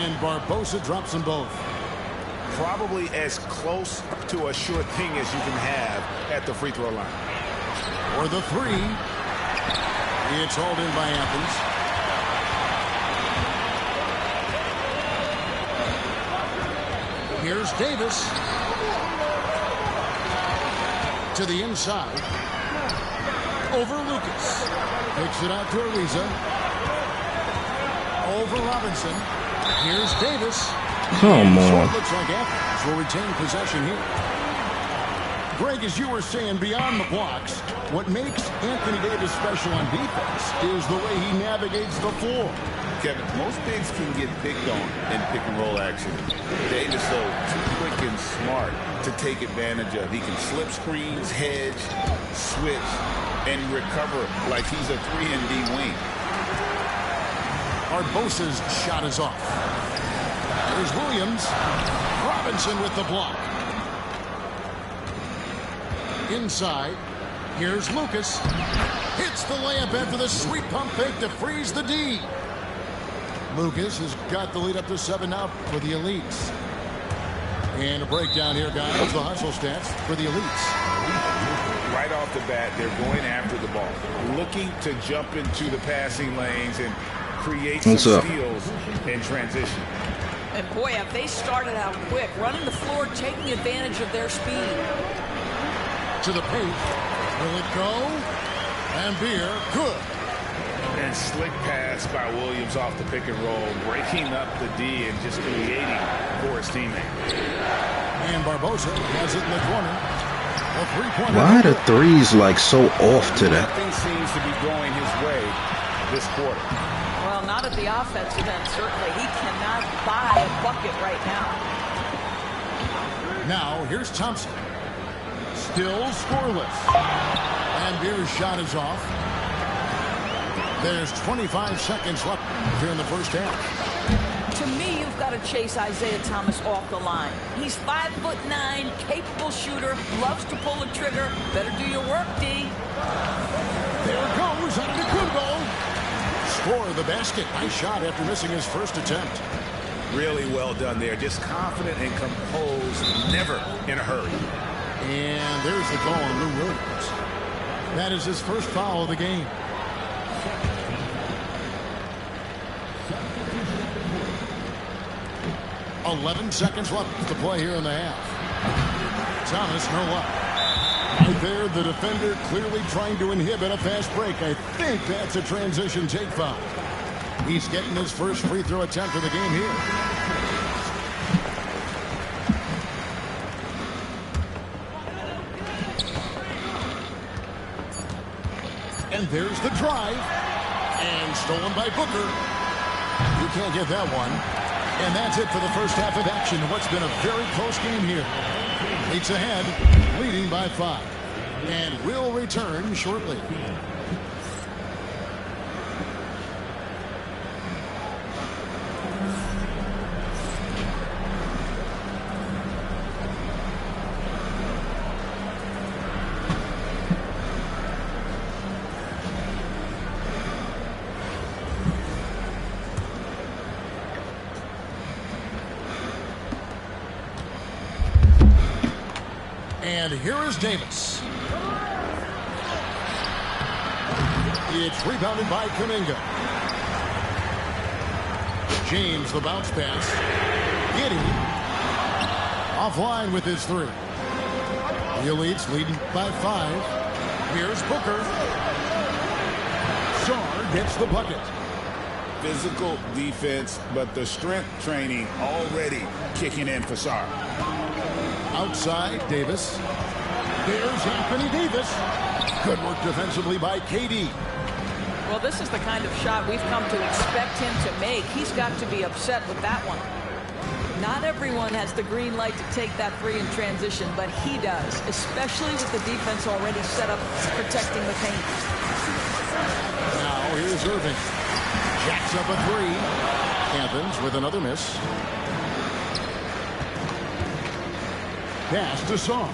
And Barbosa drops them both. Probably as close to a sure thing as you can have at the free throw line. Or the three. It's hauled in by Athens. Here's Davis. To the inside. Over Lucas. Picks it out to Ariza. Over Robinson. Here's Davis. Come on. Looks like Athens will retain possession here. Greg, as you were saying, beyond the blocks, what makes Anthony Davis special on defense is the way he navigates the floor. Kevin, most bigs can get picked on in pick and roll action. Davis, though, too quick and smart to take advantage of. He can slip screens, hedge, switch, and recover like he's a 3-and-D wing. Barbosa's shot is off. There's Williams. Robinson with the block. Inside. Here's Lucas. Hits the layup after the sweet pump fake to freeze the D. Lucas has got the lead up to 7 now for the Elites. And a breakdown here, guys. The hustle stats for the Elites. Right off the bat, they're going after the ball, looking to jump into the passing lanes and create some steals in transition. And boy, have they started out quick, running the floor, taking advantage of their speed. To the paint. Will it go? And Beer, good. And slick pass by Williams off the pick and roll, breaking up the D and just creating for his teammate. And Barbosa has it in the corner. A three-pointer. Why are the threes like so off today? Nothing seems to be going his way this quarter. Well, not at the offensive end, certainly. He cannot buy a bucket right now. Now, here's Thompson. Still scoreless. And Beer's shot is off. There's 25 seconds left here in the first half. To me, you've got to chase Isaiah Thomas off the line. He's 5'9", capable shooter, loves to pull a trigger. Better do your work, D. There it goes, and it could go. Score the basket. Nice shot after missing his first attempt. Really well done there. Just confident and composed, never in a hurry. And there's the call on Lou Williams. That is his first foul of the game. .11 seconds left to play here in the half. Thomas, no luck. Right there, the defender clearly trying to inhibit a fast break. I think that's a transition take foul. He's getting his first free throw attempt of the game here. And there's the drive. And stolen by Booker. You can't get that one. And that's it for the first half of action. What's been a very close game here. Leads ahead, leading by 5. And will return shortly. And here is Davis. It's rebounded by Kuminga. James, the bounce pass. Giddey. Offline with his 3. The Elites leading by 5. Here's Booker. Sarr gets the bucket. Physical defense, but the strength training already kicking in for Sarr. Outside, Davis. There's Anthony Davis. Good work defensively by KD. Well, this is the kind of shot we've come to expect him to make. He's got to be upset with that one. Not everyone has the green light to take that 3 in transition, but he does, especially with the defense already set up protecting the paint. Now here's Irving. Jacks up a 3. Athens with another miss. Pass to Song.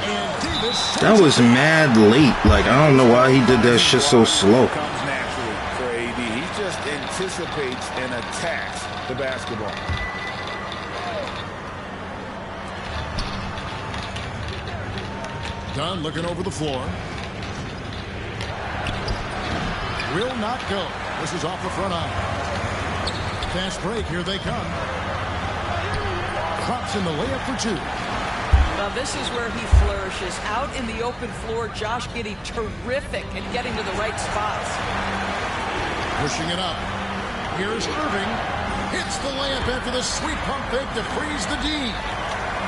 And Davis. That was mad late. Like, I don't know why he did that shit so slow. Comes naturally for AD. He just anticipates an attack the basketball. Dunn looking over the floor. Will not go. This is off the front eye. Fast break. Here they come. Drops in the layup for two. Now this is where he flourishes. Out in the open floor, Josh Giddey terrific at getting to the right spots. Pushing it up. Here's Irving. Hits the layup after the sweet pump fake to freeze the D.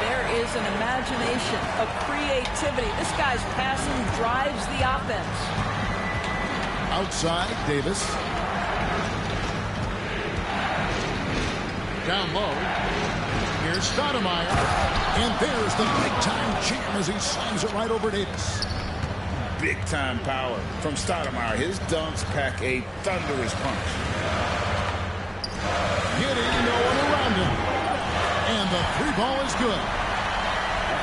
There is an imagination, a creativity. This guy's passing drives the offense. Outside, Davis. Down low. Here's Stoudemire. And there's the big-time jam as he slams it right over Davis. Big-time power from Stoudemire. His dunks pack a thunderous punch. Getting no one around him. And the three ball is good.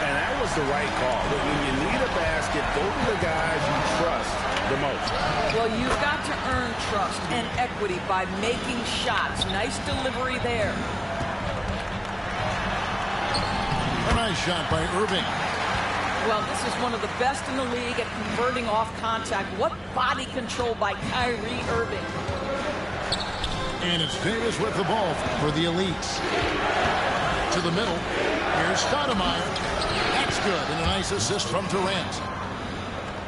And that was the right call. When you need a basket, those are the guys you trust the most. Well, you've got to earn trust and equity by making shots. Nice delivery there. A nice shot by Irving. Well, this is one of the best in the league at converting off contact. What body control by Kyrie Irving. And it's Davis with the ball for the Elites. To the middle. Here's Stoudemire. That's good. And a nice assist from Durant.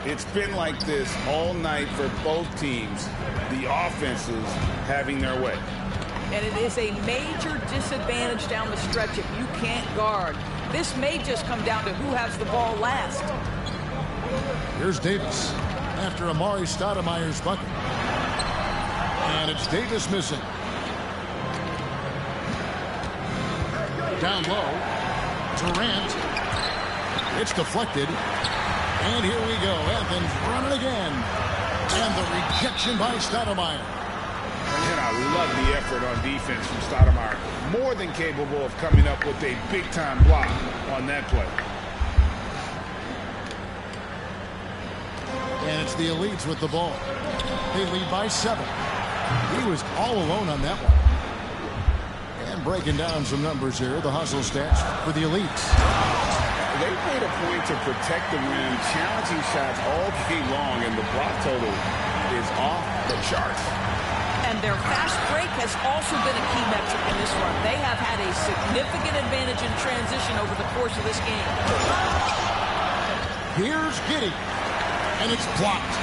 It's been like this all night for both teams. The offenses having their way. And it is a major disadvantage down the stretch if you can't guard. This may just come down to who has the ball last. Here's Davis after Amari Stoudemire's bucket. And it's Davis missing. Down low. Durant. It's deflected. And here we go. Evans running again. And the rejection by Stoudemire. And I love the effort on defense from Stoudemire. More than capable of coming up with a big-time block on that play. And it's the Elites with the ball. They lead by 7. He was all alone on that one. And breaking down some numbers here, the hustle stats for the Elites. They made a point to protect the rim, challenging shots all game long, and the block total is off the charts. And their fast break has also been a key metric in this run. They have had a significant advantage in transition over the course of this game. Here's Giddey. And it's blocked.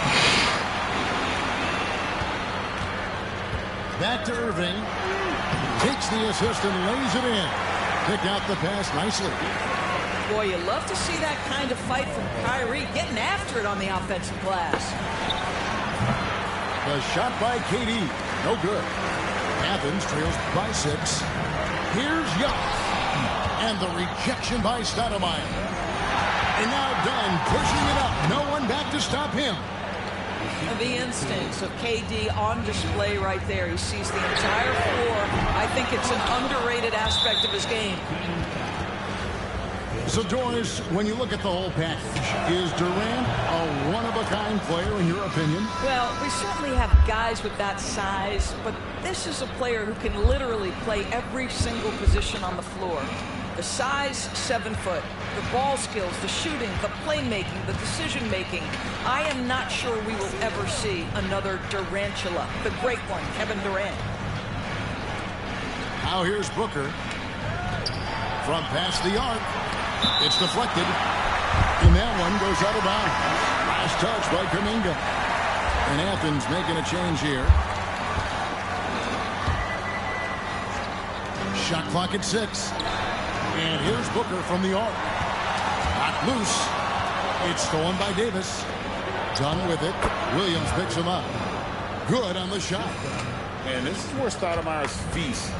Back to Irving. Takes the assist and lays it in. Pick out the pass nicely. Boy, you love to see that kind of fight from Kyrie, getting after it on the offensive glass. The shot by KD. No good. Athens trails by 6. Here's Young. And the rejection by Stoudemire. And now Dunn pushing it up. No one back to stop him. The instincts of KD on display right there. He sees the entire floor. I think it's an underrated aspect of his game. So, Doris, when you look at the whole package, is Durant a one-of-a-kind player in your opinion? Well, we certainly have guys with that size, but this is a player who can literally play every single position on the floor. The size, 7 foot. The ball skills, the shooting, the playmaking, the decision-making. I am not sure we will ever see another Durantula, the great one, Kevin Durant. Now here's Booker. From past the arc. It's deflected. And that one goes out of bounds. Last touch by Kuminga. And Athens making a change here. Shot clock at 6. And here's Booker from the arc. Not loose. It's stolen by Davis. Done with it. Williams picks him up. Good on the shot. And this is where Stoudemire's feast.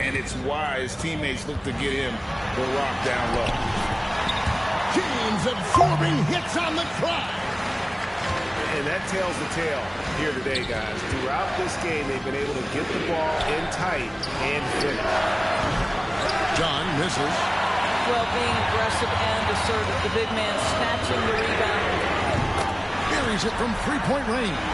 And it's why his teammates look to get him the rock down low. James absorbing hits on the drive. And that tells the tale here today, guys. Throughout this game, they've been able to get the ball in tight and finish. John misses. Well, being aggressive and assertive. The big man snatching the rebound. Buries it from three-point range.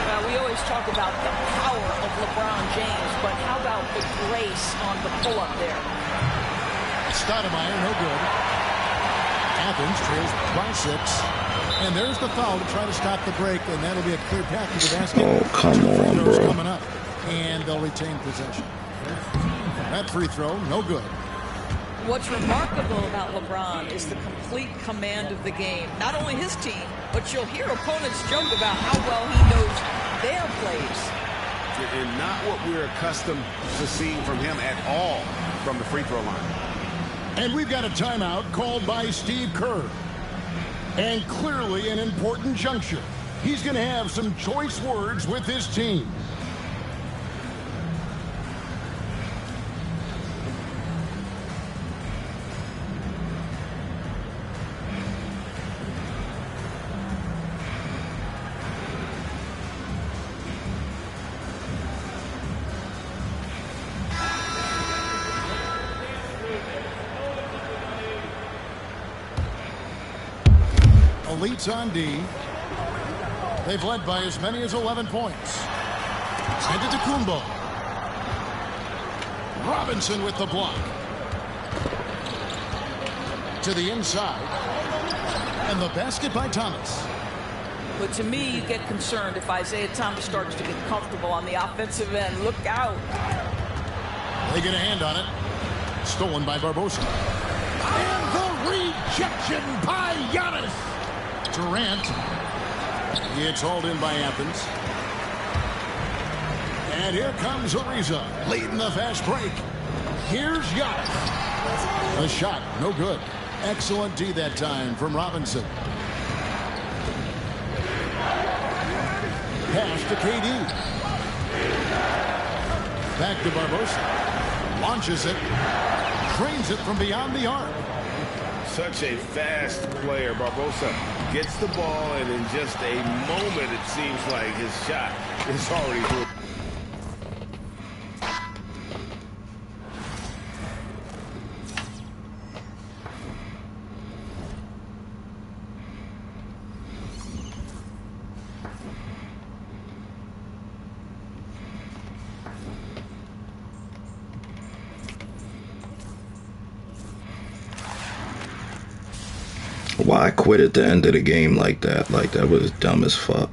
Well, we we always talk about the power of LeBron James, but how about the grace on the pull-up there? Stoudemire, no good. Athens trails by 6. And there's the foul to try to stop the break, and that'll be a clear path to the basket. Oh, come on, bro. Coming up, and they'll retain possession. That free throw, no good. What's remarkable about LeBron is the complete command of the game. Not only his team, but you'll hear opponents joke about how well he knows their plays. And not what we're accustomed to seeing from him at all from the free throw line. And we've got a timeout called by Steve Kerr. And clearly an important juncture. He's going to have some choice words with his team. Elites on D. They've led by as many as 11 points. Send it to Kumbo. Robinson with the block. To the inside. And the basket by Thomas. But to me, you get concerned if Isaiah Thomas starts to get comfortable on the offensive end. Look out. They get a hand on it. Stolen by Barbosa. And the rejection by Giannis. Durant. It's hauled in by Athens. And here comes Ariza late in the fast break. Here's Giannis. The shot, no good. Excellent D that time from Robinson. Pass to KD. Back to Barbosa. Launches it. Trains it from beyond the arc. Such a fast player. Barbosa gets the ball, and in just a moment, it seems like his shot is already through. Why quit at the end of the game like that? Like, that was dumb as fuck.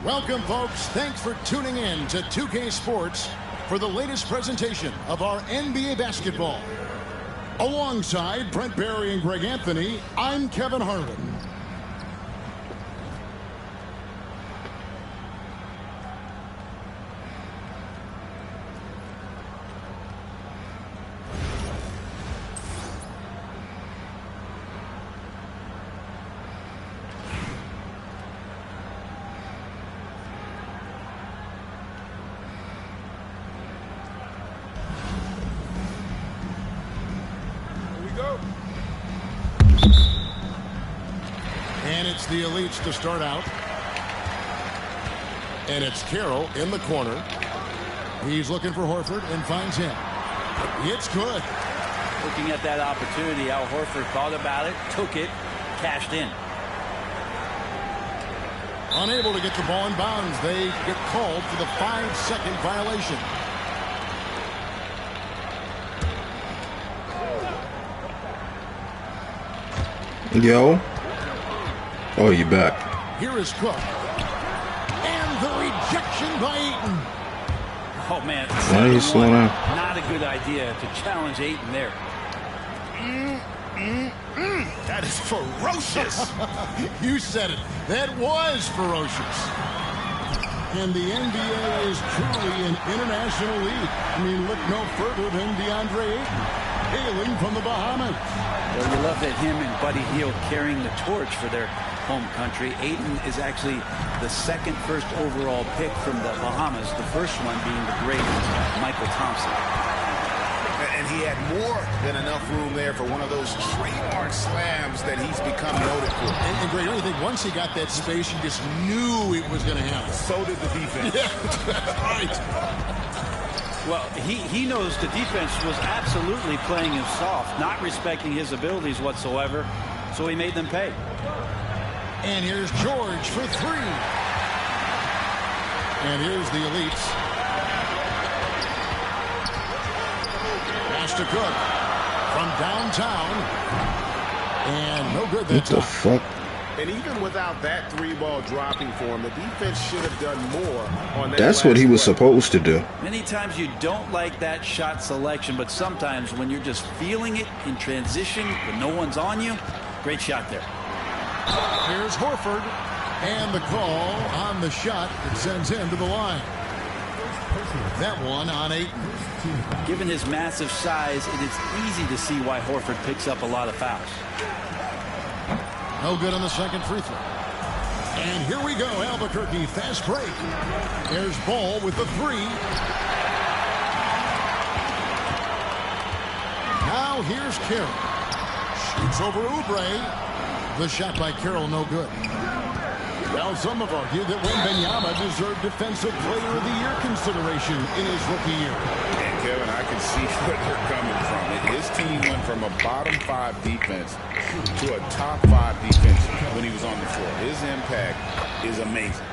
Welcome, folks. Thanks for tuning in to 2K Sports for the latest presentation of our NBA basketball. Alongside Brent Barry and Greg Anthony, I'm Kevin Harlan. And it's the elites to start out. And it's Carroll in the corner. He's looking for Horford and finds him. It's good. Looking at that opportunity, Al Horford thought about it, took it, cashed in. Unable to get the ball in bounds. They get called for the 5-second violation. Yo. Oh, you back. Here is Cook. And the rejection by Ayton. Oh, man. Why are you slowing down? Not a good idea to challenge Ayton there. That is ferocious. You said it. That was ferocious. And the NBA is truly an international league. I mean, look no further than DeAndre Ayton, hailing from the Bahamas. Well, you love that him and Buddy Hield carrying the torch for their home country. Ayton is actually the second first overall pick from the Bahamas, the first one being the great Michael Thompson. And he had more than enough room there for one of those trademark slams that he's become noted for. And Greg, I think once he got that space, you just knew it was going to happen. So did the defense. Yeah, right. Well, he knows the defense was absolutely playing him soft, not respecting his abilities whatsoever, so he made them pay. And here's George for three. And here's the elites. Pass to Cook from downtown. And no good that What the time. fuck? And even without that three-ball dropping for him, the defense should have done more on that. That's what he was play. supposed to do. Many times you don't like that shot selection, but sometimes when you're just feeling it in transition when no one's on you, great shot there. Here's Horford. And the call on the shot that sends him to the line. That one on Ayton. Given his massive size, it is easy to see why Horford picks up a lot of fouls. No good on the second free throw. And here we go, Albuquerque, fast break. There's Ball with the three. Now here's Carroll. Shoots over Oubre. The shot by Carroll, no good. Now some have argued that Wembanyama deserved Defensive Player of the Year consideration in his rookie year. And Kevin, I can see where they're coming from. His team went from a bottom 5 defense to a top 5 defense when he was on the floor. His impact is amazing.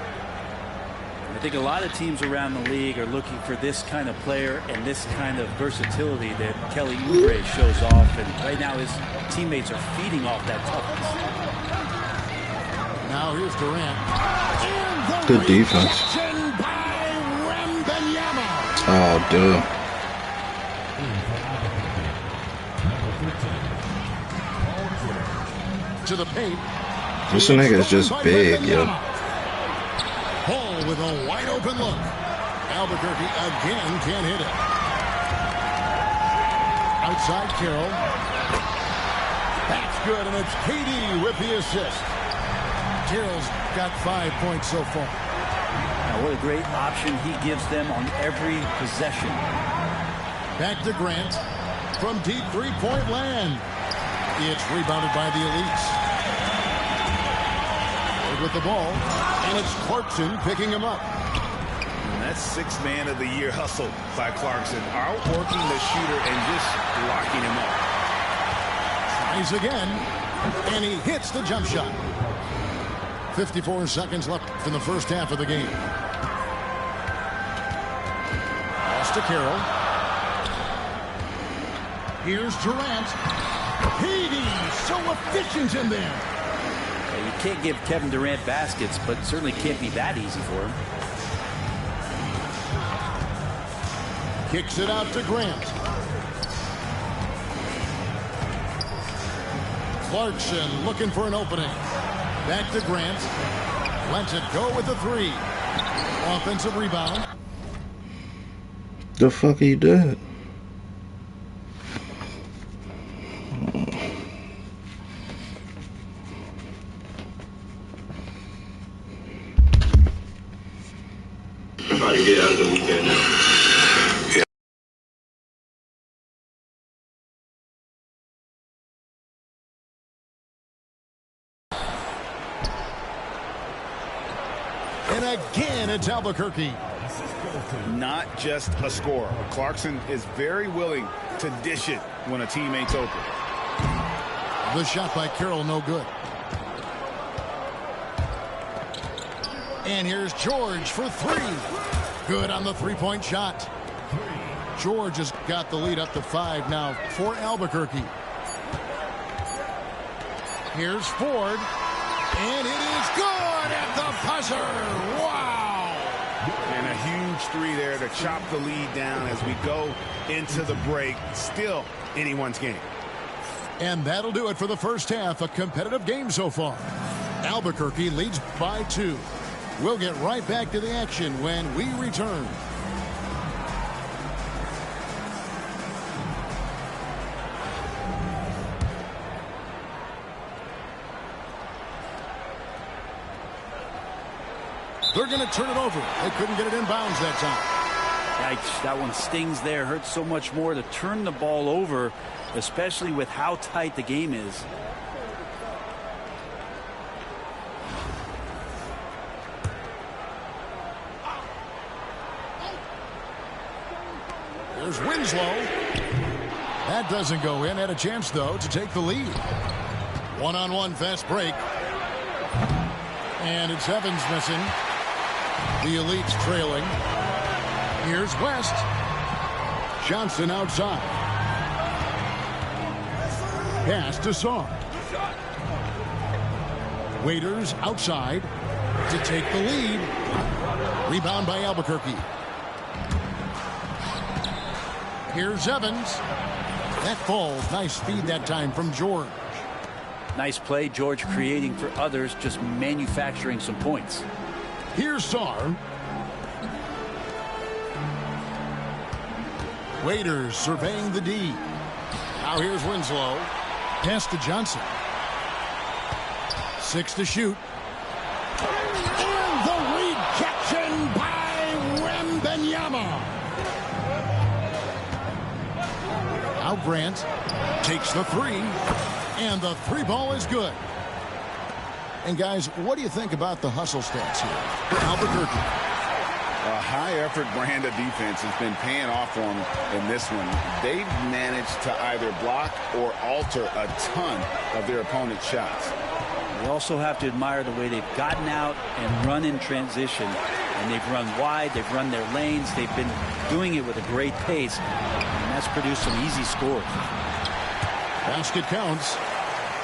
I think a lot of teams around the league are looking for this kind of player and this kind of versatility that Kelly Oubre shows off. And right now his teammates are feeding off that toughness. Now here's Durant. And the Good defense. rejection by Wembanyama. Oh, dude. To the paint. This nigga is just big, yo. Ball with a wide open look. Albuquerque again can't hit it. Outside Carroll. That's good, and it's KD with the assist. Carroll's got 5 points so far. Now, what a great option he gives them on every possession. Back to Grant from deep three-point land. It's rebounded by the elites. With the ball, and it's Clarkson picking him up. And that's 6th man of the year hustle by Clarkson, outworking the shooter and just locking him up. Tries again, and he hits the jump shot. 54 seconds left in the first half of the game. Pass to Carroll. Here's Durant. KD so efficient in there. You can't give Kevin Durant baskets, but certainly can't be that easy for him. Kicks it out to Grant. Clarkson looking for an opening. Back to Grant. Lets it go with the three. Offensive rebound. The fuck he did? About to get out of the weekend now. And again, it's Albuquerque. Not just a scorer. Clarkson is very willing to dish it when a teammate's open. The shot by Carroll, no good. And here's George for three. Good on the three-point shot. George has got the lead up to 5 now for Albuquerque. Here's Ford. And it is good at the buzzer. Wow. And a huge three there to chop the lead down as we go into the break. Still anyone's game. And that'll do it for the first half. A competitive game so far. Albuquerque leads by 2. We'll get right back to the action when we return. They're going to turn it over. They couldn't get it in bounds that time. Yikes, that one stings there. Hurts so much more to turn the ball over, especially with how tight the game is. There's Winslow. That doesn't go in. Had a chance, though, to take the lead. One-on-one fast break. And it's Evans missing. The Elite's trailing. Here's West. Johnson outside. Pass to Saar. Waiters outside to take the lead. Rebound by Albuquerque. Here's Evans. That falls. Nice speed that time from George. Nice play, George creating for others, just manufacturing some points. Here's Saar. Waiters surveying the D. Now here's Winslow. Pass to Johnson. 6 to shoot. And the rejection by Wembanyama. Now Grant takes the three. And the three ball is good. And guys, what do you think about the hustle stats here for Albuquerque? A high-effort brand of defense has been paying off for them in this one. They've managed to either block or alter a ton of their opponent's shots. We also have to admire the way they've gotten out and run in transition. And they've run wide, they've run their lanes, they've been doing it with a great pace. And that's produced some easy scores. Basket counts.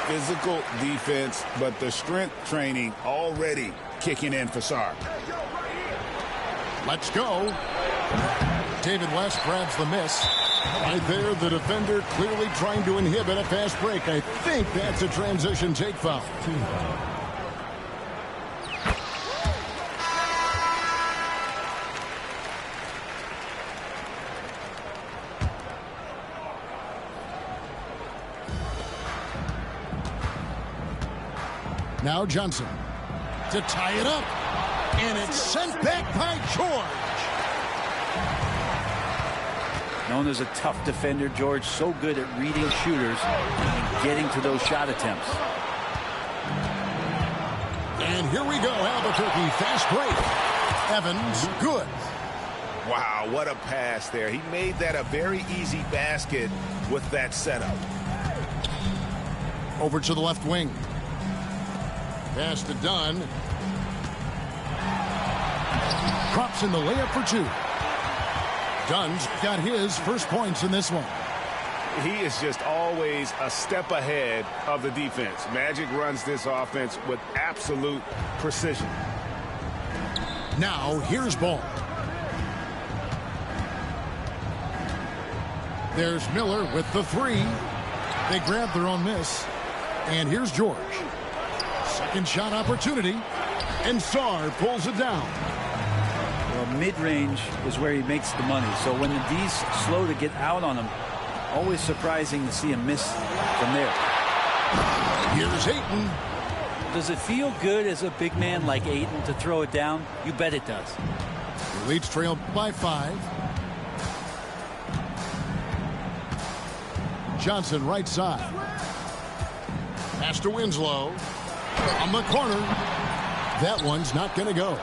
Physical defense, but the strength training already kicking in for Saar. Let's go. David West grabs the miss. Right there, the defender clearly trying to inhibit a fast break. I think that's a transition take foul. Now Johnson to tie it up. And it's sent back by George. Known as a tough defender, George so good at reading shooters and getting to those shot attempts. And here we go, Albuquerque, fast break. Evans, good. Wow, what a pass there. He made that a very easy basket with that setup. Over to the left wing. Pass to Dunn. Crops in the layup for 2. Dunn's got his first points in this one. He is just always a step ahead of the defense. Magic runs this offense with absolute precision. Now, here's Ball. There's Miller with the three. They grab their own miss. And here's George. Second shot opportunity. And Sarr pulls it down. Well, mid-range is where he makes the money. So when the D's slow to get out on him, always surprising to see him miss from there. Here's Ayton. Does it feel good as a big man like Ayton to throw it down? You bet it does. The Leafs trail by 5. Johnson right side. Pass to Winslow. On the corner. That one's not going to go.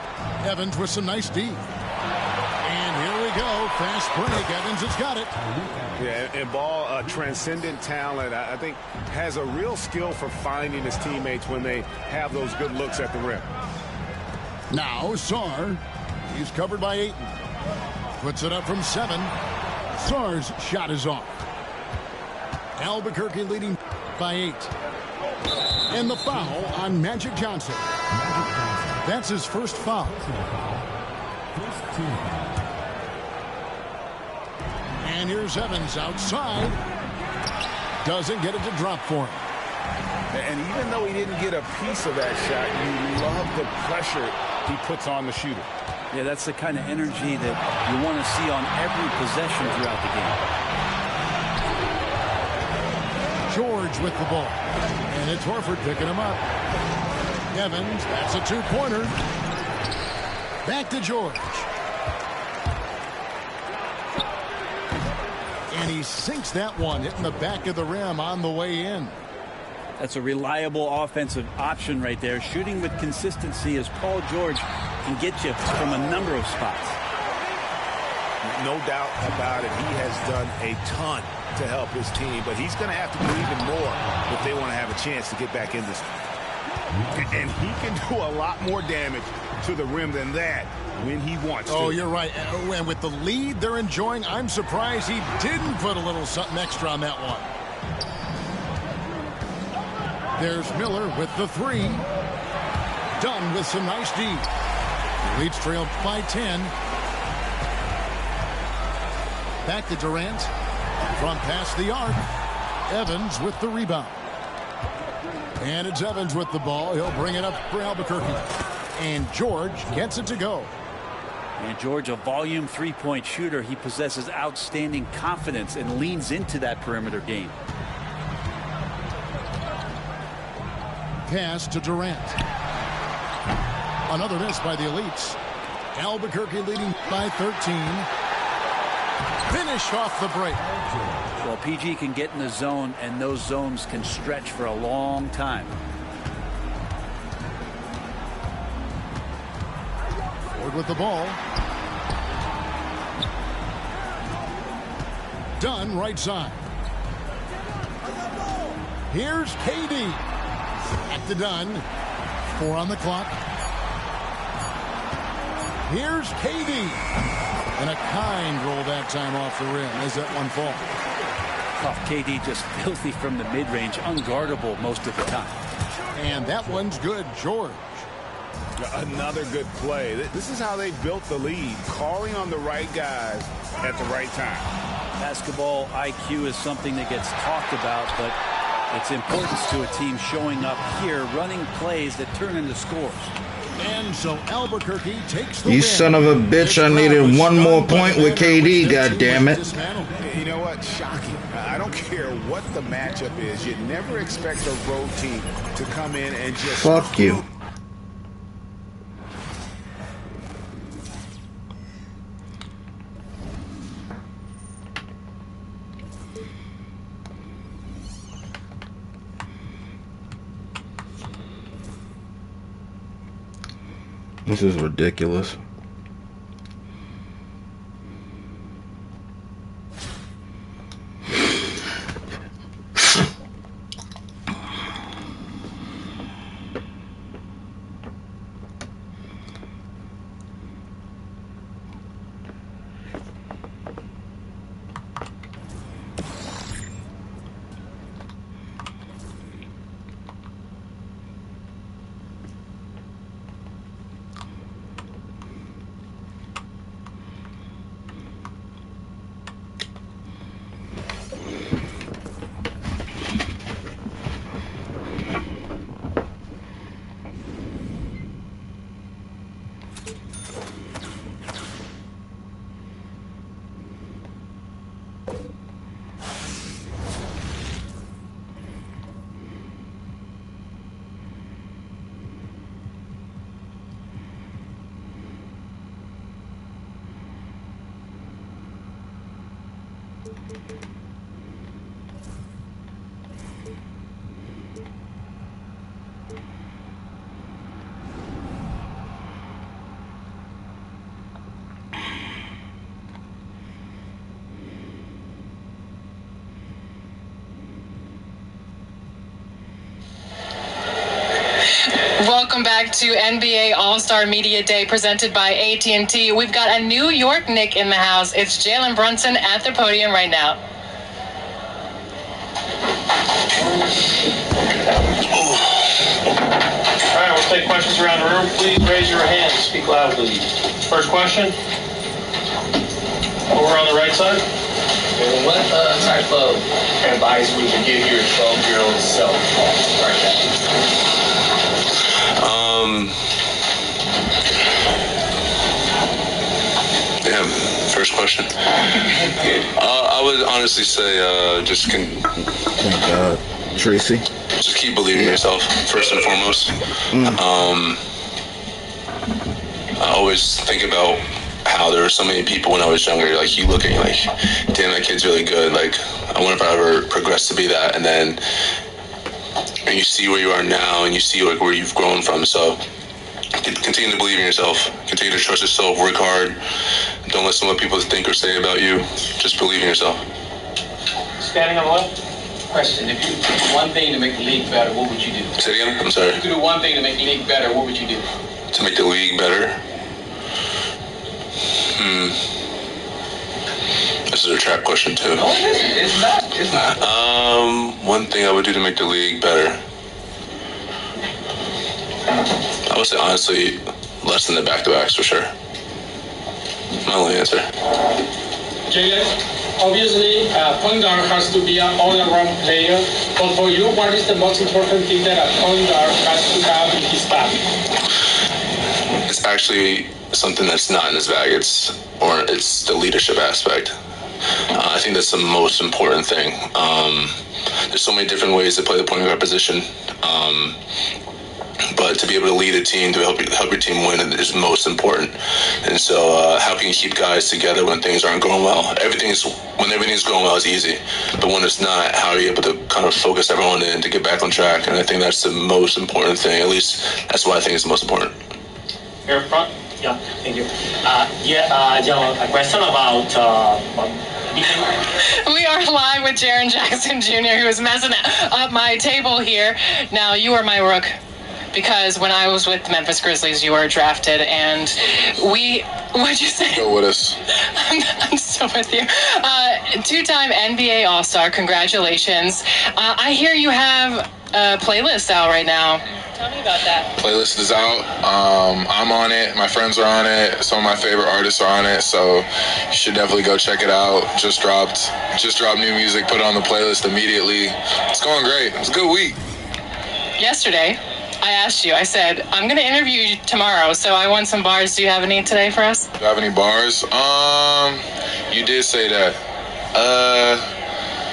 Evans with some nice D. And here we go. Fast break. Evans has got it. Yeah, and Ball, a transcendent talent, I think, has a real skill for finding his teammates when they have those good looks at the rim. Now Sarr. He's covered by Ayton. Puts it up from 7. Sarr's shot is off. Albuquerque leading by 8. And the foul on Magic Johnson. That's his first foul. And here's Evans outside. Doesn't get it to drop for him. And even though he didn't get a piece of that shot, you love the pressure he puts on the shooter. Yeah, that's the kind of energy that you want to see on every possession throughout the game. George with the ball. And it's Horford picking him up. Evans, that's a 2-pointer. Back to George. And he sinks that one, hitting the back of the rim on the way in. That's a reliable offensive option right there. Shooting with consistency as Paul George can get you from a number of spots. No doubt about it. He has done a ton to help his team, but he's going to have to do even more if they want to have a chance to get back in this. And he can do a lot more damage to the rim than that when he wants to. Oh, you're right. And with the lead they're enjoying, I'm surprised he didn't put a little something extra on that one. There's Miller with the 3. Dunn with some nice D. The Leafs trail by 10. Back to Durant. From past the arc. Evans with the rebound. And it's Evans with the ball. He'll bring it up for Albuquerque. And George gets it to go. And George, a volume three-point shooter. He possesses outstanding confidence and leans into that perimeter game. Pass to Durant. Another miss by the Elites. Albuquerque leading by 13. Finish off the break. Well, PG can get in the zone, and those zones can stretch for a long time. Ford with the ball. Dunn right side. Here's KD. Back to Dunn. 4 on the clock. Here's KD. And a kind roll that time off the rim as that one falls. Oh, KD just filthy from the mid-range, unguardable most of the time. And that one's good, George. Another good play. This is how they built the lead, calling on the right guys at the right time. Basketball IQ is something that gets talked about, but its importance to a team showing up here, running plays that turn into scores. And so Albuquerque takes the You win. son of a bitch, I needed one more point with KD, goddammit. You know what? Shocking. I don't care what the matchup is. You never expect a road team to come in and just... Fuck you. This is ridiculous. Welcome back to NBA All-Star Media Day presented by AT&T. We've got a New York Knick in the house. It's Jalen Brunson at the podium right now. All right, we'll take questions around the room. Please raise your hand. Speak loudly. First question. Over on the right side. What type of advice would you give your 12-year-old self right now? Damn, first question. I would honestly say Thank God. Tracy. just keep believing in yourself, first and foremost. I always think about how there were so many people when I was younger, like you look at you like, damn, that kid's really good. Like, I wonder if I ever progress to be that. And then and you see where you are now and you see like where you've grown from. So continue to believe in yourself. Continue to trust yourself. Work hard. Don't listen to what people think or say about you. Just believe in yourself. Standing on the left. Question, if you could do one thing to make the league better, what would you do? Say it again? I'm sorry. If you could do one thing to make the league better, what would you do? To make the league better? This is a trap question too. No, it's not. It's not. One thing I would do to make the league better. I would say honestly, less than the back-to-backs for sure. My only answer. Jalen, obviously, point guard has to be an all-around player. But for you, what is the most important thing that a point guard has to have in his bag? It's actually something that's not in his bag. It's the leadership aspect. I think that's the most important thing. There's so many different ways to play the point guard position. But to be able to lead a team, to help your team win is most important. And so how can you keep guys together when things aren't going well? When everything's going well, it's easy. But when it's not, how are you able to kind of focus everyone in to get back on track? And I think that's the most important thing. At least that's what I think is the most important. Here front. Yeah, thank you. John, a question about We are live with Jaren Jackson Jr., who is messing up my table here. Now, you are my rook. Because when I was with the Memphis Grizzlies, you were drafted, and what'd you say? Go with us. I'm still with you. Two-time NBA All-Star, congratulations. I hear you have a playlist out right now. Tell me about that. Playlist is out. I'm on it. My friends are on it. Some of my favorite artists are on it. So you should definitely go check it out. Just dropped new music. Put it on the playlist immediately. It's going great. It's a good week. Yesterday, I asked you, I said, I'm going to interview you tomorrow, so I want some bars. Do you have any today for us? Do you have any bars? You did say that.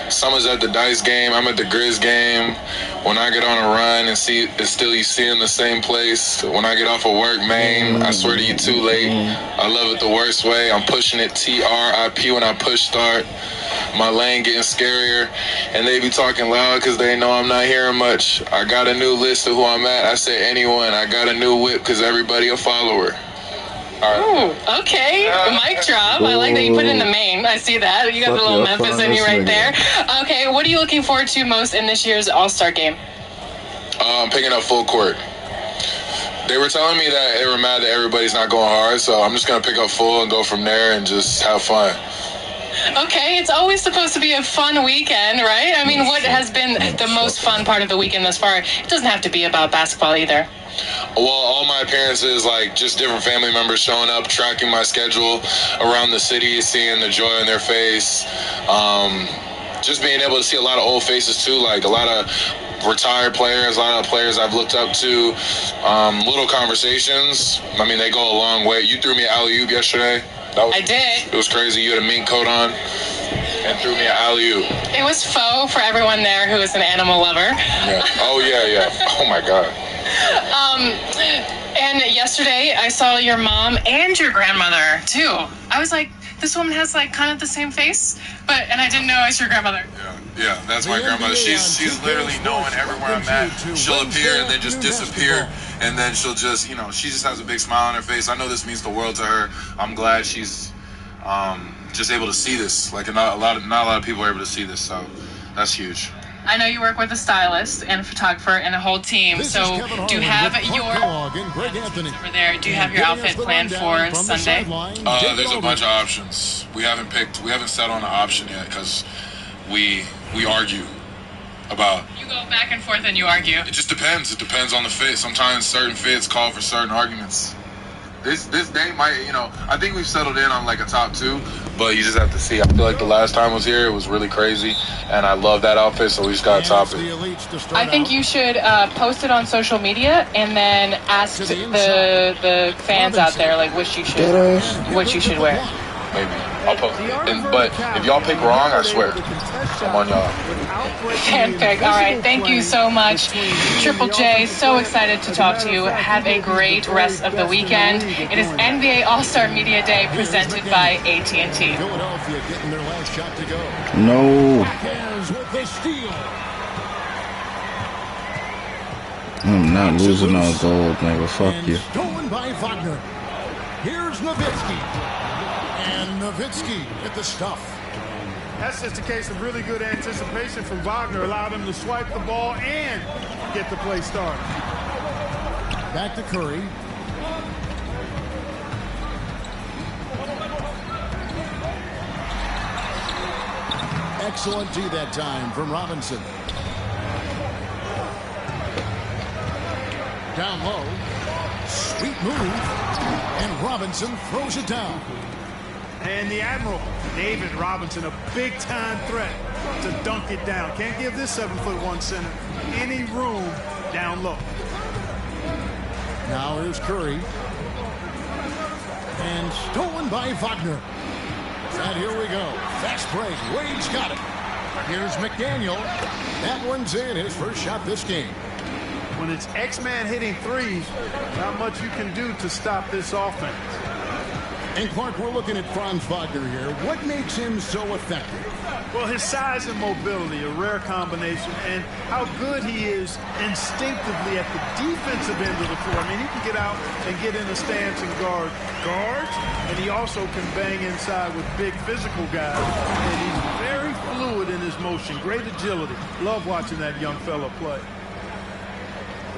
Summer's at the Dice game. I'm at the Grizz game. When I get on a run and see it's still you see in the same place. When I get off of work, man, I swear to you, too late. I love it the worst way. I'm pushing it TRIP when I push start. My lane getting scarier, and they be talking loud because they know I'm not hearing much. I got a new list of who I'm at. I said anyone. I got a new whip because everybody a follower. All right. Ooh, okay. Mic drop. I like that you put it in the main. I see that. You got a little Memphis in you right there. Okay, what are you looking forward to most in this year's All-Star game? I'm picking up full court. They were telling me that they were mad that everybody's not going hard, so I'm just going to pick up full and go from there and just have fun. Okay, it's always supposed to be a fun weekend, right? I mean, what has been the most fun part of the weekend thus far? It doesn't have to be about basketball either. Well, all my appearances, like just different family members showing up, tracking my schedule around the city, seeing the joy on their face. Just being able to see a lot of old faces too, like a lot of retired players, a lot of players I've looked up to. Little conversations. I mean, they go a long way. You threw me an alley-oop yesterday. I did. It was crazy. You had a mink coat on and threw me an alley-oop. It was faux for everyone there who is an animal lover. Yeah. Oh, yeah. Oh, my God. And yesterday I saw your mom and your grandmother, too. I was like, this woman has like kind of the same face, and I didn't know it was your grandmother. Yeah, that's my grandmother. She's literally knowing everywhere I'm at. She'll appear and then just disappear, and then she'll just, she just has a big smile on her face. I know this means the world to her. I'm glad she's just able to see this. Like not a lot of people are able to see this, so that's huge. I know you work with a stylist and a photographer and a whole team. So do you have your over there? Do you have your outfit planned for Sunday? There's a bunch of options. We haven't set on an option yet because we argue about. You go back and forth and you argue. It just depends. It depends on the fit. Sometimes certain fits call for certain arguments. This day might, I think we've settled in on like a top 2, but you just have to see. I feel like the last time I was here, it was really crazy, and I love that outfit, so we just got to top it. I think you should post it on social media and then ask the fans out there like what you should wear. Maybe. I'll post it. But if y'all pick wrong, I swear, I'm on y'all. Handpick. All right. Thank you so much, Triple J. So excited to talk to you. Have a great rest of the weekend. It is NBA All-Star Media Day presented by AT&T. Philadelphia getting their last shot to go. No. With the steal. I'm not losing all gold, nigga. Fuck you. Stolen by Wagner. Here's Nowitzki. And Nowitzki at the stuff. That's just a case of really good anticipation from Wagner. Allowed him to swipe the ball and get the play started. Back to Curry. Excellent D that time from Robinson. Down low. Sweet move. And Robinson throws it down. And the Admiral, David Robinson, a big-time threat to dunk it down. Can't give this 7'1" center any room down low. Now here's Curry. And stolen by Wagner. And here we go. Fast break. Wade's got it. Here's McDaniel. That one's in. His first shot this game. When it's X-Man hitting threes, not much you can do to stop this offense. And Clark, we're looking at Franz Wagner here. What makes him so effective? Well, his size and mobility, a rare combination, and how good he is instinctively at the defensive end of the floor. I mean, he can get out and get in the stance and guard guards, and he also can bang inside with big physical guys. And he's very fluid in his motion, great agility. Love watching that young fella play.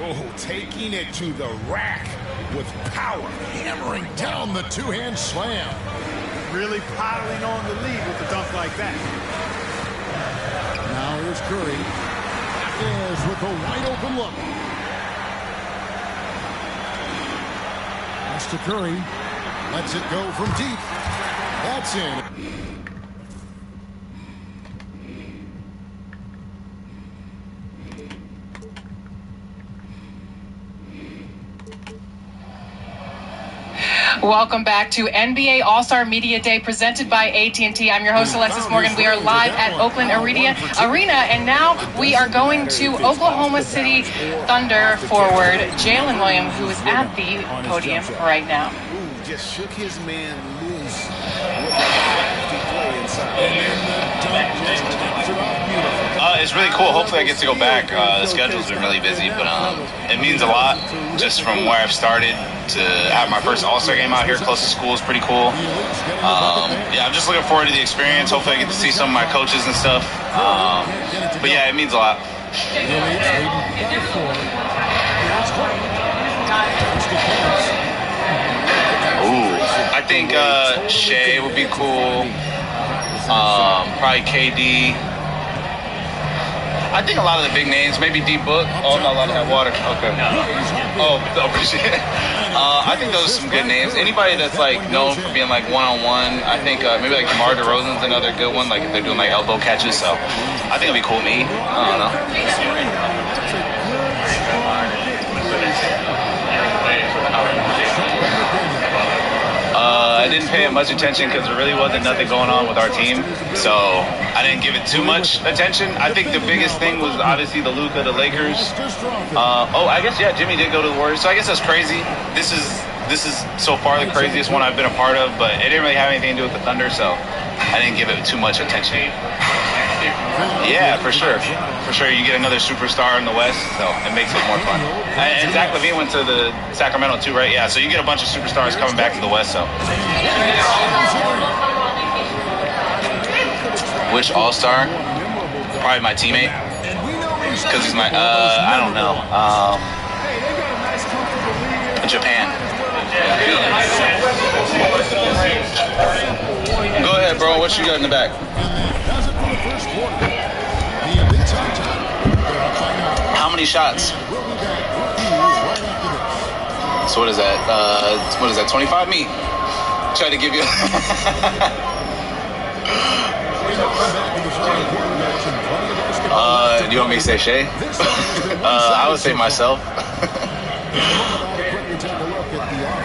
Oh, taking it to the rack with power, hammering down the two-hand slam. Really piling on the lead with a dunk like that. Now here's Curry. Is with a wide-open look. Pass to Curry. Lets it go from deep. That's in. Welcome back to NBA All-Star Media Day presented by AT&T. I'm your host, Alexis Morgan. We are live at Oakland Arena, and now we are going to Oklahoma City Thunder forward Jalen Williams, who is at the podium right now. Ooh, just shook his man loose with a crafty play inside. It's really cool. Hopefully I get to go back. The schedule's been really busy, but it means a lot just from where I've started to have my first All-Star game out here close to school is pretty cool. Yeah, I'm just looking forward to the experience. Hopefully I get to see some of my coaches and stuff. But yeah, it means a lot. Ooh, I think Shea would be cool. Probably KD. I think a lot of the big names, maybe D-Book. Oh, I'm not allowed to have water. Okay. Oh, appreciate it. I think those are some good names. Anybody that's like known for being like one-on-one, I think maybe like DeMar DeRozan's another good one. Like if they're doing like elbow catches, so I think it'd be cool with me. I don't know. I didn't pay it much attention because there really wasn't nothing going on with our team, so I didn't give it too much attention. I think the biggest thing was obviously the Luka, the Lakers. I guess, yeah, Jimmy did go to the Warriors, so I guess that's crazy. This is this is so far the craziest one I've been a part of, but it didn't really have anything to do with the Thunder, so I didn't give it too much attention. Yeah, for sure. For sure, you get another superstar in the West, so it makes it more fun. And Zach LaVine went to the Sacramento too, right? Yeah, so you get a bunch of superstars coming back to the West, so. Which All-Star? Probably my teammate. Because he's my, I don't know. Japan. Go ahead, bro. What you got in the back? How many shots? So what is that? 25? Me. Try to give you. Do you want me to say Shay? I would say myself.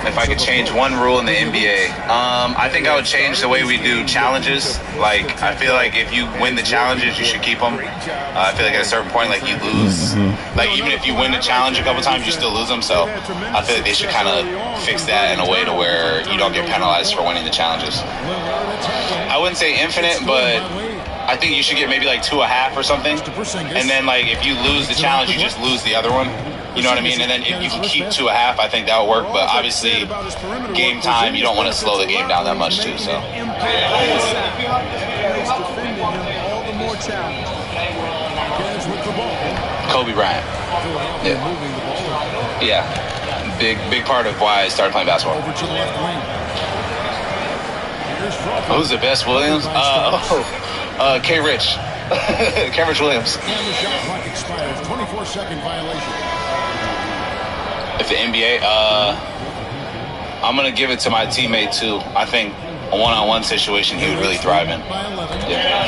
If I could change one rule in the NBA, I think I would change the way we do challenges. Like, I feel like if you win the challenges, you should keep them. I feel like at a certain point, like, you lose. Like, even if you win the challenge a couple times, you still lose them. So I feel like they should kind of fix that in a way to where you don't get penalized for winning the challenges. I wouldn't say infinite, but I think you should get maybe like 2.5 or something. And then, like, if you lose the challenge, you just lose the other one. You know what I mean? And then if you can keep 2.5, I think that would work. But obviously, game time, you don't want to slow the game down that much too. So. Kobe Bryant. Yeah. Big part of why I started playing basketball. Who's the best, Williams? K. Rich. K. Rich Williams. If the NBA, I'm going to give it to my teammate, too. I think a one-on-one situation he would really thrive in. Yeah.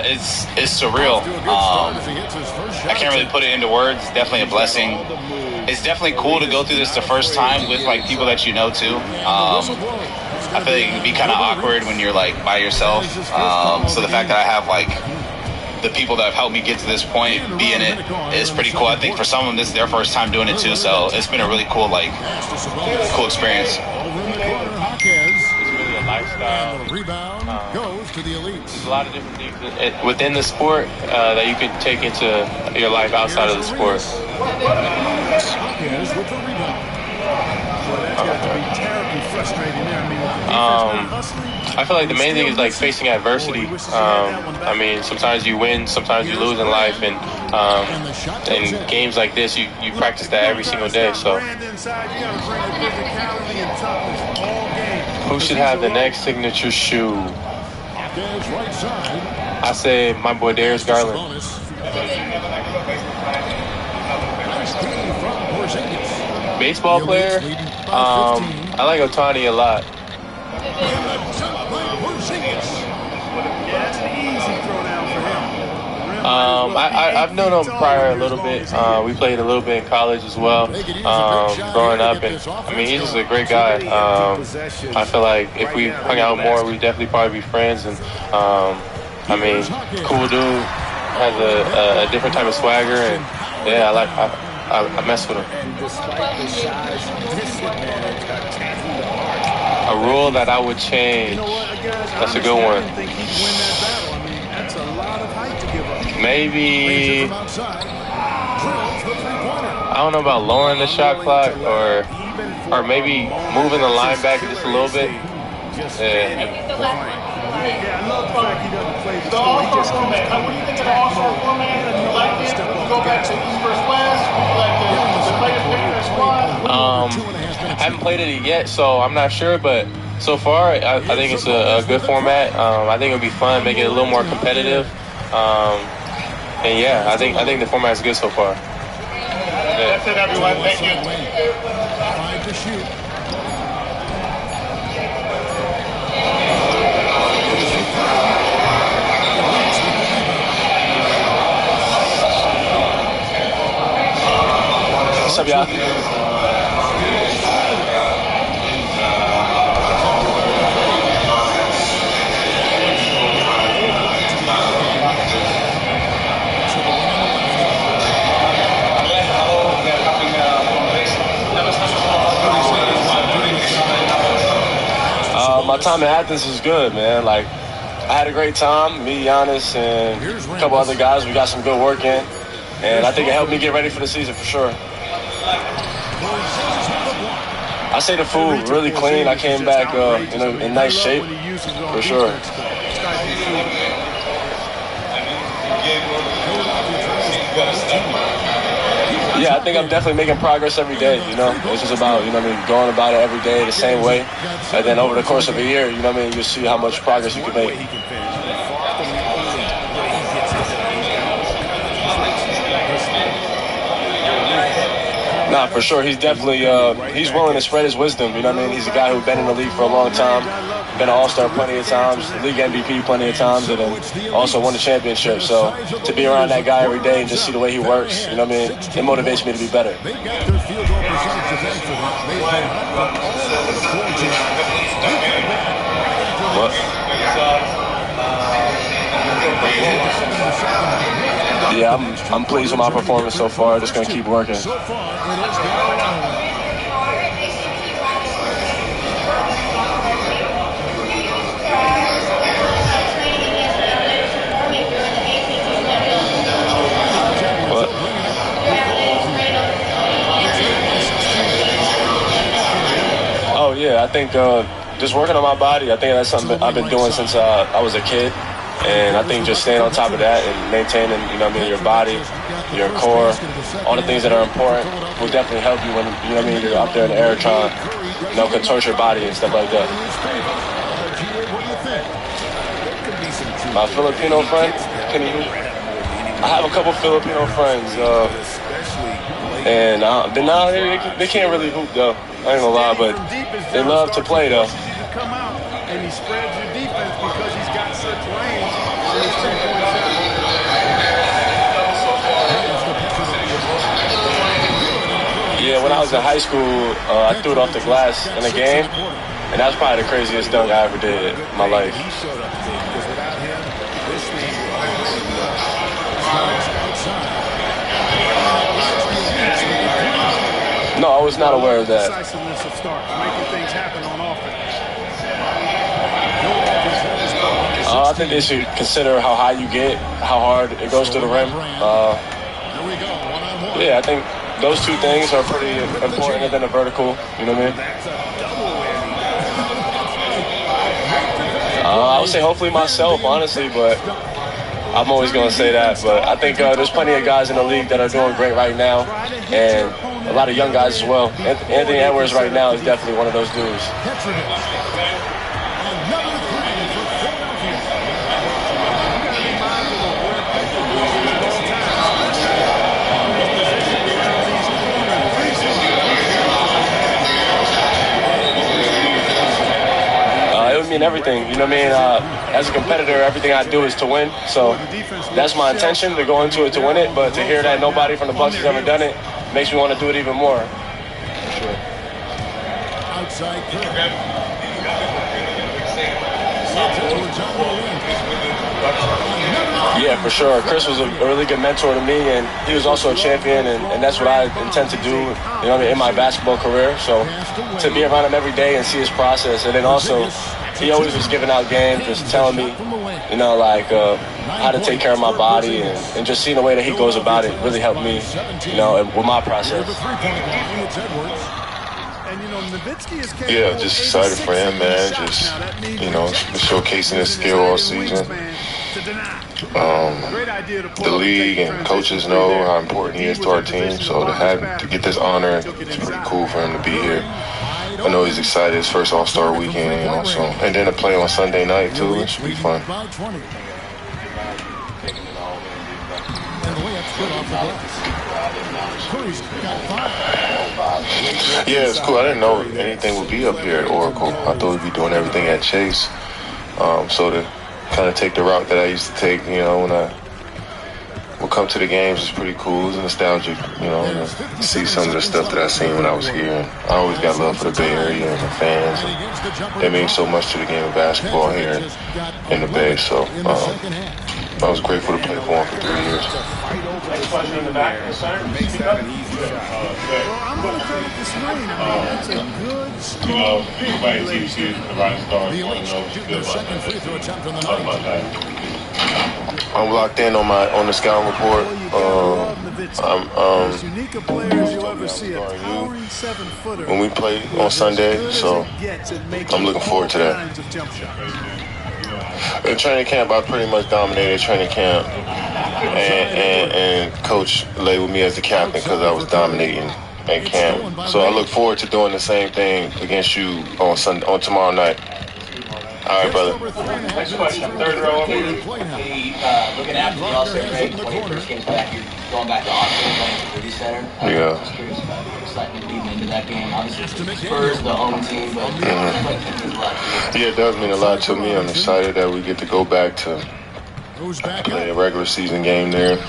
It's surreal. I can't really put it into words. It's definitely a blessing. It's definitely cool to go through this the first time with, like, people that you know, too. I feel like it can be kind of awkward when you're, like, by yourself. So the fact that I have, like, the people that have helped me get to this point, be in it, is pretty cool. I think for some of them, this is their first time doing it too, so it's been a really cool, cool experience. It's really a lifestyle. Goes to the elites. There's a lot of different things within the sport that you could take into your life outside of the sport. I feel like the main thing is like facing adversity. I mean, sometimes you win, sometimes you lose in life, and in games like this, you practice that every single day. So, who should have the next signature shoe? I say my boy Darius Garland. Baseball player, I like Ohtani a lot. I've known him prior a little bit. We played a little bit in college as well, growing up, and I mean, he's just a great guy. I feel like if we hung out more, we'd definitely probably be friends. And I mean, cool dude, has a different type of swagger, and yeah, I mess with him. A rule that I would change. That's a good one. Maybe, I don't know about lowering the shot clock or maybe moving the line back just a little bit. Yeah. I love the fact he doesn't play the score. He just comes back. What do you think of the all-star format? Do you like it? Do you go back to East versus West? Do you like the players pick their squad? I haven't played it yet, so I'm not sure, but so far, I think it's a good format. I think it'll be fun, make it a little more competitive. And yeah, I think the format is good so far. Yeah. That's it, everyone. Thank you. 5 to shoot. What's up, y'all? My time in Athens was good, man. Like, I had a great time. Me, Giannis, and a couple other guys. We got some good work in. And I think it helped me get ready for the season for sure. I say the food really clean. I came back in nice shape for sure. Yeah, I think I'm definitely making progress every day, It's just about, going about it every day the same way. And then over the course of a year, you'll see how much progress you can make. Nah, for sure. He's definitely, he's willing to spread his wisdom, He's a guy who's been in the league for a long time, been an all-star plenty of times, league MVP plenty of times, and then also won the championship. So to be around that guy every day and just see the way he works, it motivates me to be better. What? Yeah, I'm pleased with my performance so far. Just gonna keep working. What? Oh yeah, I think just working on my body. I think that's something I've been doing since I was a kid. And I think just staying on top of that and maintaining, your body, your core, all the things that are important will definitely help you when, you're up there in the air trying, contort your body and stuff like that. My Filipino friend, I have a couple Filipino friends, and they can't really hoop though. I ain't gonna lie, but they love to play though. And he spreads your defense because he's got such range in his three-point shot. Yeah, when I was in high school, I threw it off the glass in a game, and that was probably the craziest dunk I ever did in my life. No, I was not aware of that. Decisiveness of starts, making things happen on offense. I think they should consider how high you get, how hard it goes to the rim. Yeah, I think those two things are pretty important than the vertical. You know what I mean? I would say hopefully myself, honestly, but I'm always going to say that. But I think there's plenty of guys in the league that are doing great right now, and a lot of young guys as well. Anthony Edwards right now is definitely one of those dudes. And everything, as a competitor, everything I do is to win, so that's my intention, to go into it to win it. But to hear that nobody from the Bucks has ever done it makes me want to do it even more. Sure. Yeah, for sure. Chris was a really good mentor to me, and he was also a champion, and that's what I intend to do, in my basketball career. So to be around him every day and see his process, and then also he always was giving out games, just telling me, how to take care of my body, and just seeing the way that he goes about it really helped me, with my process. Yeah, just excited for him, man. Just, showcasing his skill all season. The league and coaches know how important he is to our team, so to get this honor, it's pretty cool for him to be here. I know he's excited, his first All-Star weekend, and then to play on Sunday night too. It should be fun. Yeah, it's cool. I didn't know anything would be up here at Oracle. I thought we'd be doing everything at Chase. So to kind of take the route that I used to take, when I would come to the games, is pretty cool. It's nostalgic, to see some of the stuff that I seen when I was here. And I always got love for the Bay Area and the fans. And it means so much to the game of basketball here in the Bay. So I was grateful to play for him for 3 years. Next question in the back, sir. Makes that an easy shot. Well, I'm going to credit the screen. I mean, that's a good, strong pick. The Elite shooting their second free throw attempt on the night. I'm locked in on the scouting report. When we play on Sunday, so I'm looking forward to that. In training camp, I pretty much dominated training camp, and Coach labeled me as the captain because I was dominating at camp. So I look forward to doing the same thing against you on tomorrow night. All right, brother. Next question, third row over here. Looking after the All-Star break, when you first came back, you're going back to Austin, going to the City Center. Yeah. Just curious about your excitement leading into that game. Obviously, Spurs, the home team, but it means a lot to you. Yeah, it does mean a lot to me. I'm excited that we get to go back to play a regular season game there.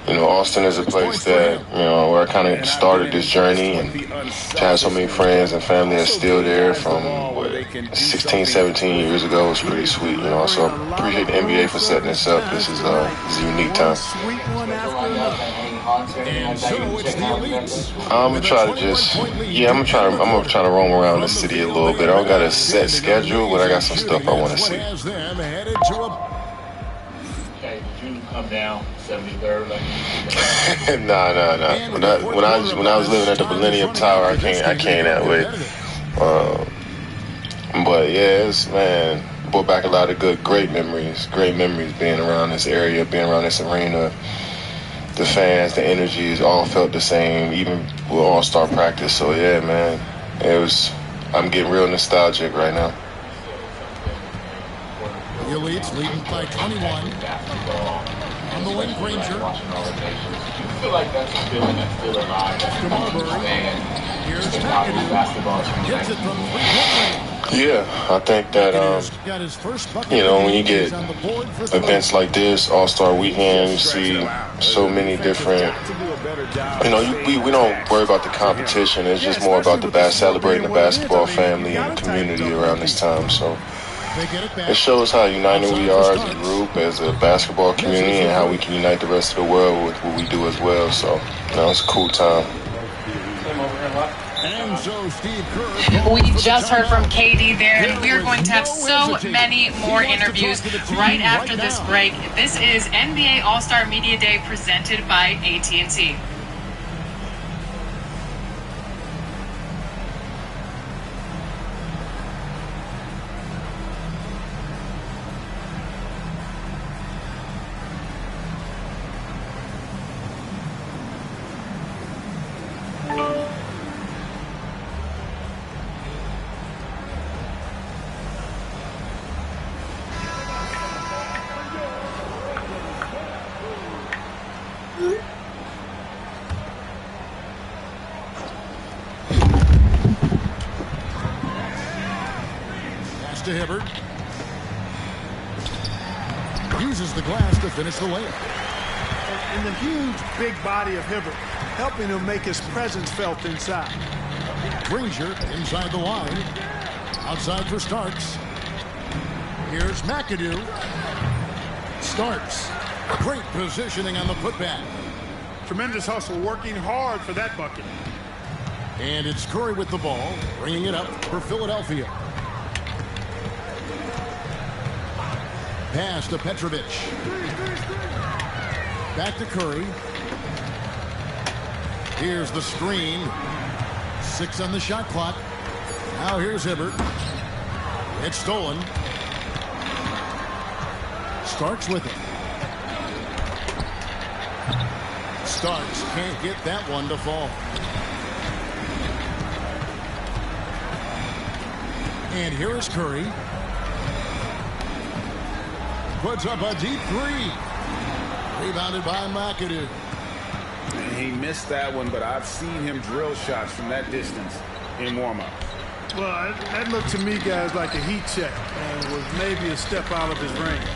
Austin is a place that, where I kind of started this journey, and to have so many friends and family that's still there from 16, 17 years ago is pretty sweet, So I appreciate the NBA for setting this up. This is a unique time. I'm gonna try to roam around the city a little bit. I don't got a set schedule, but I got some stuff I want to see. Come down 73rd. Nah. When I was living at the Millennium Tower, I came that way. But yeah, brought back a lot of great memories being around this area, being around this arena. The fans, the energies, all felt the same, even with All-Star practice. So yeah, man, I'm getting real nostalgic right now. The Elites leading by 21. On the wing, Granger. I feel like that's a feeling that's still alive. To Marbury. Here's McAdoo. Hits it from 3-point range. Yeah, I think that, when you get events like this, All-Star Weekend, you see so many different, we don't worry about the competition. It's just more about celebrating the basketball family and the community around this time. So it shows how united we are as a group, as a basketball community, and how we can unite the rest of the world with what we do as well. So, it's a cool time. And so Steve Kerr. We just heard from KD there, and we are going to have so many more interviews right after this break. This is NBA All-Star Media Day presented by AT&T. To Hibbert. Uses the glass to finish the layup. And the huge, big body of Hibbert helping him make his presence felt inside. Granger inside the line. Outside for Starks. Here's McAdoo. Starks. Great positioning on the putback. Tremendous hustle, working hard for that bucket. And it's Curry with the ball, bringing it up for Philadelphia. Pass to Petrovic. Back to Curry. Here's the screen. 6 on the shot clock. Now here's Hibbert. It's stolen. Starks with it. Starks can't get that one to fall. And here is Curry. Puts up a deep three. Rebounded by McAdoo. And he missed that one, but I've seen him drill shots from that distance in warm-up. Well, that looked to me, guys, like a heat check and was maybe a step out of his range.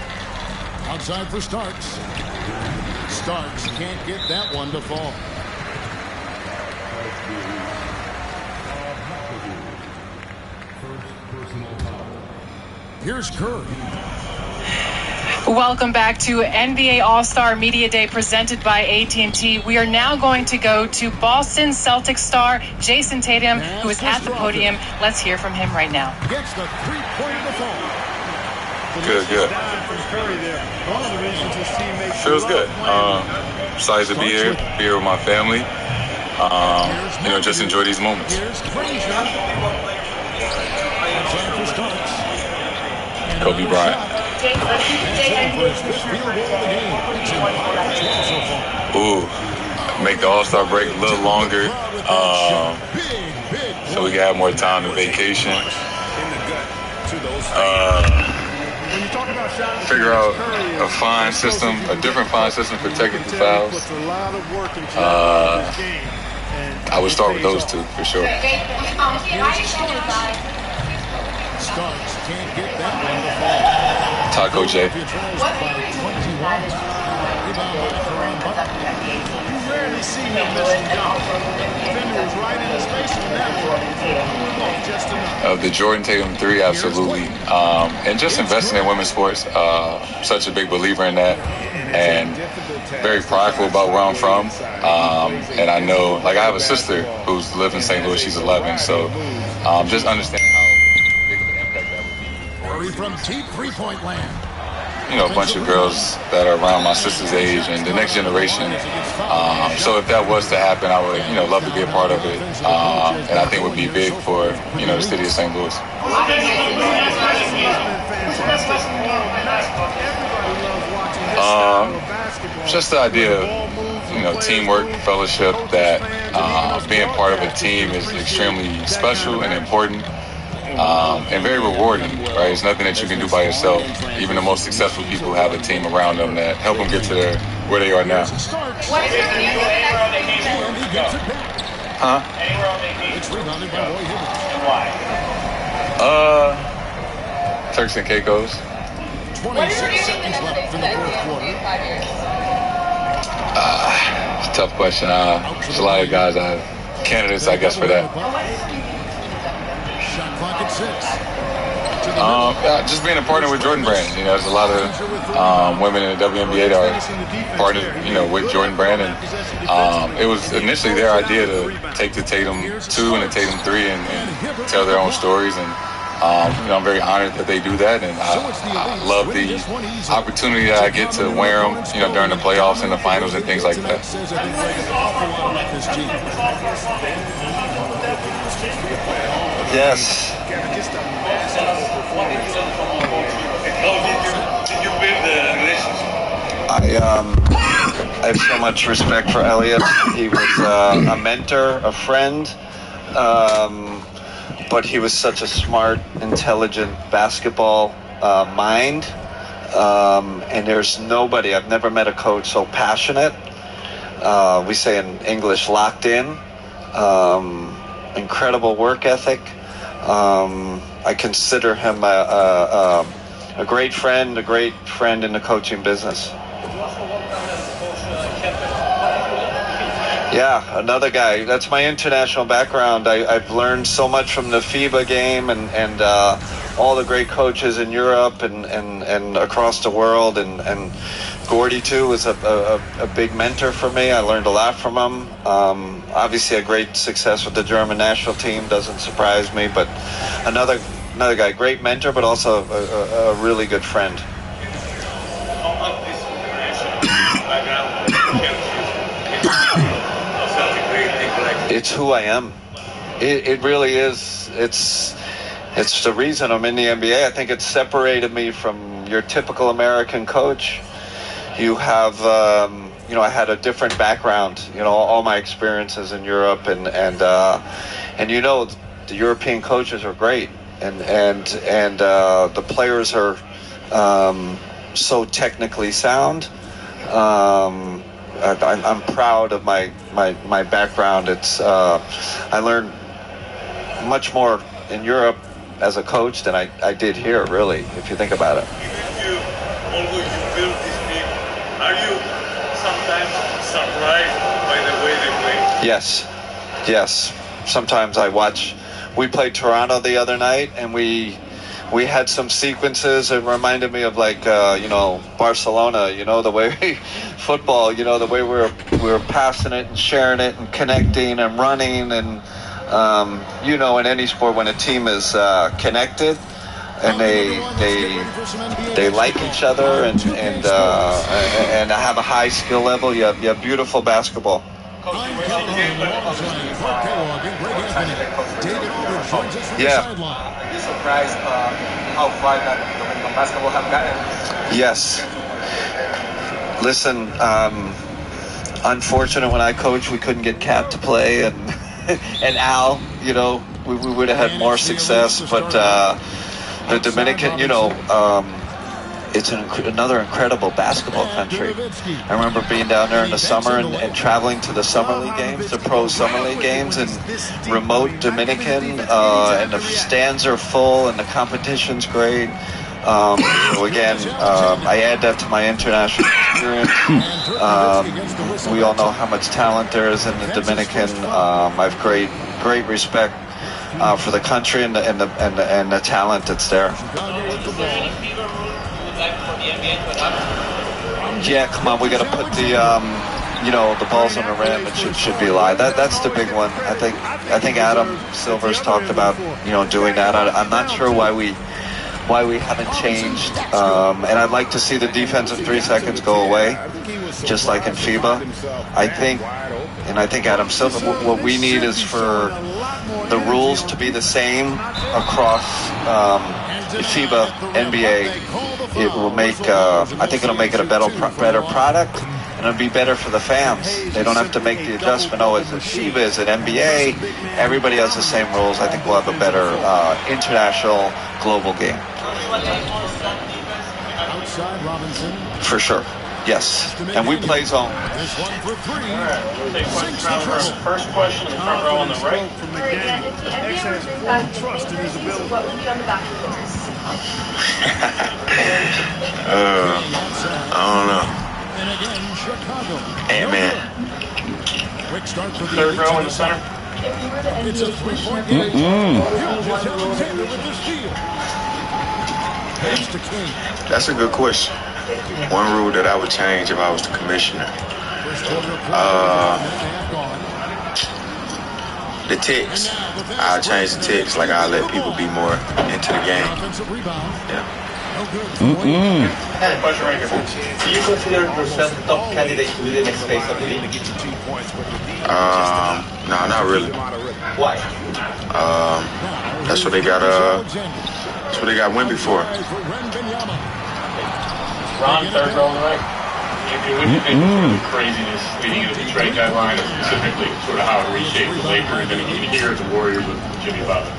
Outside for Starks. Starks can't get that one to fall. Here's Curry. Welcome back to NBA All-Star Media Day presented by AT&T. We are now going to go to Boston Celtics star Jason Tatum, who is at the podium. Let's hear from him right now. Gets the three-pointer to fall. Good. Feels good. Excited to be here with my family. Just enjoy these moments. Kobe Bryant. Ooh, make the All-Star break a little longer, so we can have more time to vacation. Figure out a fine system, a different fine system for technical fouls. I would start with those two for sure. Starks can't get that one to fall. Taco J. You rarely see him missing dunks. Defender was right in his face on that one. Just enough. The Jordan Tatum 3, absolutely. And just investing in women's sports. Such a big believer in that. And very prideful about where I'm from. And I know, I have a sister who's lived in St. Louis. She's 11. So just understanding how from deep three-point land. A bunch of girls that are around my sister's age and the next generation. So if that was to happen, I would, love to be a part of it. And I think it would be big for, the city of St. Louis. Just the idea of, teamwork, fellowship, that being part of a team is extremely special and important. And very rewarding, right? It's nothing that you can do by yourself. Even the most successful people have a team around them that help them get to where they are now. Turks and Caicos. 26 seconds left in the fourth quarter. It's a tough question. There's a lot of guys, candidates, I guess, for that. Shot clock at 6. Just being a partner with Jordan Brand. There's a lot of women in the WNBA that are partnered, with Jordan Brand. And it was initially their idea to take the Tatum 2 and the Tatum 3 and tell their own stories. And, I'm very honored that they do that. And I love the opportunity that I get to wear them, during the playoffs and the finals and things like that. Yes. I have so much respect for Elliot. He was a mentor, a friend, but he was such a smart, intelligent basketball mind. And there's nobody, I've never met a coach so passionate. We say in English, locked in. Incredible work ethic. I consider him a great friend in the coaching business. Yeah, another guy. That's my international background. I've learned so much from the FIBA game and all the great coaches in Europe and across the world. And Gordy, too, was a big mentor for me. I learned a lot from him. Obviously, a great success with the German national team doesn't surprise me. But another guy, great mentor, but also a really good friend. It's who I am. It really is. It's the reason I'm in the NBA. I think it separated me from your typical American coach. You have, I had a different background. All my experiences in Europe and the European coaches are great, and the players are so technically sound. I'm proud of my background. I learned much more in Europe as a coach than I did here, really, if you think about it. Although you build this team, are you sometimes surprised by the way they play? Yes. Sometimes I watch. We played Toronto the other night, and we we had some sequences. It reminded me of like Barcelona. The way football. The way we were passing it and sharing it and connecting and running and in any sport when a team is connected and they like each other and have a high skill level. You have beautiful basketball. Yeah. Are you surprised how far that Dominican basketball have gotten? Yes. Listen, unfortunate when I coached, we couldn't get Cat to play, and and Al, we would have had more success. But the Dominican, it's another incredible basketball country. I remember being down there in the summer and traveling to the summer league games, the pro summer league games, and remote Dominican, and the stands are full and the competition's great. So again, I add that to my international experience. We all know how much talent there is in the Dominican. I have great respect for the country and the talent that's there. Yeah, come on, we got to put the balls on the rim. It should be live. That's the big one. I think Adam Silver's talked about doing that. I'm not sure why we haven't changed. And I'd like to see the defensive 3 seconds go away, just like in FIBA. I think Adam Silver. What we need is for the rules to be the same across FIBA, NBA. It will make. I think it'll make it a better product, and it'll be better for the fans. They don't have to make the adjustment. Oh, is it FIBA? Is it NBA? Everybody has the same rules. I think we'll have a better international, global game. Outside Robinson. For sure. Yes. And we play zone. This one for three. First question in the front row on the right. From the game. X has full trust in his ability. What would be on the back of yours? I don't know. And again, Chicago. Ant-Man. Quick start for the Third row in the center. It's a three-point game. Here's Alexander with the steal. Pass to King. That's a good question. One rule that I would change if I was the commissioner. The ticks. I'll change the ticks. Like, I'll let people be more into the game. Yeah. I had a question right here. Do you consider yourself the top candidate to be the next face of the league? No, not really. Why? That's what they got. That's what they got Wemby for. Ron, third row on the right. What do you think of the craziness leading into the trade deadline, and specifically sort of how it reshaped the Lakers and even here at the Warriors with Jimmy Butler?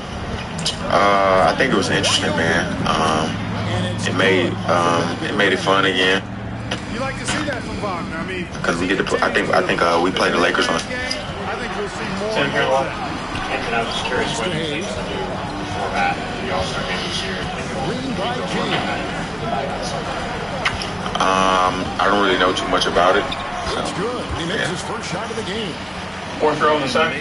I think it was interesting, man. It made it fun again. You like to see that from Wagner? I mean, because we get to. I think we play the Lakers on. I think we'll see more of that. And I'm just curious what you think to do before that the All-Star game this year. I don't really know too much about it. That's good. He makes his first shot of the game. Fourth row in the center.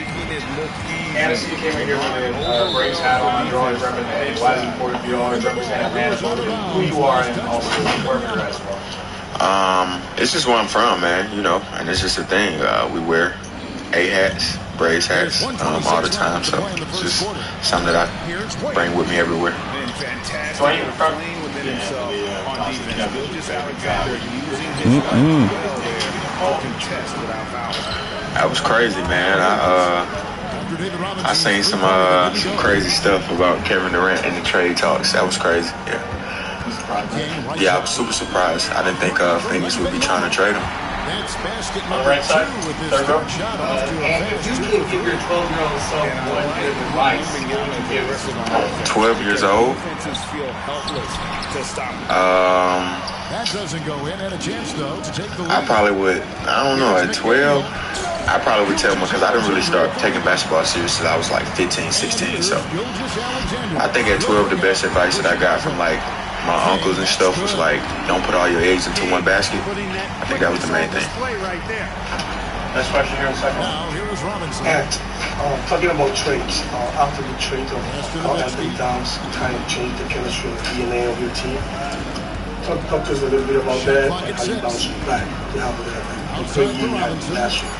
Anderson came in here with a Braves hat on. You're always representing. Why is it important for you always represent who you are and also where you're as well? It's just where I'm from, man. And it's just a thing. We wear A hats, Braves hats, all the time. So it's just something that I bring with me everywhere. So I even from That was crazy, man. I seen some crazy stuff about Kevin Durant in the trade talks. That was crazy. Yeah, I was super surprised. I didn't think Phoenix would be trying to trade him. On the right side, third row. And if you can give your 12-year-old son one bit of advice, you can give it 12 years old. That doesn't go in. Had a chance though to take the lead. I probably would. I don't know. At 12, I probably would tell him because I didn't really start taking basketball serious until I was like 15, 16. So I think at 12, the best advice that I got from like my uncles and stuff was like, don't put all your eggs into one basket. I think that was the main thing. Next question here in a second. Now here is Robinson. Talking about trades, after the trade of Anthony Downs, kind of changed the chemistry and the DNA of your team. Talk to us a little bit about that and how you bounce back to have a great year you had last year.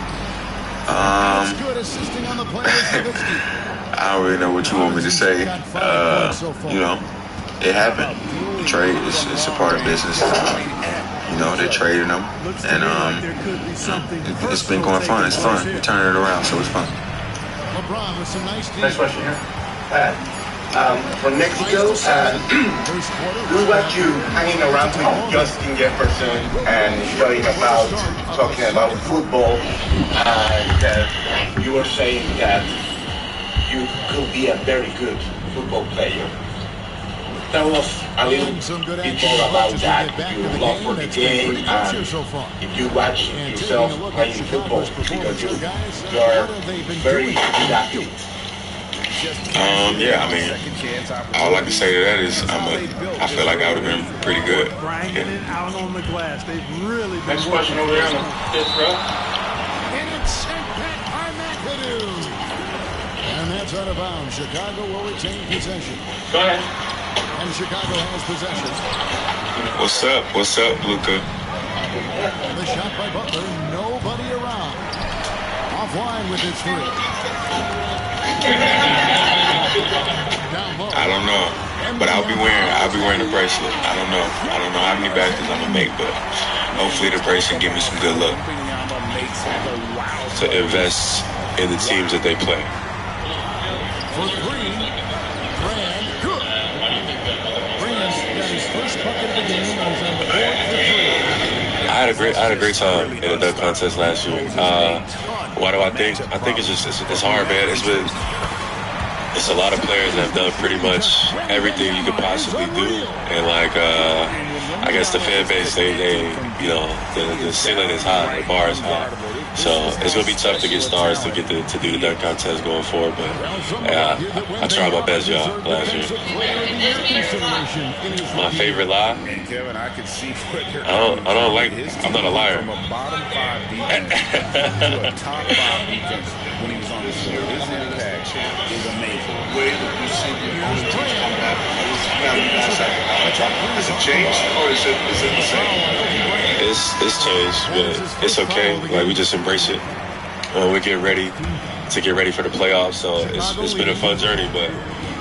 I don't really know what you want me to say. You know, it happened. Trade is a part of business. You know, they traded them, and it's been going fun. It's fun. We're turning it around, so it's fun. Next question here. From Mexico, we watch you hanging around with Justin Jefferson and talking about football, and you were saying that you could be a very good football player. Tell us a little bit more about that, your love for the game, and if you watch yourself playing football, because you are very good athlete. Yeah, I mean, all I can say to that is I feel like I would have been pretty good. Yeah. Out on the glass. They've really been Next question over here on the fifth row. And it's sent back by McAdoo. And that's out of bounds. Chicago will retain possession. Go ahead. And Chicago has possession. What's up? What's up, Luka? The shot by Butler. Nobody around. Offline with his three. I don't know, but I'll be wearing a bracelet. I don't know how many baskets I'm gonna make, but hopefully the bracelet give me some good luck to invest in the teams that they play. For three, Brand good. Brand's got his first bucket of the game and is on the board for three. I had a great time in the dunk contest last year. Why do I think? I think it's hard, man. It's a lot of players that have done pretty much everything you could possibly do, and I guess the fan base, they you know, the ceiling is high, the bar is high, so it's gonna be tough to get stars to get to do the dunk contest going forward. But I tried my best, y'all, last year. My favorite lie? Kevin, I can see I don't like. I'm not a liar. From a bottom 5 defense to a top 5 defense when he was on the floor. His impact is amazing. Way that you see the opposing teams come back. Has it changed or is it the same? It's changed, but it's okay. Like, we just embrace it. We get ready for the playoffs. So it's been a fun journey, but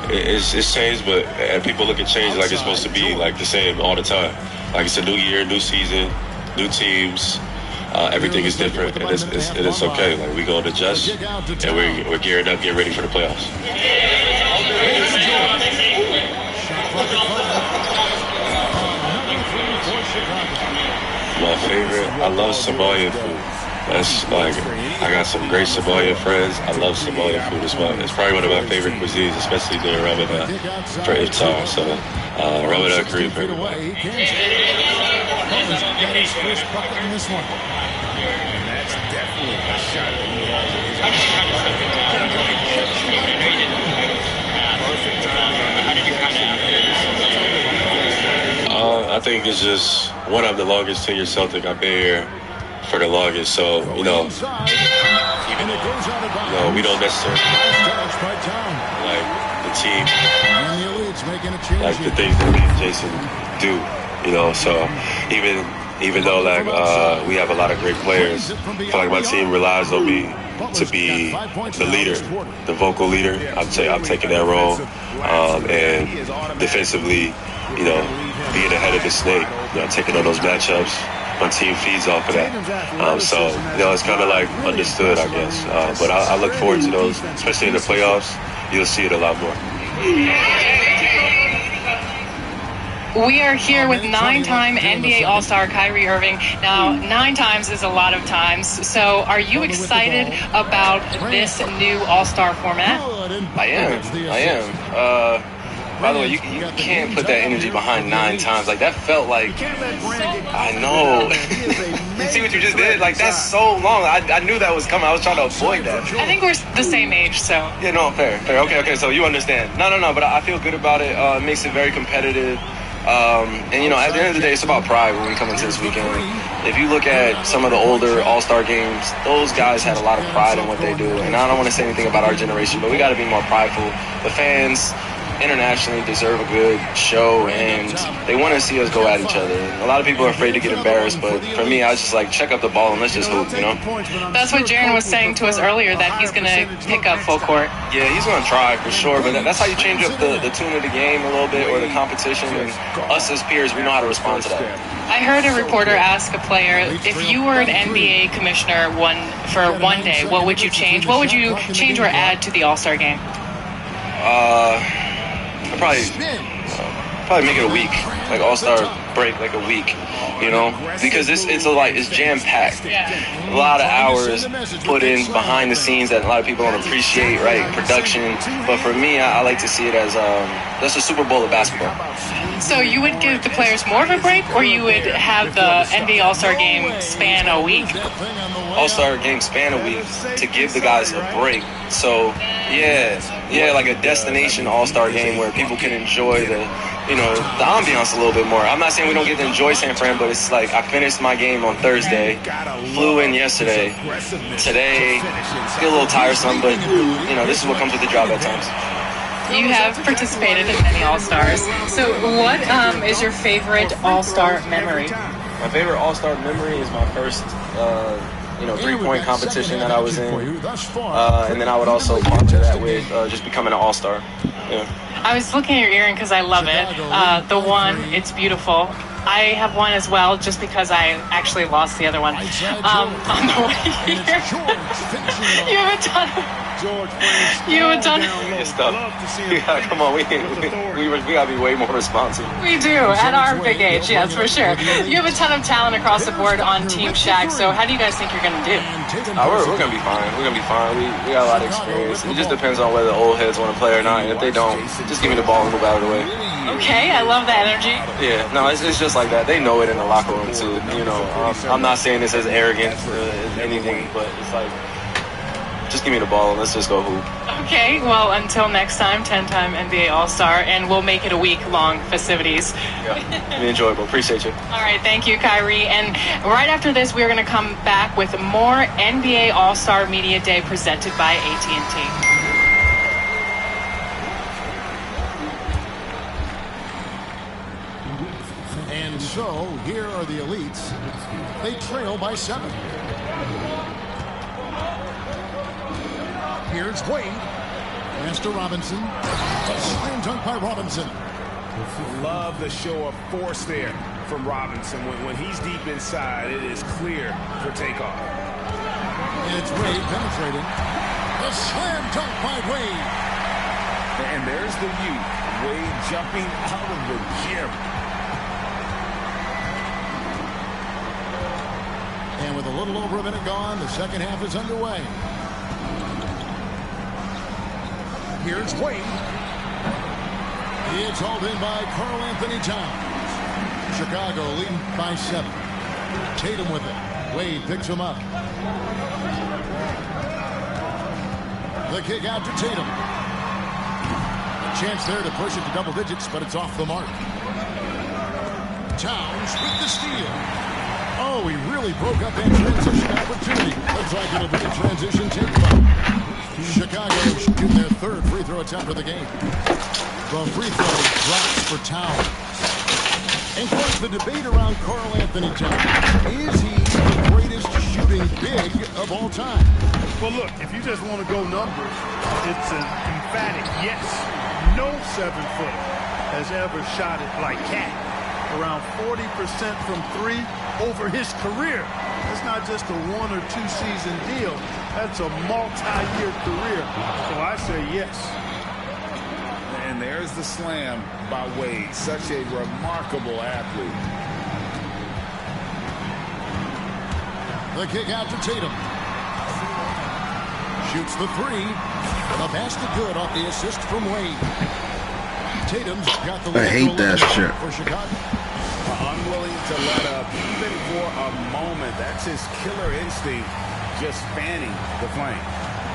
it's changed. But people look at change like it's supposed to be like the same all the time. Like, it's a new year, new season, new teams. Everything is different, and it's okay. Like, we going to adjust, and we're gearing up, getting ready for the playoffs. My favorite, I love Somalian food. That's like, I got some great Somalian friends. I love Somalian food. It's probably one of my favorite cuisines, especially during Ramadan for iftar. So Ramadan Kareem for everybody. And that's definitely a shot that he has. Perfect I think it's just one of the longest tenure Celtic. I've been here for the longest, so we don't necessarily like the team, like the things that me and Jason do, So even though we have a lot of great players, I feel like my team relies on me to be the leader, the vocal leader. I'm taking that role, and defensively, being ahead of the snake, taking on those matchups. My team feeds off of that. So it's kind of like understood, I guess. But I look forward to those, especially in the playoffs. You'll see it a lot more. We are here with 9-time NBA All-Star Kyrie Irving. Now, 9 times is a lot of times. So are you excited about this new All-Star format? I am. By the way, you can't put that energy behind 9 times. Like, that felt like, I know. You see what you just did? Like, that's so long. I knew that was coming. I was trying to avoid that. I think we're the same age, so. Yeah, no, fair. Okay, so you understand. No, but I feel good about it. It makes it very competitive. And, you know, at the end of the day, it's about pride when we come into this weekend. If you look at some of the older All-Star games, those guys had a lot of pride in what they do. And I don't want to say anything about our generation, but we got to be more prideful. The fans internationally deserve a good show, and they want to see us go at each other. A lot of people are afraid to get embarrassed, but for me, I was just like, check up the ball and let's just hoop, you know? That's what Jaron was saying to us earlier, that he's going to pick up full court. Yeah, he's going to try for sure, but that's how you change up the tune of the game a little bit, or the competition, and us as peers, we know how to respond to that. I heard a reporter ask a player, if you were an NBA commissioner for one day, what would you change? What would you change or add to the All-Star game? I'd probably make it a week, like All-Star break, like a week, you know, because it's jam-packed. A lot of hours put in behind the scenes that a lot of people don't appreciate, right? Production. But for me, I like to see it as that's a Super Bowl of basketball. So you would give the players more of a break, or you would have the NBA All-Star game span a week? All-Star game span a week to give the guys a break. So, yeah, like a destination All-Star game where people can enjoy the ambiance a little bit more. I'm not saying we don't get to enjoy San Fran, but it's like I finished my game on Thursday, flew in yesterday. Today, feel a little tiresome, but, you know, this is what comes with the job at times. You have participated in many All-Stars. So what is your favorite All-Star memory? My favorite All-Star memory is my first, three-point competition that I was in. And then I would also partner that with just becoming an All-Star. Yeah. I was looking at your earring because I love it. The one, it's beautiful. I have one as well, just because I actually lost the other one on the way here. You have a ton of... You have a ton of... stuff. Yeah, come on, we gotta be way more responsive. We do, at our big age, yes, for sure. You have a ton of talent across the board on Team Shaq, so how do you guys think you're gonna do? We're gonna be fine. We're gonna be fine. We got a lot of experience. It just depends on whether the old heads want to play or not, and if they don't, just give me the ball and move out of the way. Okay, I love that energy. Yeah, no, it's just like that. They know it in the locker room too. You know, I'm not saying this as arrogant or anything, but it's like, just give me the ball and let's just go hoop. Okay, well, until next time, 10-time NBA All-Star, and we'll make it a week-long festivities. Yeah, be enjoyable. Appreciate you. All right, thank you, Kyrie. And right after this, we're going to come back with more NBA All-Star Media Day presented by AT&T. So, here are the elites. They trail by 7. Here's Wade. Pass to Robinson. A slam dunk by Robinson. Love the show of force there from Robinson. When he's deep inside, it is clear for takeoff. It's Wade penetrating. A slam dunk by Wade. And there's the youth. Wade jumping out of the gym. And with a little over a minute gone, the second half is underway. Here's Wade. It's hauled in by Karl Anthony Towns. Chicago leading by 7. Tatum with it. Wade picks him up. The kick out to Tatum. A chance there to push it to double digits, but it's off the mark. Towns with the steal. Oh, he really broke up that transition opportunity. Looks like it'll be a transition take-up. Chicago shooting their third free throw attempt of the game. The free throw drops for Towns. And of course, the debate around Karl Anthony Towns. Is he the greatest shooting big of all time? Well, look, if you just want to go numbers, it's an emphatic yes. No 7-footer has ever shot it like Cat. Around 40% from 3 over his career. That's not just a 1 or 2 season deal. That's a multi-year career. So I say yes. And there's the slam by Wade. Such a remarkable athlete. The kick out to Tatum. Shoots the 3. The basket good off the assist from Wade. Tatum's got the I hate that shit. For Chicago. Unwilling to let up even for a moment. That's his killer instinct, just fanning the flame.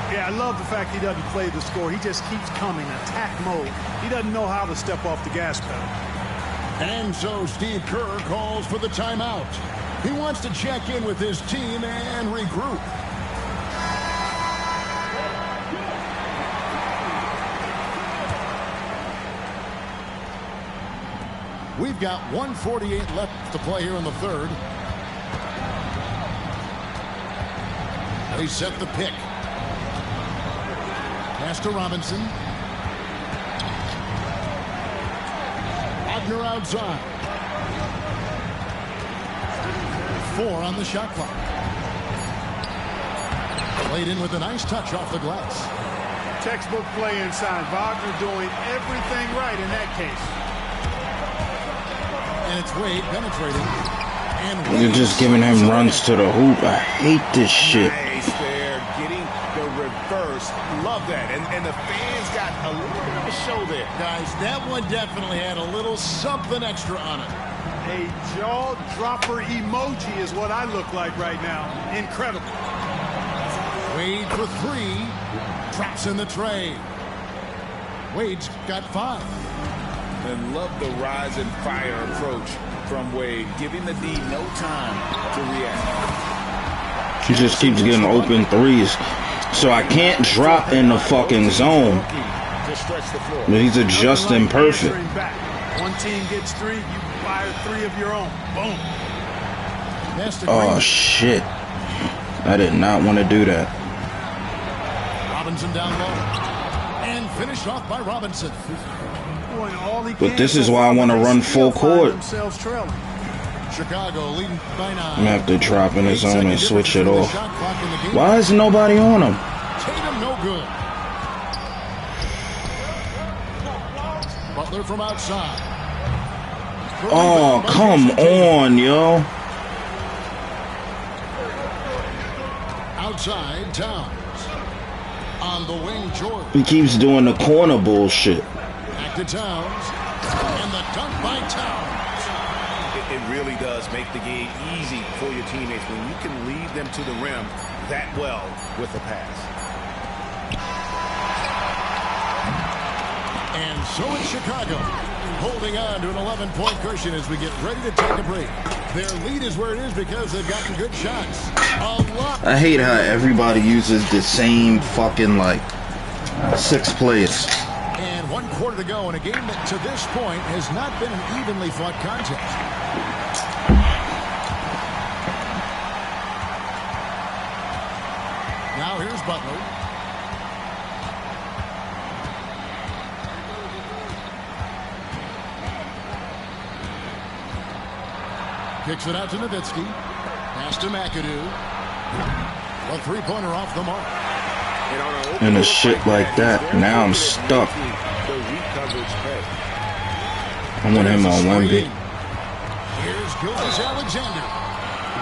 Yeah, I love the fact he doesn't play the score. He just keeps coming, attack mode. He doesn't know how to step off the gas pedal. And so Steve Kerr calls for the timeout. He wants to check in with his team and regroup. We've got 1:48 left to play here in the third. They set the pick. Pass to Robinson. Wagner outside. 4 on the shot clock. Played in with a nice touch off the glass. Textbook play inside. Wagner doing everything right in that case. And it's Wade penetrating. And you're just giving him runs to the hoop. I hate this shit. Nice there, getting the reverse. Love that. And the fans got a little bit of a show there. Guys, that one definitely had a little something extra on it. A jaw-dropper emoji is what I look like right now. Incredible. Wade for 3. Drops in the tray. Wade's got 5. And love the rise and fire approach from Wade, giving the D no time to react. He just keeps getting open threes. So I can't drop in the fucking zone. But he's adjusting perfect. One team gets 3, you fire 3 of your own. Boom. Oh shit. I did not want to do that. Robinson down low. And finished off by Robinson. But this is why I want to run full court. Chicago leading by 9. I'm gonna have to drop in the zone and switch it off. Why is nobody on him? Tatum no good. Butler from outside. Oh, come on, yo. Outside, Towns. On the wing, Jordan. He keeps doing the corner bullshit. Back to Towns. And the dunk by Towns. It really does make the game easy for your teammates when you can lead them to the rim that well with a pass. And so it's Chicago, holding on to an 11-point cushion as we get ready to take a break. Their lead is where it is because they've gotten good shots. I hate how everybody uses the same fucking, like, 6 plays. And 1 quarter to go in a game that to this point has not been an evenly fought contest. Now here's Butler. Kicks it out to Nowitzki. Pass to McAdoo. A 3-pointer off the mark. And a shit like that. Now I'm stuck. I want him on 1B. Here's Gilgeous Alexander.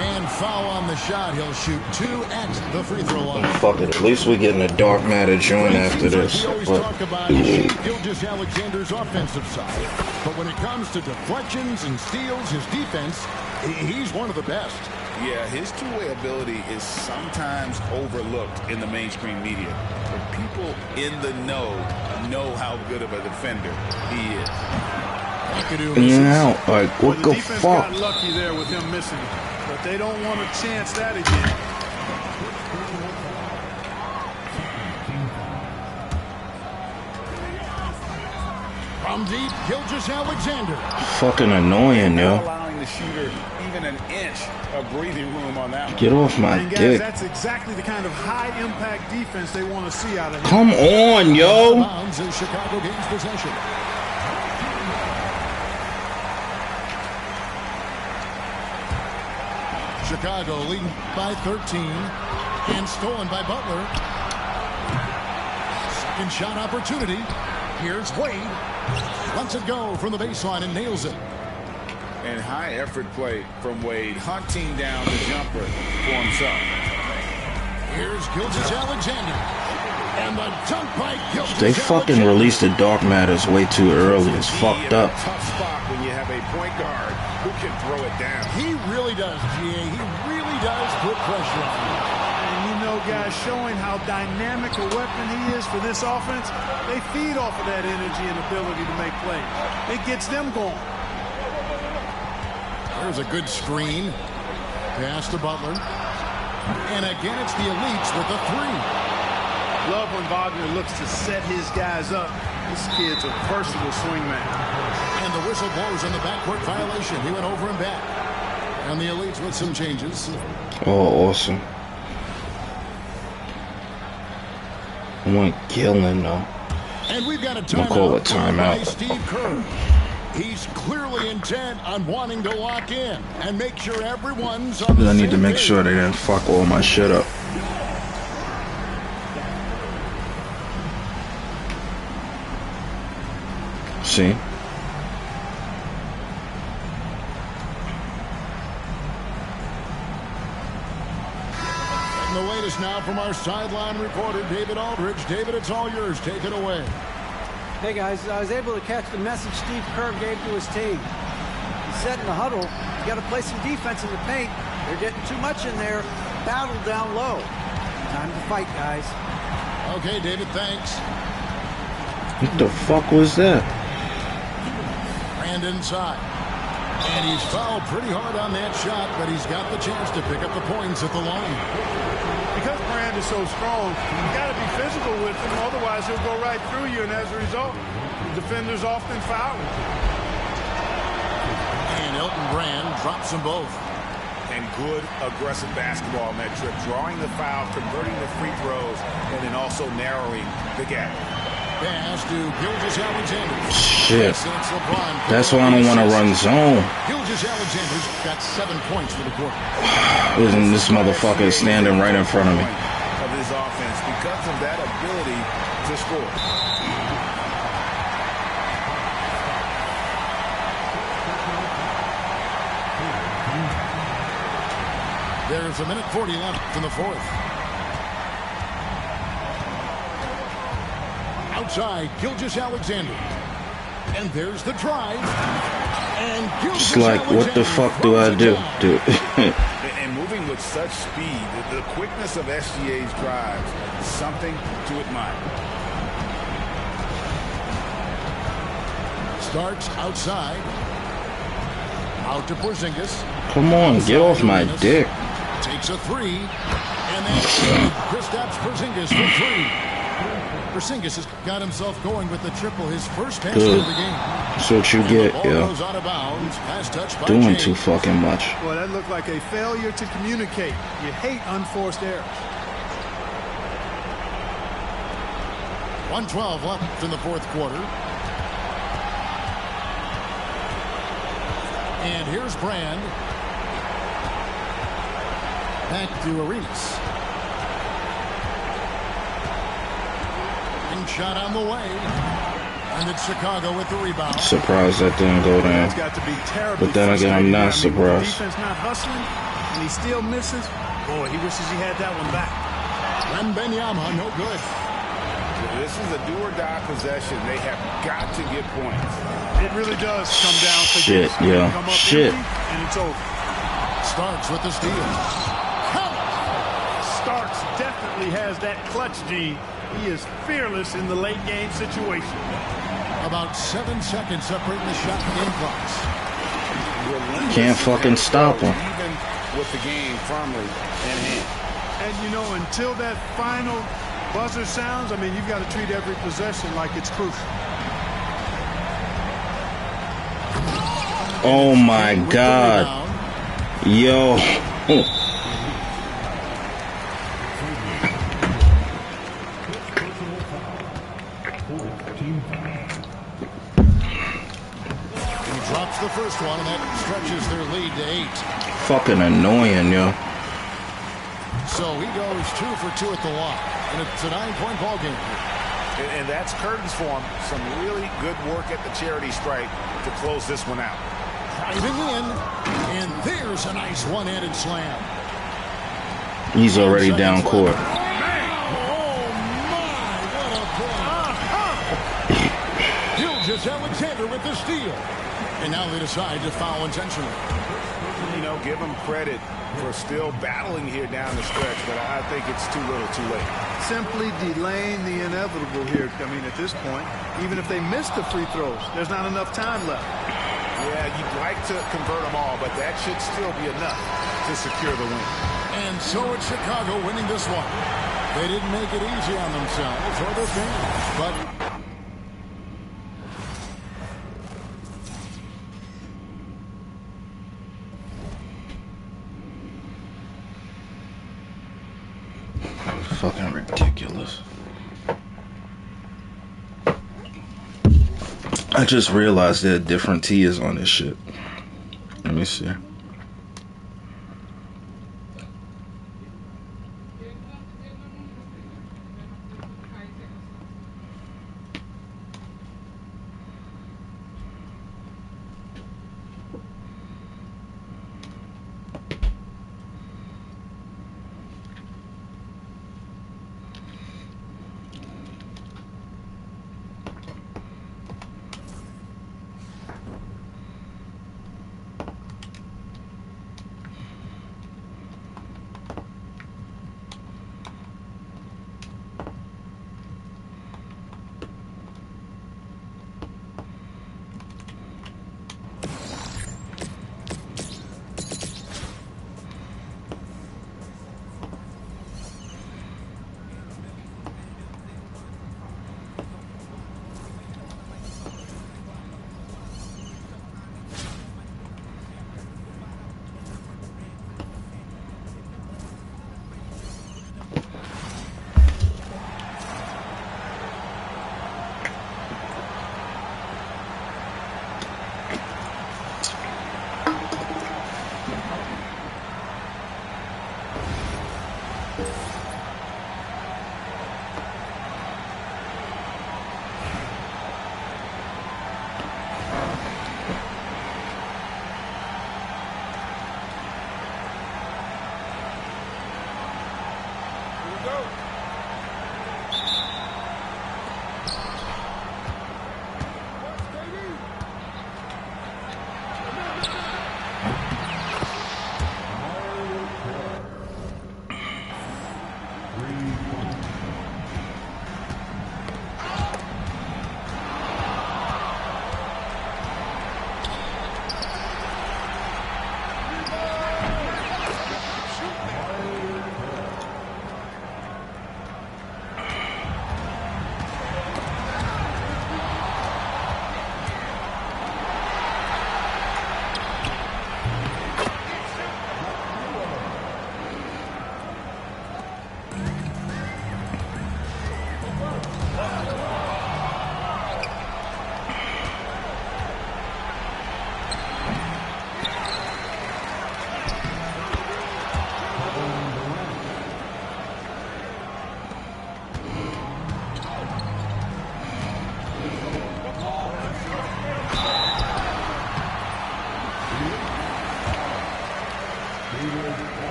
And foul on the shot. He'll shoot 2 at the free throw line. Fuck it. At least we're getting a dark matter joint after this. We always talk about Gilgeous Alexander's offensive side. But when it comes to deflections and steals, his defense, he's one of the best. Yeah, his two-way ability is sometimes overlooked in the mainstream media. But people in the know how good of a defender he is. Yeah, like, what the defense fuck? Got lucky there with him missing, but they don't want to chance that again. From deep, Gilgeous Alexander. Fucking annoying, yo. Allowing the shooter even an inch of breathing room on that one. Get off my And guys, dick. that's exactly the kind of high-impact defense they want to see out of him. Come on, yo. Chicago gains possession. Chicago leading by 13 and stolen by Butler. Second shot opportunity. Here's Wade. Lets it go from the baseline and nails it. And high effort play from Wade, hunting down the jumper for himself. Here's Gilgeous Alexander. And the dunk by Gilgeous They fucking released the dark matters way too early. It's fucked up. Tough spot when you have a point guard who can throw it down. He really does, GA. He really does put pressure on him. And you know, guys, showing how dynamic a weapon he is for this offense, they feed off of that energy and ability to make plays. It gets them going. There's a good screen. Pass to Butler. And again, it's the elites with a three. Love when Wagner looks to set his guys up. This kid's a versatile swingman. And the whistle blows on the backcourt violation. He went over and back. And the elites with some changes. Oh, awesome. I want Gillen, though. And we've got a I'm gonna call it timeout timeout. by Steve Kerr. He's clearly intent on wanting to lock in and make sure everyone's on the I need to same make page. sure they didn't fuck all my shit up. See? And the latest now from our sideline reporter, David Aldridge. David, it's all yours. Take it away. Hey, guys, I was able to catch the message Steve Kerr gave to his team. He said in the huddle, you got to play some defense in the paint. They're getting too much in there. Battle down low. Time to fight, guys. Okay, David, thanks. What the fuck was that? And inside. And he's fouled pretty hard on that shot, but he's got the chance to pick up the points at the line. Because Brand is so strong, you got to be physical with him, otherwise he'll go right through you, and as a result, the defenders often foul him. And Elton Brand drops them both. And good aggressive basketball on that trip, drawing the foul, converting the free throws, and then also narrowing the gap. Pass to Gilgeous-Alexander. Shit. That's why I don't want to run zone. Gilgeous-Alexander's got 7 points for the quarter. Isn't this motherfucker standing right in front of me? Of his offense because of that ability to score. There's a minute 40 left in the fourth. Outside, Gilgeous-Alexander. And there's the drive. And It's like, what the fuck do I do? And moving with such speed, the quickness of SGA's drives, something to admire. Starts outside. Out to Porzingis. Come on, get off my dick. Takes a three. And then Kristaps Porzingis for three. Porzingis has got himself going with the triple, his first pass of the game. That's what you get, yo. Doing too fucking much. Well, that looked like a failure to communicate. You hate unforced errors. 1:12 left in the fourth quarter. And here's Brand. Back to Arenas. Shot on the way. And it's Chicago with the rebound. Surprised that didn't go down. But then again, I'm not surprised. Defense not hustling, and he still misses. Boy, he wishes he had that one back. Wembanyama, no good. This is a do-or-die possession. They have got to get points. It really does come down to shit, this. yeah. Come up Shit. empty, and it's over. Starks with the steal. Starks definitely has that clutch gene. He is fearless in the late game situation. About 7 seconds separating the shot and game clocks. Can't fucking stop him. Even with the game firmly in hand. And you know, until that final buzzer sounds, I mean, you've got to treat every possession like it's crucial. Oh my God. Yo. Drops the first one, and that stretches their lead to 8. Fucking annoying, yo. So he goes 2 for 2 at the line, and it's a 9-point ball game. And that's curtains for him. Some really good work at the charity stripe to close this one out. Driving in, and there's a nice one-handed slam. He's already down court. Gilgeous-Alexander with the steal. And now they decide to foul intentionally. You know, give them credit for still battling here down the stretch, but I think it's too little too late. Simply delaying the inevitable here. I mean, at this point, even if they miss the free throws, there's not enough time left. Yeah, you'd like to convert them all, but that should still be enough to secure the win. And so it's Chicago winning this one. They didn't make it easy on themselves or their fans, but fucking ridiculous. I just realized there are different tiers on this shit. Let me see.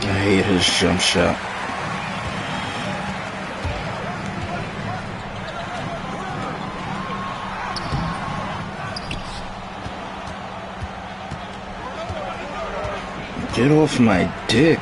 I hate his jump shot. Get off my dick.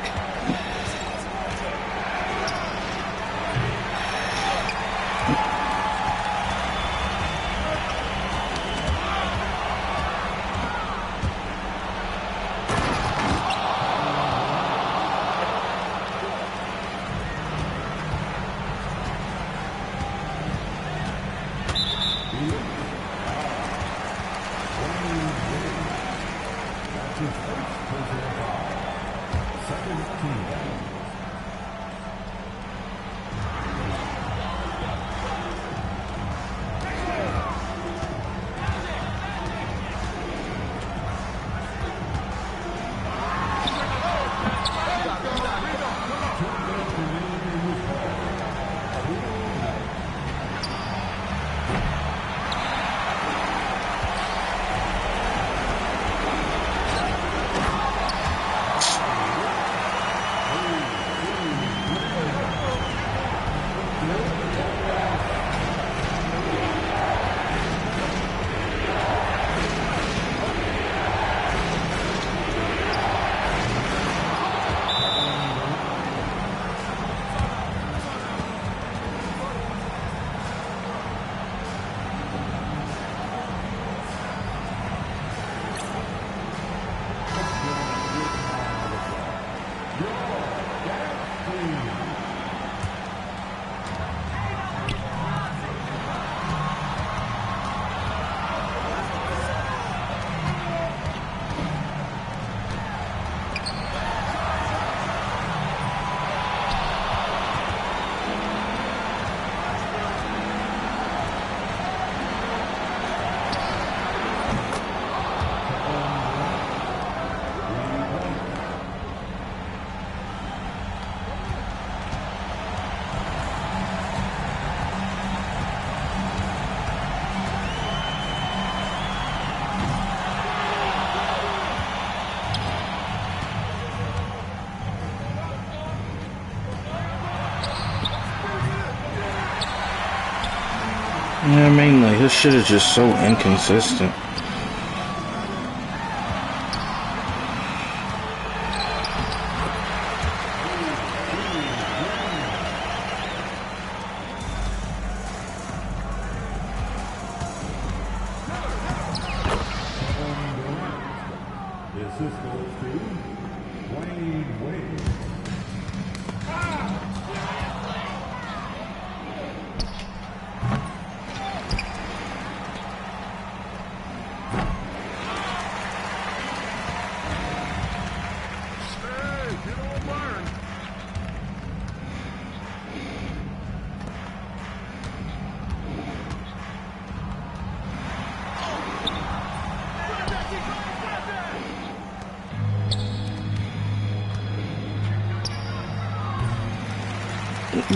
Yeah, I mean, like, his shit is just so inconsistent.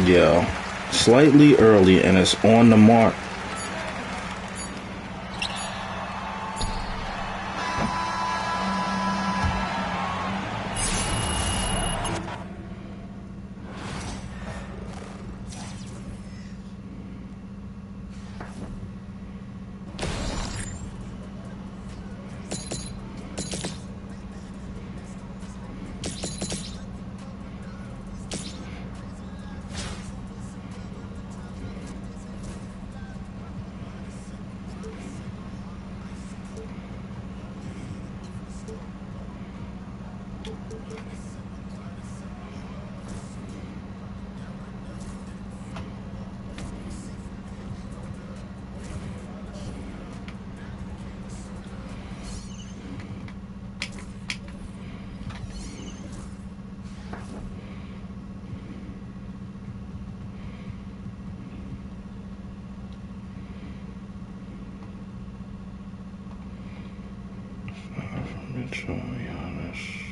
Yo, slightly early and it's on the mark. To be honest.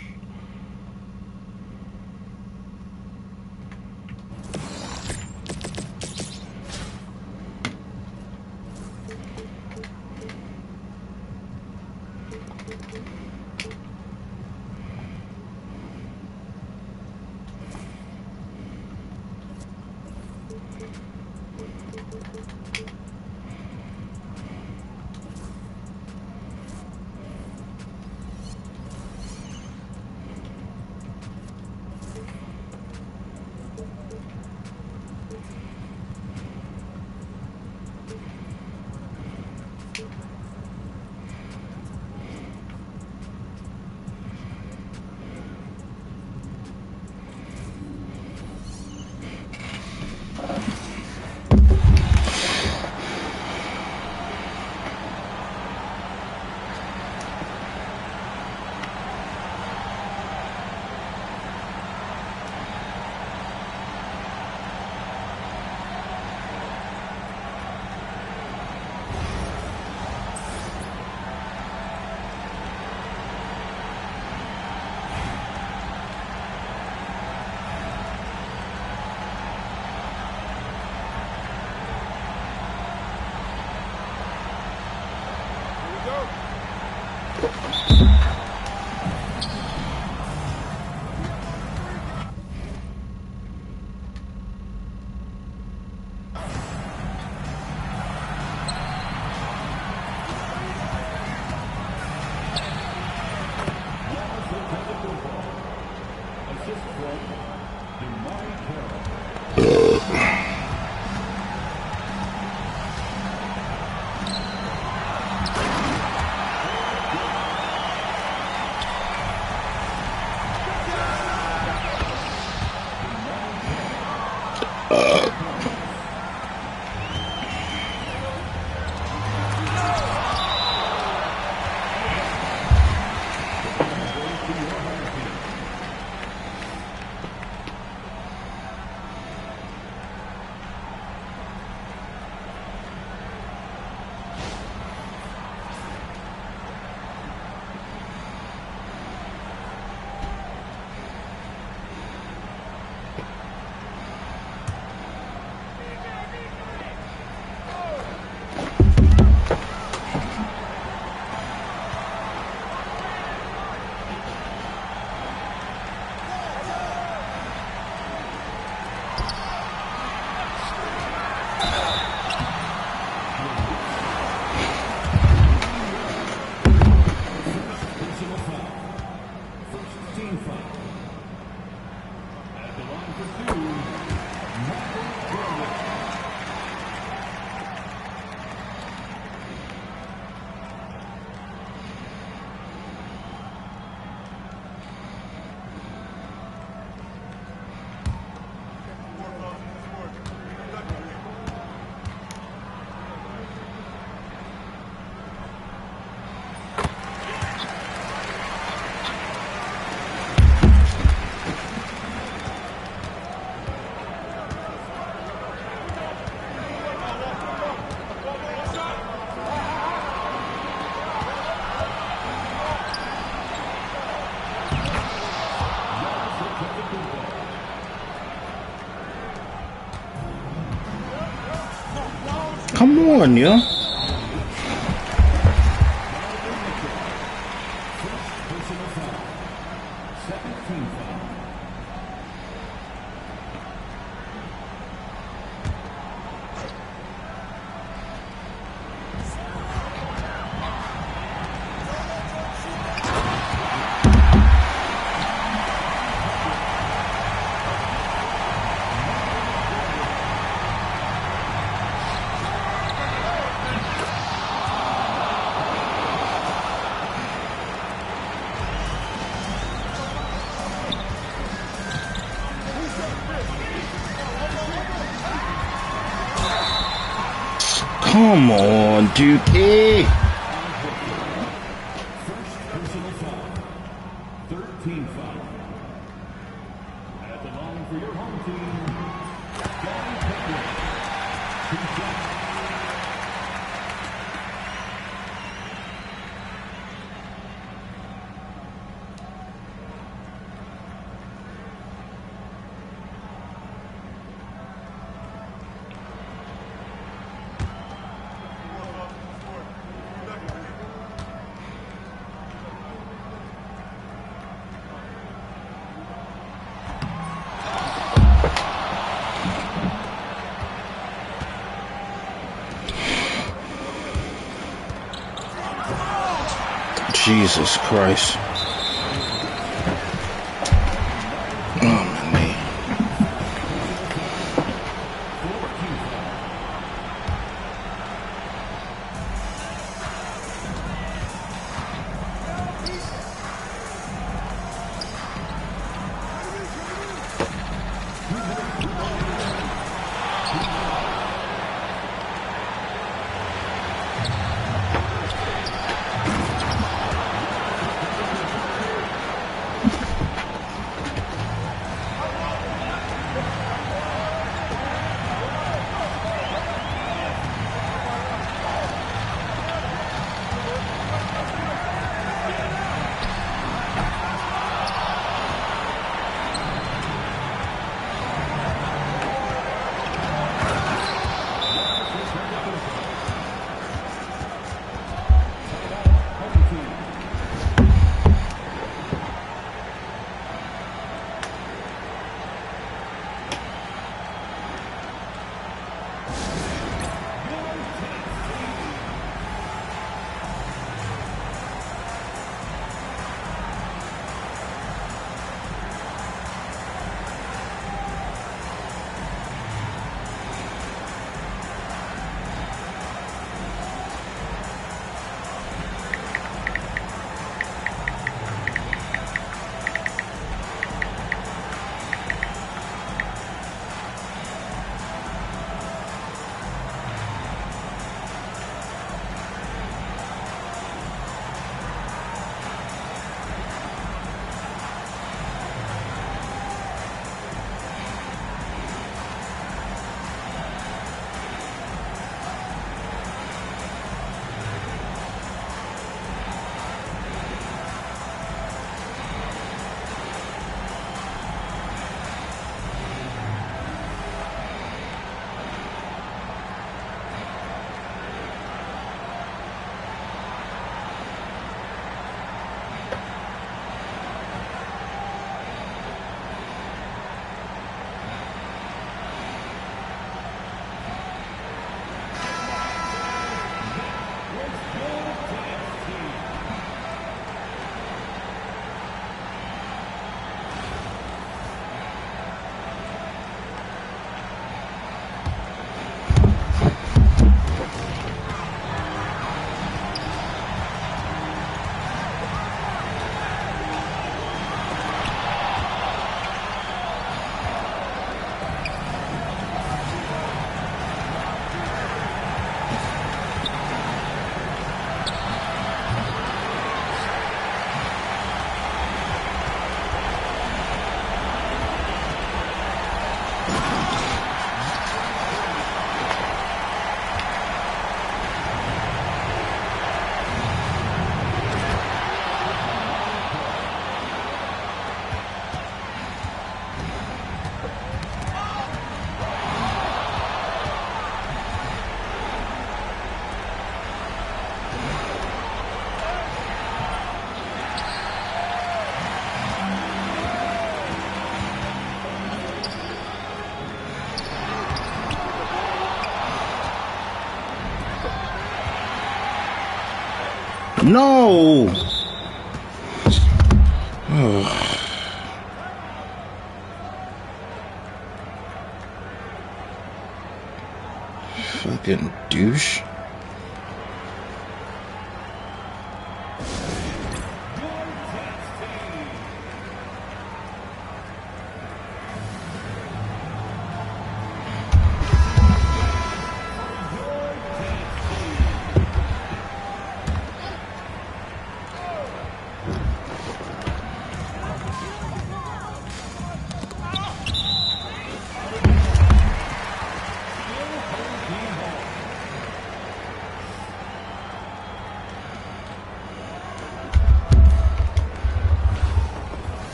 Come on, yo. Come on, Dookie. First personal foul. 13 foul. At the line for your home team, Gary Pickett. 2 shots. Jesus Christ. Oh, my knee. No! Oh. Fucking douche.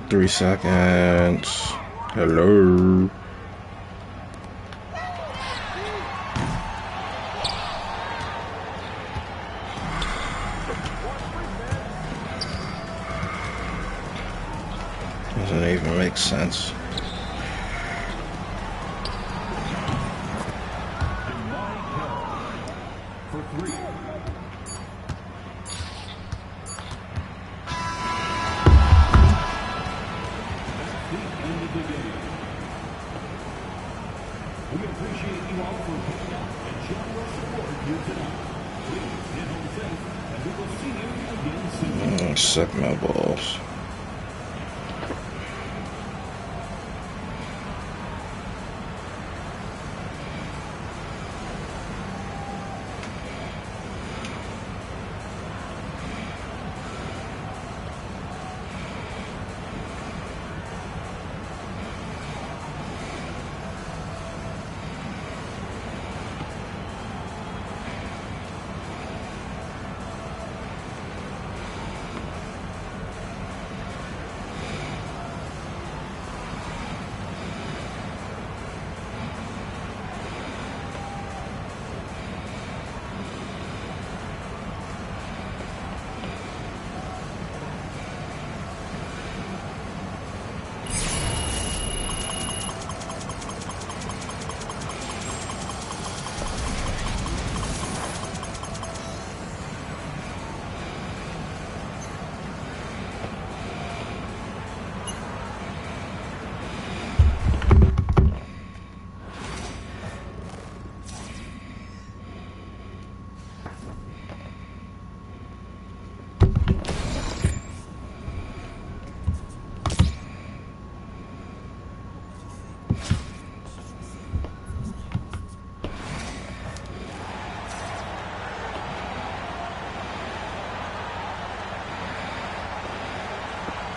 Three seconds. Hello. Doesn't even make sense. Suck my balls.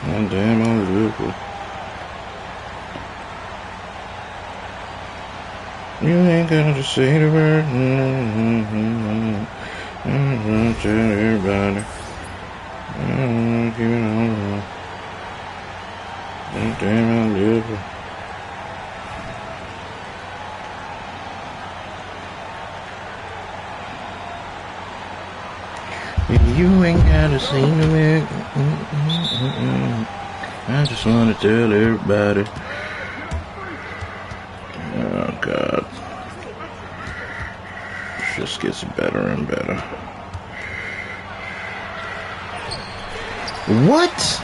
Oh, damn, unbelievable. You ain't gonna say the word. Tell everybody. Keep it on. Oh, damn, unbelievable. You ain't gotta say the word. I just wanna tell everybody. Oh God, just gets better and better. What?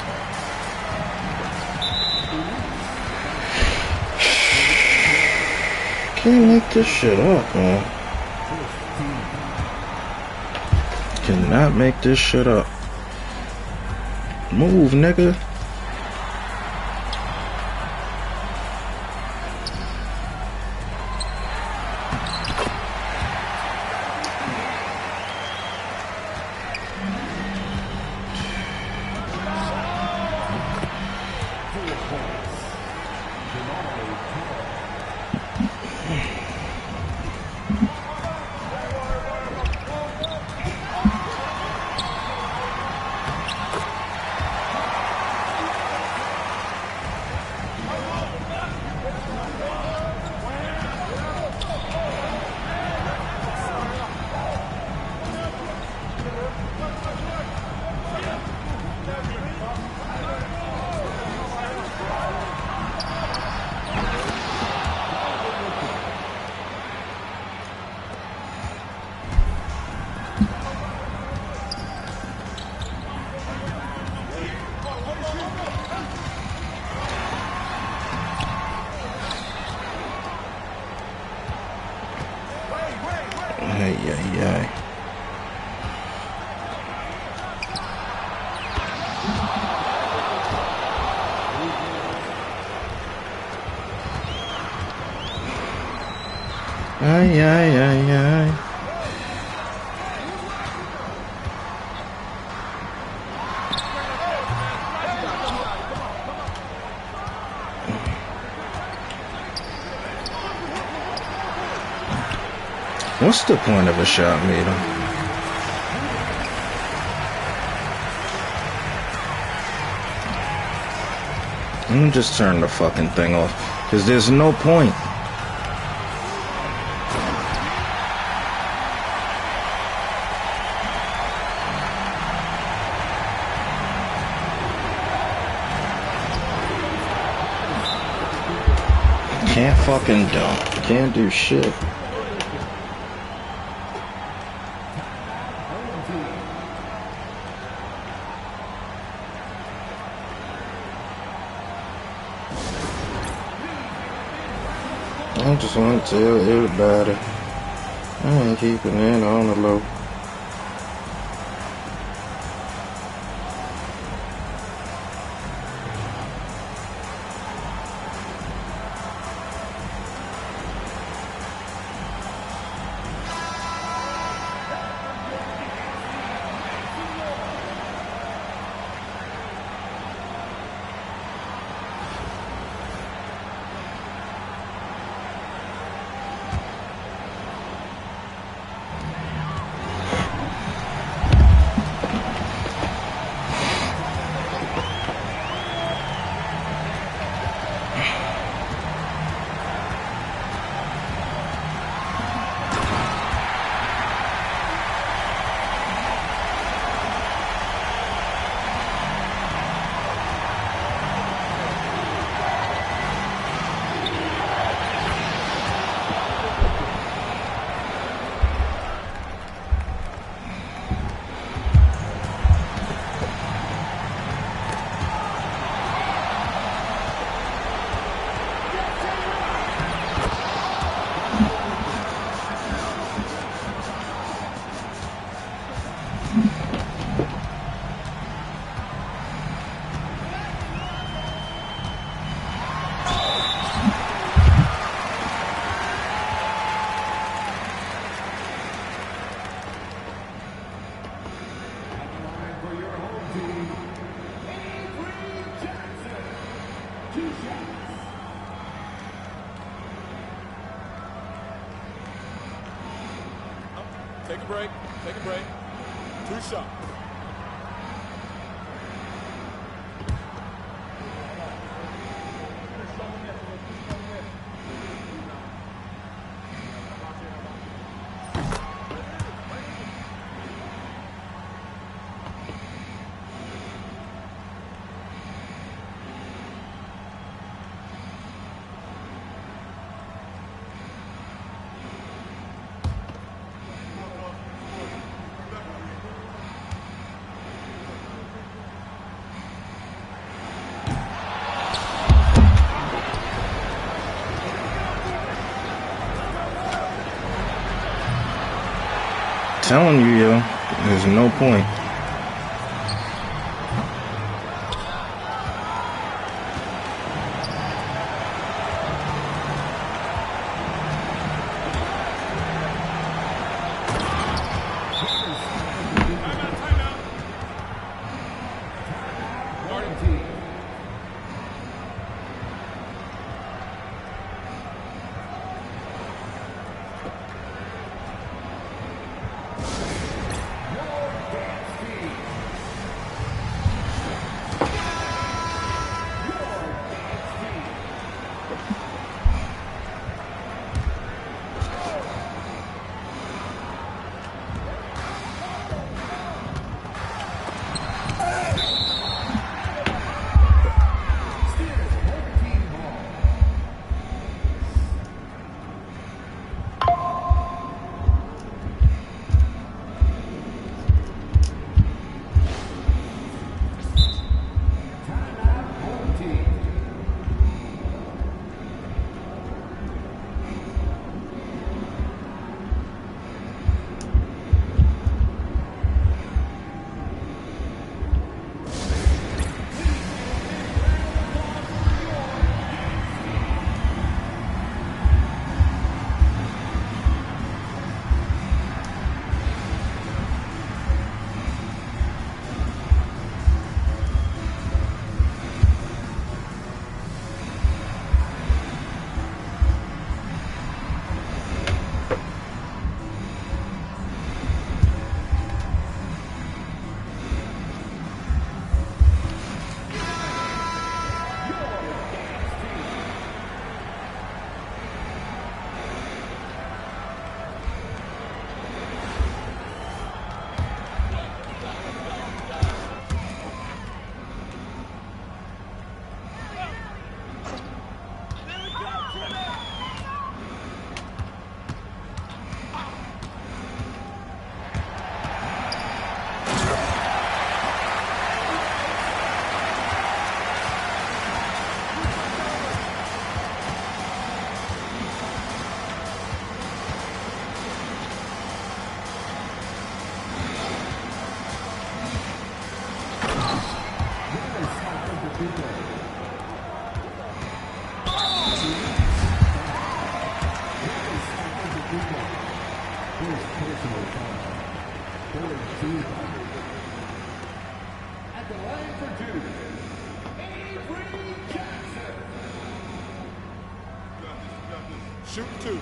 Can't make this shit up, man. Cannot make this shit up. Move, nigga. Ay, ay, ay, ay. What's the point of a shot meter? Let me just turn the fucking thing off, because there's no point. Can't fucking dunk. Can't do shit. I just want to tell everybody I ain't keeping it on the low. Take a break. Take a break. 2 shots. Telling you, yo, there's no point. Shoot two.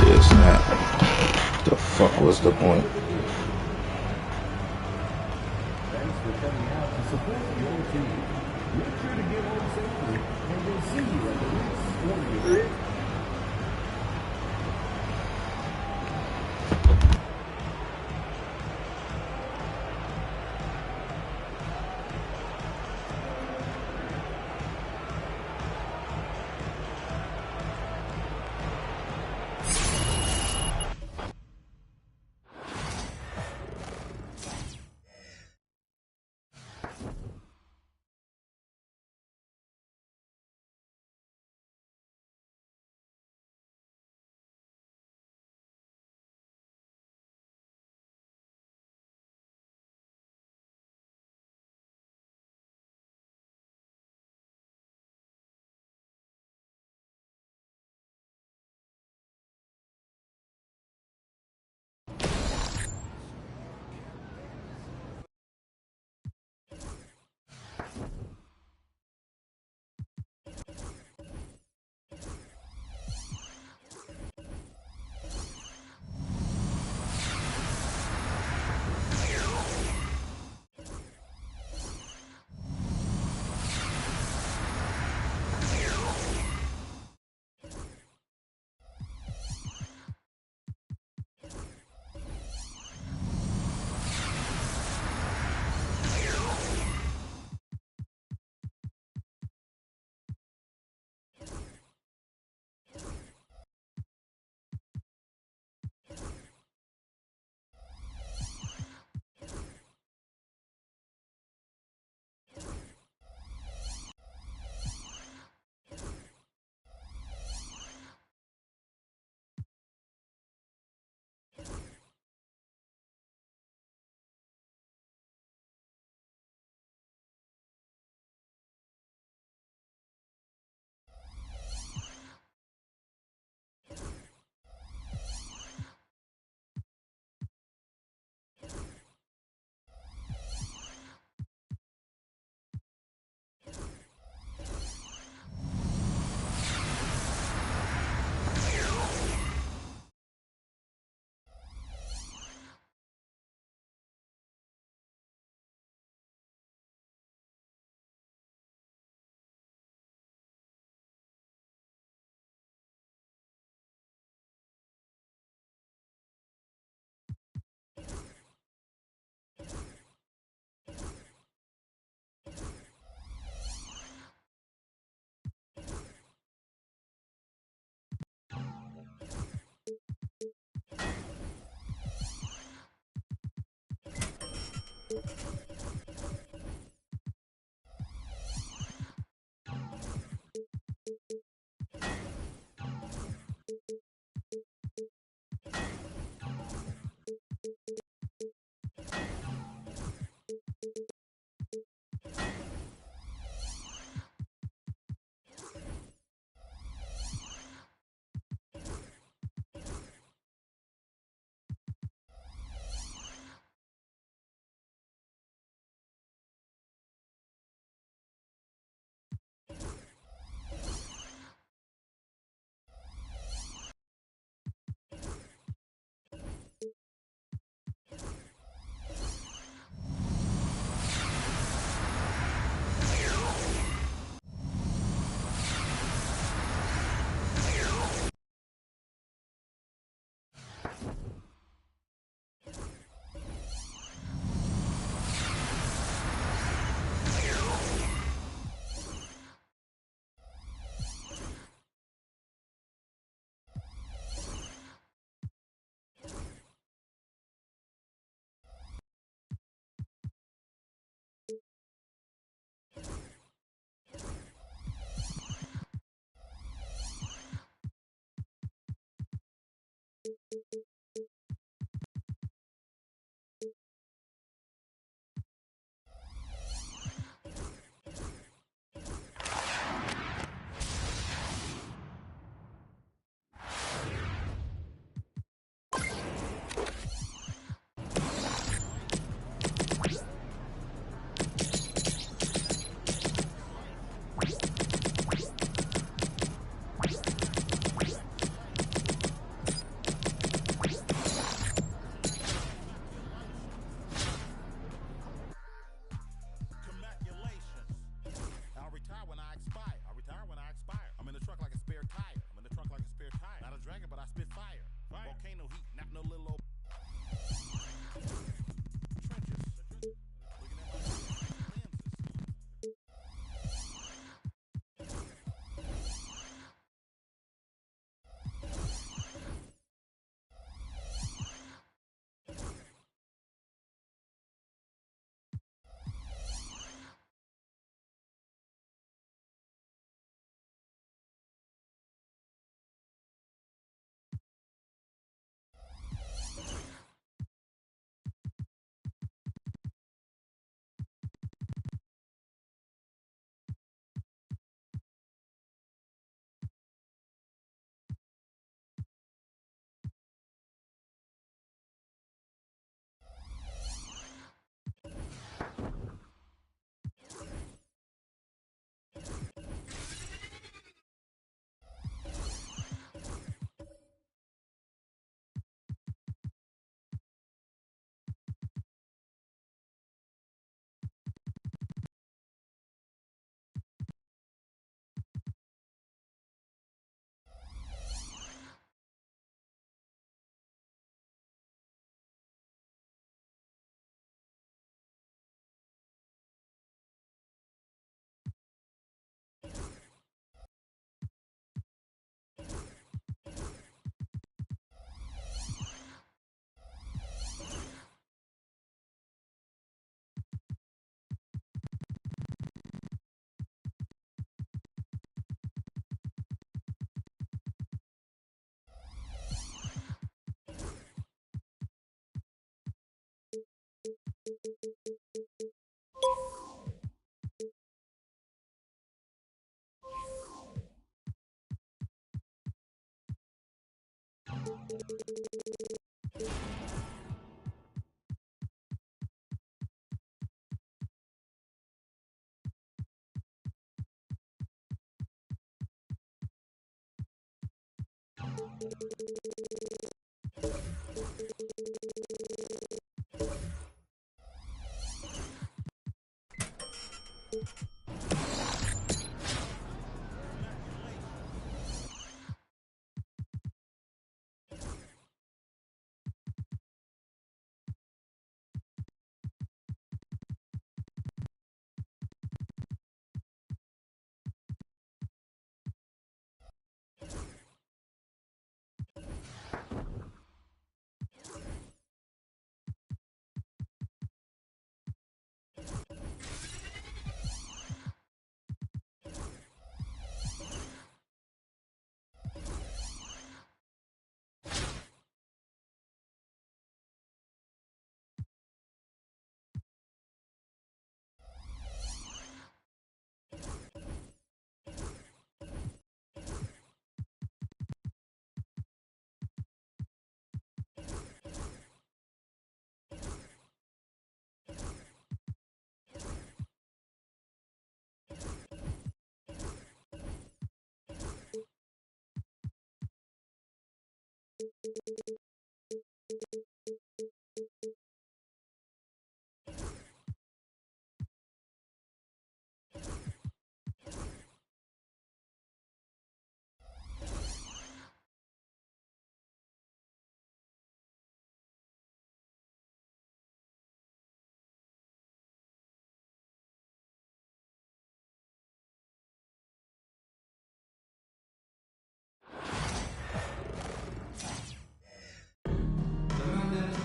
There's not. The fuck was the point? Thanks for coming out to support your team. Make sure to get home safely, and we'll see you at the next sporting event.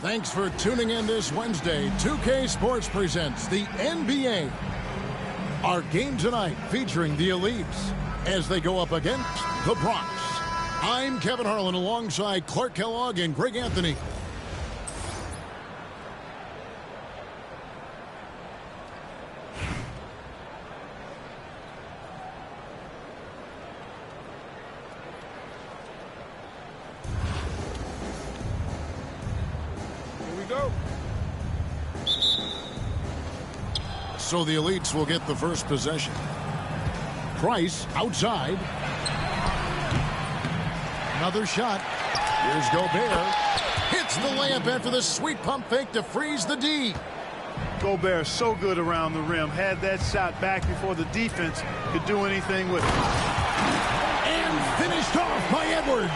Thanks for tuning in this Wednesday. 2K Sports presents the NBA. Our game tonight featuring the Elites as they go up against the Bronx. I'm Kevin Harlan alongside Clark Kellogg and Greg Anthony. So the Elites will get the first possession. Price outside. Another shot. Here's Gobert. Hits the layup after the sweet pump fake to freeze the D. Gobert so good around the rim. Had that shot back before the defense could do anything with it. And finished off by Edwards.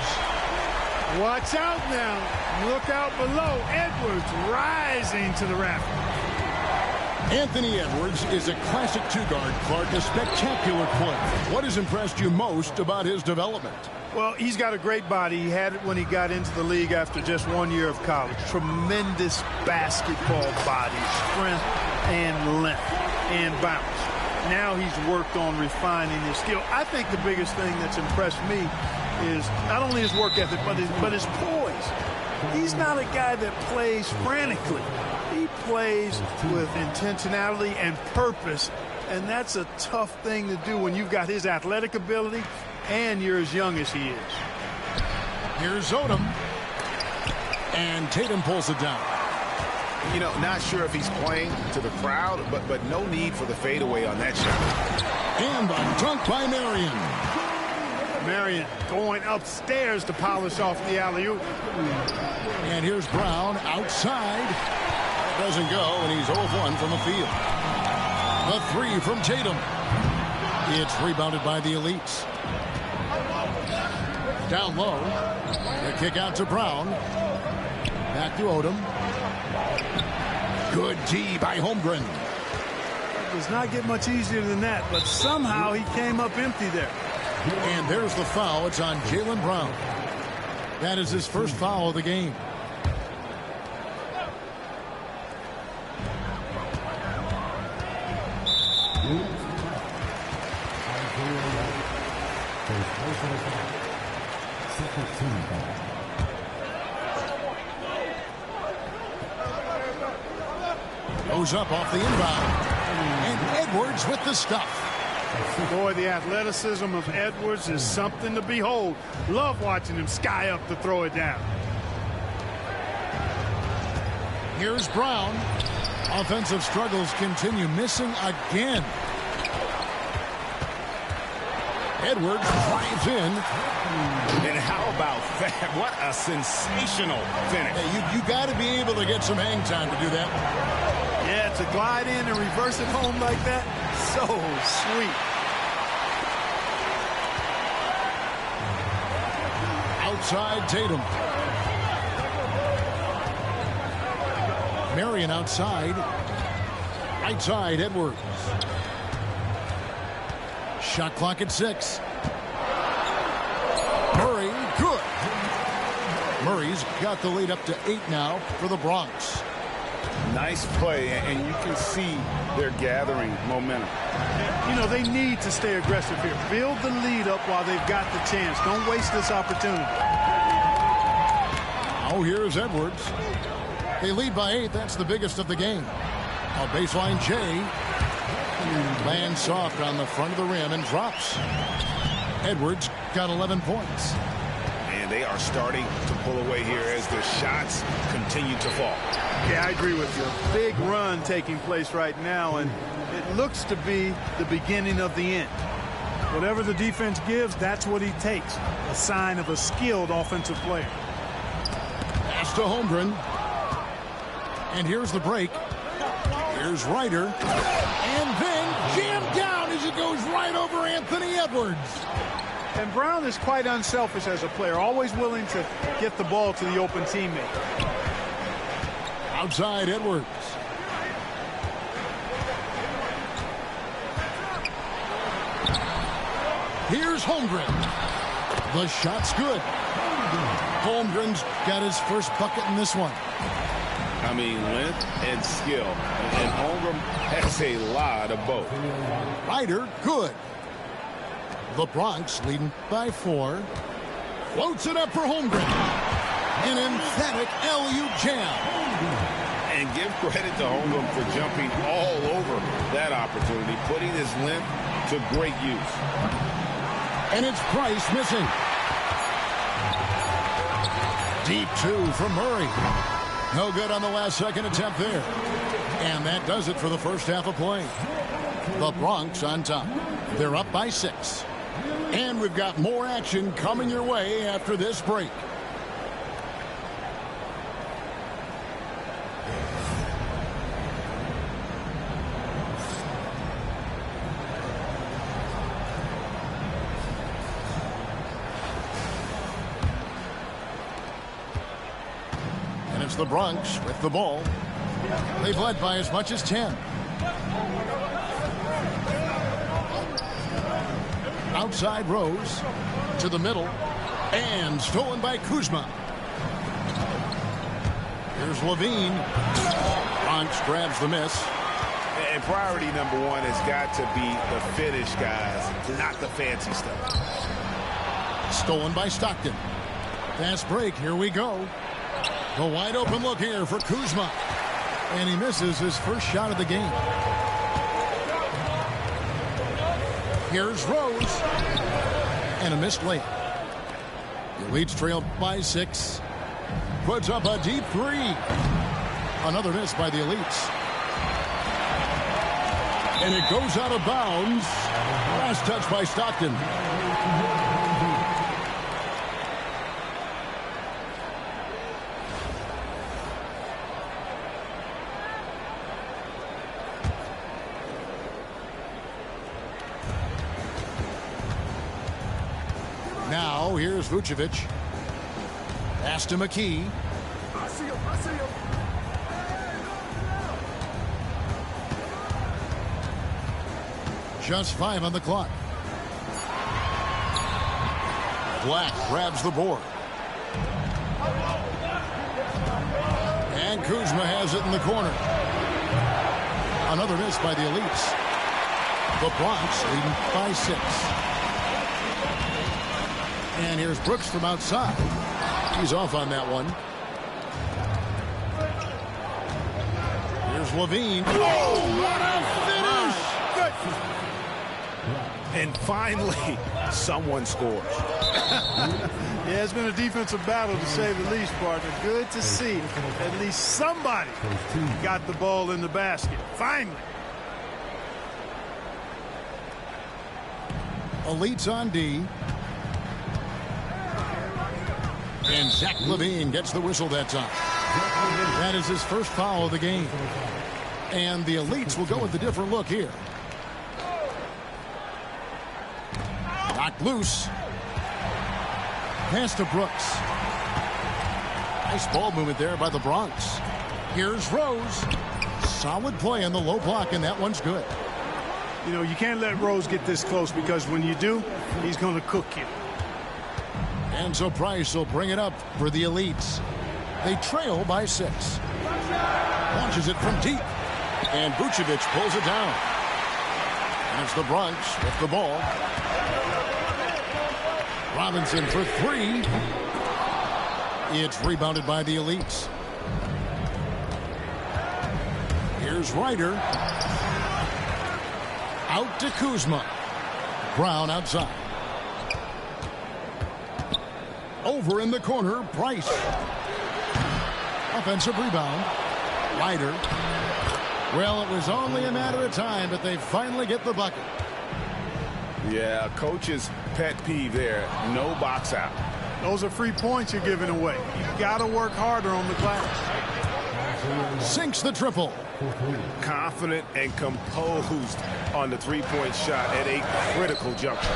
Watch out now. Look out below. Edwards rising to the rafters. Anthony Edwards is a classic two-guard, Clark, a spectacular player. What has impressed you most about his development? Well, he's got a great body. He had it when he got into the league after just 1 year of college. Tremendous basketball body, strength and length and bounce. Now he's worked on refining his skill. I think the biggest thing that's impressed me is not only his work ethic, but his poise. He's not a guy that plays frantically. He plays with intentionality and purpose, and that's a tough thing to do when you've got his athletic ability and you're as young as he is. Here's Odom, and Tatum pulls it down. You know, not sure if he's playing to the crowd, but no need for the fadeaway on that shot. And a dunk by Marion. Marion going upstairs to polish off the alley-oop. And here's Brown outside. Doesn't go, and he's 0-1 from the field. The three from Tatum. It's rebounded by the Elites. Down low. The kick out to Brown. Back to Odom. Good D by Holmgren. It does not get much easier than that, but somehow he came up empty there. And there's the foul. It's on Jaylen Brown. That is his first foul of the game. Goes up off the inbound. And Edwards with the stuff. Boy, the athleticism of Edwards is something to behold. Love watching him sky up to throw it down. Here's Brown. Offensive struggles continue. Missing again. Edwards drives in. And how about that? What a sensational finish. Hey, you got to be able to get some hang time to do that. Yeah, to glide in and reverse it home like that, so sweet. Outside Tatum. Marion outside. Right side Edwards. Shot clock at 6. Murray, good. Murray's got the lead up to 8 now for the Bronx. Nice play, and you can see they're gathering momentum. You know, they need to stay aggressive here. Build the lead up while they've got the chance. Don't waste this opportunity. Oh, here's Edwards. They lead by 8. That's the biggest of the game. A baseline J. Lands soft on the front of the rim and drops. Edwards got 11 points. And they are starting to pull away here as the shots continue to fall. Yeah, I agree with you. Big run taking place right now, and it looks to be the beginning of the end. Whatever the defense gives, that's what he takes. A sign of a skilled offensive player. to Holmgren. And here's the break. Here's Ryder. And then jammed down as it goes right over Anthony Edwards. And Brown is quite unselfish as a player, always willing to get the ball to the open teammate. Outside Edwards. Here's Holmgren. The shot's good. Holmgren's got his first bucket in this one. I mean, length and skill. And Holmgren has a lot of both. Ryder, good. The Bronx leading by 4. Floats it up for Holmgren. An emphatic LU jam. And give credit to Holmgren for jumping all over that opportunity, putting his length to great use. And it's Price missing. Deep 2 from Murray. No good on the last second attempt there. And that does it for the first half of play. The Bronx on top. They're up by 6. And we've got more action coming your way after this break. And it's the Bronx with the ball. They've led by as much as 10. Outside Rose to the middle and stolen by Kuzma. Here's Levine. Bronx grabs the miss. And priority number 1 has got to be the finish, guys, not the fancy stuff. Stolen by Stockton. Fast break. Here we go. The wide open look here for Kuzma. And he misses his first shot of the game. Here's Rose. And a missed layup. The Elites trail by 6. Puts up a deep 3. Another miss by the Elites. And it goes out of bounds. Last touch by Stockton. Now, here's Vucevic. Pass to McKee. Just 5 on the clock. Black grabs the board. And Kuzma has it in the corner. Another miss by the Elites. The Bronx leading by 6. And here's Brooks from outside. He's off on that one. Here's Levine. Oh, what a finish! And finally, someone scores. Yeah, it's been a defensive battle, to say the least, partner. Good to see at least somebody got the ball in the basket. Finally. Elites on D. And Zach Levine gets the whistle that time. That is his first foul of the game. And the Elites will go with a different look here. Knocked loose. Pass to Brooks. Nice ball movement there by the Bronx. Here's Rose. Solid play on the low block, and that one's good. You know, you can't let Rose get this close, because when you do, he's going to cook you. And so Price will bring it up for the Elites. They trail by 6. Launches it from deep. And Vucevic pulls it down. And it's the Bronx with the ball. Robinson for 3. It's rebounded by the Elites. Here's Ryder. Out to Kuzma. Brown outside. Over in the corner, Price. Offensive rebound. Ryder. Well, it was only a matter of time, but they finally get the bucket. Yeah, coach's pet peeve there. No box out. Those are free points you're giving away. You've got to work harder on the glass. Sinks the triple. Confident and composed on the three-point shot at a critical juncture.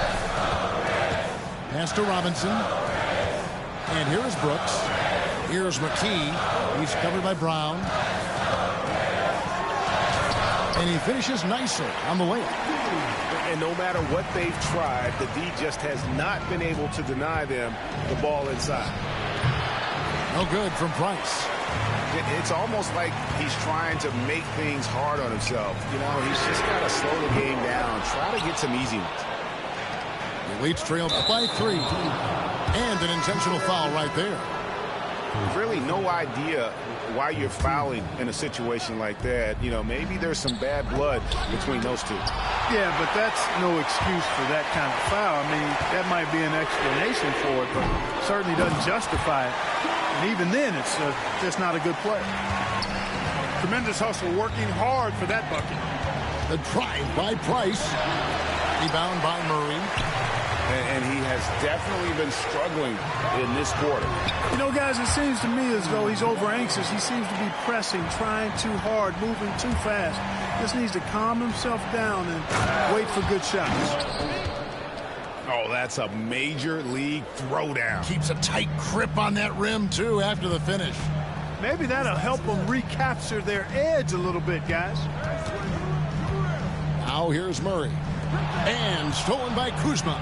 Pass to Robinson. And here is Brooks. Here's McKee. He's covered by Brown. And he finishes nicely on the layup. And no matter what they've tried, the D just has not been able to deny them the ball inside. No good from Price. It's almost like he's trying to make things hard on himself. You know, he's just got to slow the game down, try to get some easy ones. The Leafs trail by 3. And an intentional foul right there. Really no idea why you're fouling in a situation like that. You know, maybe there's some bad blood between those two. Yeah, but that's no excuse for that kind of foul. I mean, that might be an explanation for it, but certainly doesn't justify it. And even then, it's just not a good play. Tremendous hustle, working hard for that bucket. The drive by Price. Rebound by Murray. And he has definitely been struggling in this quarter. You know, guys, it seems to me as though he's over-anxious. He seems to be pressing, trying too hard, moving too fast. Just needs to calm himself down and wait for good shots. Oh, that's a major league throwdown. Keeps a tight grip on that rim, too, after the finish. Maybe that'll help them recapture their edge a little bit, guys. Now here's Murray. And stolen by Kuzma.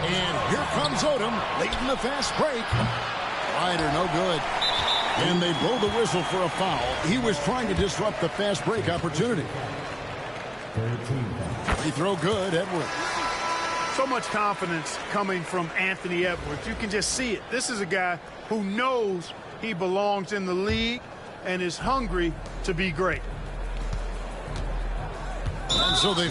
And here comes Odom late in the fast break. Ryder, no good. And they blow the whistle for a foul. He was trying to disrupt the fast break opportunity. Free throw good, Edwards. So much confidence coming from Anthony Edwards. You can just see it. This is a guy who knows he belongs in the league and is hungry to be great. And so they...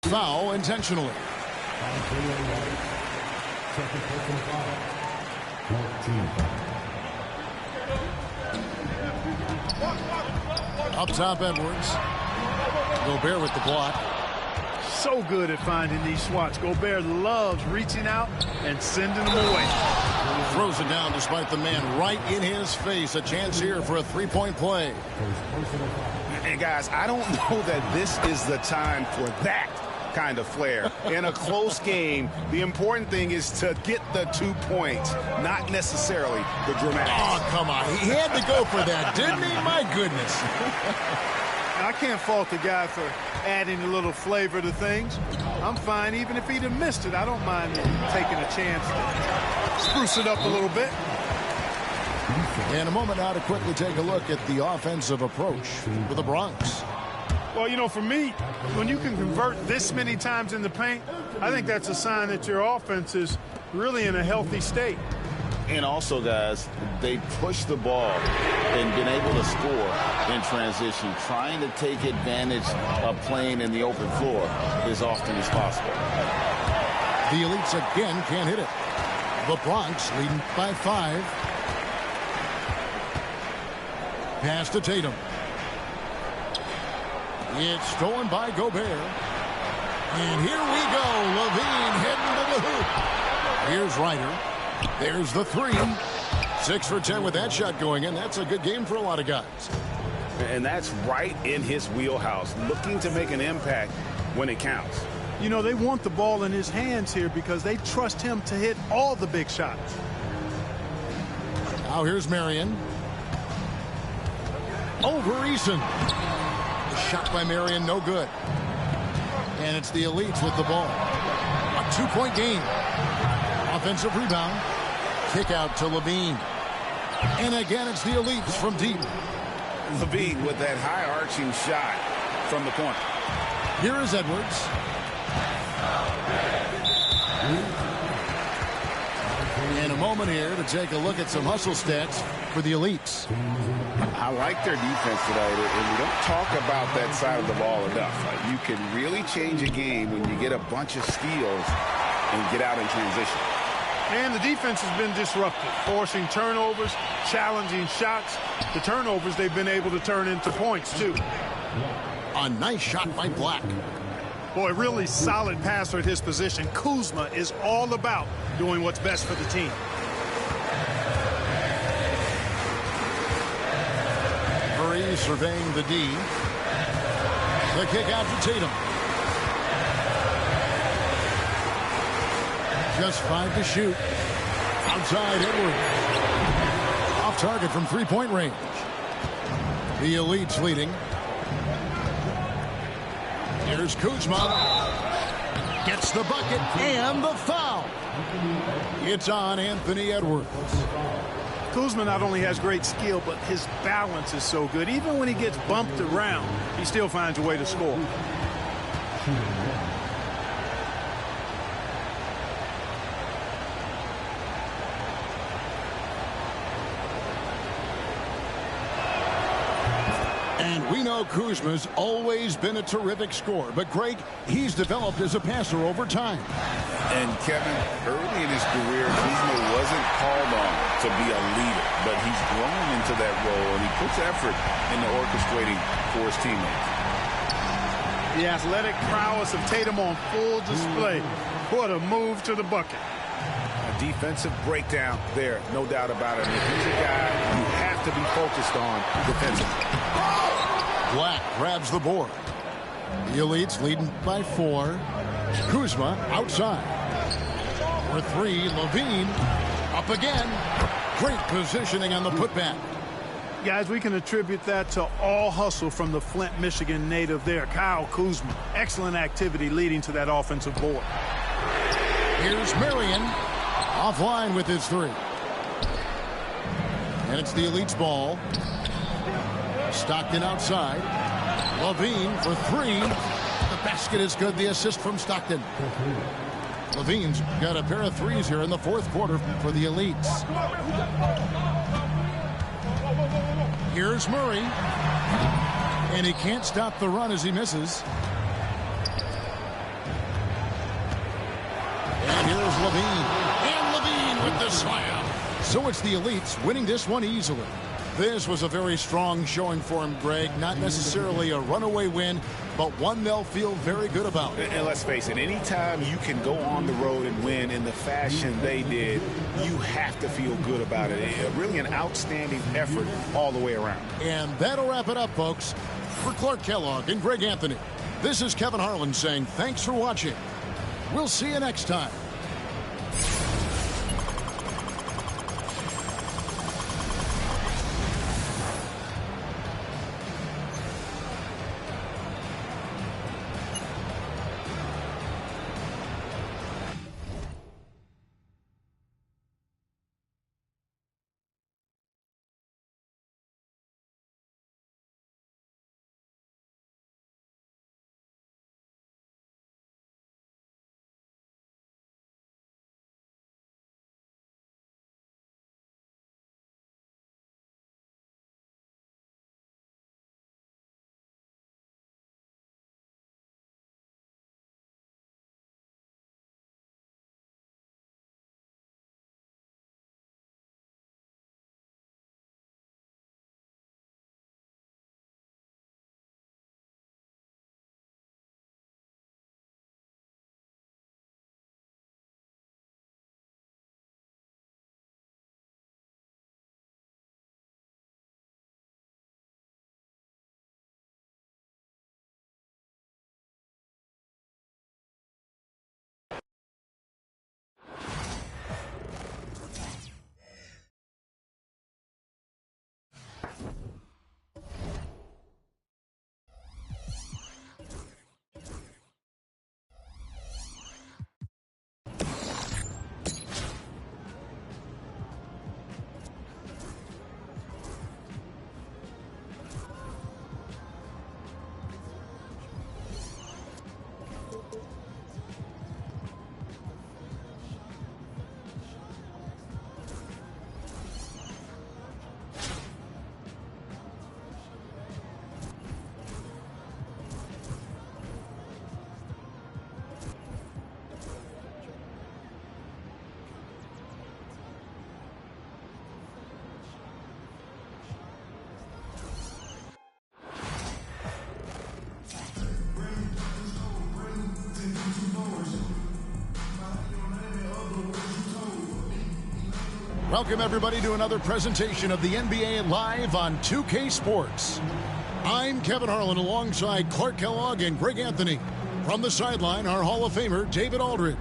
foul intentionally. Up top, Edwards. Gobert with the block. So good at finding these swats. Gobert loves reaching out and sending them away. Throws it down despite the man right in his face. A chance here for a three-point play. And guys, I don't know that this is the time for that kind of flair. In a close game, the important thing is to get the 2 points, not necessarily the dramatics. Oh, come on. He had to go for that, didn't he? My goodness. I can't fault the guy for adding a little flavor to things. I'm fine even if he'd have missed it. I don't mind taking a chance to spruce it up a little bit. In a moment now to quickly take a look at the offensive approach for the Bronx. Well, you know, for me, when you can convert this many times in the paint, I think that's a sign that your offense is really in a healthy state. And also, guys, they push the ball and been able to score in transition, trying to take advantage of playing in the open floor as often as possible. The Elites again can't hit it. The Bronx leading by 5. Pass to Tatum. It's stolen by Gobert. And here we go. Levine heading to the hoop. Here's Ryder. There's the 3. 6 for 10 with that shot going in. That's a good game for a lot of guys. And that's right in his wheelhouse. Looking to make an impact when it counts. You know, they want the ball in his hands here because they trust him to hit all the big shots. Now here's Marion. Over Eason. The shot by Marion, no good. And it's the Elites with the ball. A 2-point game. Offensive rebound. Kick out to Levine. And again, it's the Elites from deep. Levine with that high-arching shot from the corner. Here is Edwards. And a moment here to take a look at some hustle stats for the Elites. I like their defense tonight, and we don't talk about that side of the ball enough. You can really change a game when you get a bunch of steals and get out in transition. And the defense has been disruptive, forcing turnovers, challenging shots. The turnovers they've been able to turn into points, too. A nice shot by Black. Boy, really solid passer at his position. Kuzma is all about doing what's best for the team. Murray surveying the D. The kick out to Tatum. Just 5 to shoot. Outside Edwards. Off target from three-point range. The Elites leading. Here's Kuzma. Gets the bucket and the foul. It's on Anthony Edwards. Kuzma not only has great skill, but his balance is so good. Even when he gets bumped around, he still finds a way to score. And we know Kuzma's always been a terrific scorer. But, Greg, he's developed as a passer over time. And, Kevin, early in his career, Kuzma wasn't called on to be a leader. But he's grown into that role, and he puts effort into orchestrating for his teammates. The athletic prowess of Tatum on full display. What a move to the bucket. A defensive breakdown there, no doubt about it. If he's a guy you have to be focused on defensively. Black grabs the board. The Elites leading by 4. Kuzma outside. For 3, Levine up again. Great positioning on the putback. Guys, we can attribute that to all hustle from the Flint, Michigan native there, Kyle Kuzma. Excellent activity leading to that offensive board. Here's Marion. Offline with his 3. And it's the Elites ball. Stockton outside. Levine for 3. The basket is good. The assist from Stockton. Levine's got a pair of 3s here in the fourth quarter for the Elites. Here's Murray. And he can't stop the run as he misses. And here's Levine. And Levine with the slam. So it's the Elites winning this one easily. This was a very strong showing for him, Greg. Not necessarily a runaway win, but one they'll feel very good about. And let's face it, anytime you can go on the road and win in the fashion they did, you have to feel good about it. Really an outstanding effort all the way around. And that'll wrap it up, folks. For Clark Kellogg and Greg Anthony, this is Kevin Harlan saying thanks for watching. We'll see you next time. Welcome, everybody, to another presentation of the NBA Live on 2K Sports. I'm Kevin Harlan alongside Clark Kellogg and Greg Anthony. From the sideline, our Hall of Famer, David Aldridge.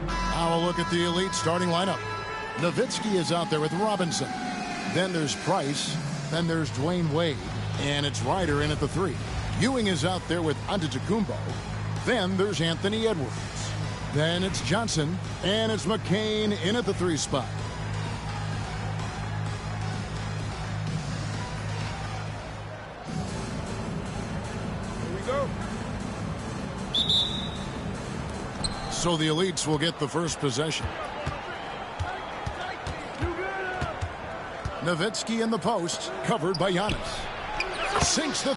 Now a look at the elite starting lineup. Nowitzki is out there with Robinson. Then there's Price. Then there's Dwayne Wade. And it's Ryder in at the 3. Ewing is out there with Antetokounmpo. Then there's Anthony Edwards. Then it's Johnson. And it's McCain in at the 3 spot. So the elites will get the first possession. Nowitzki in the post, covered by Giannis. Sinks the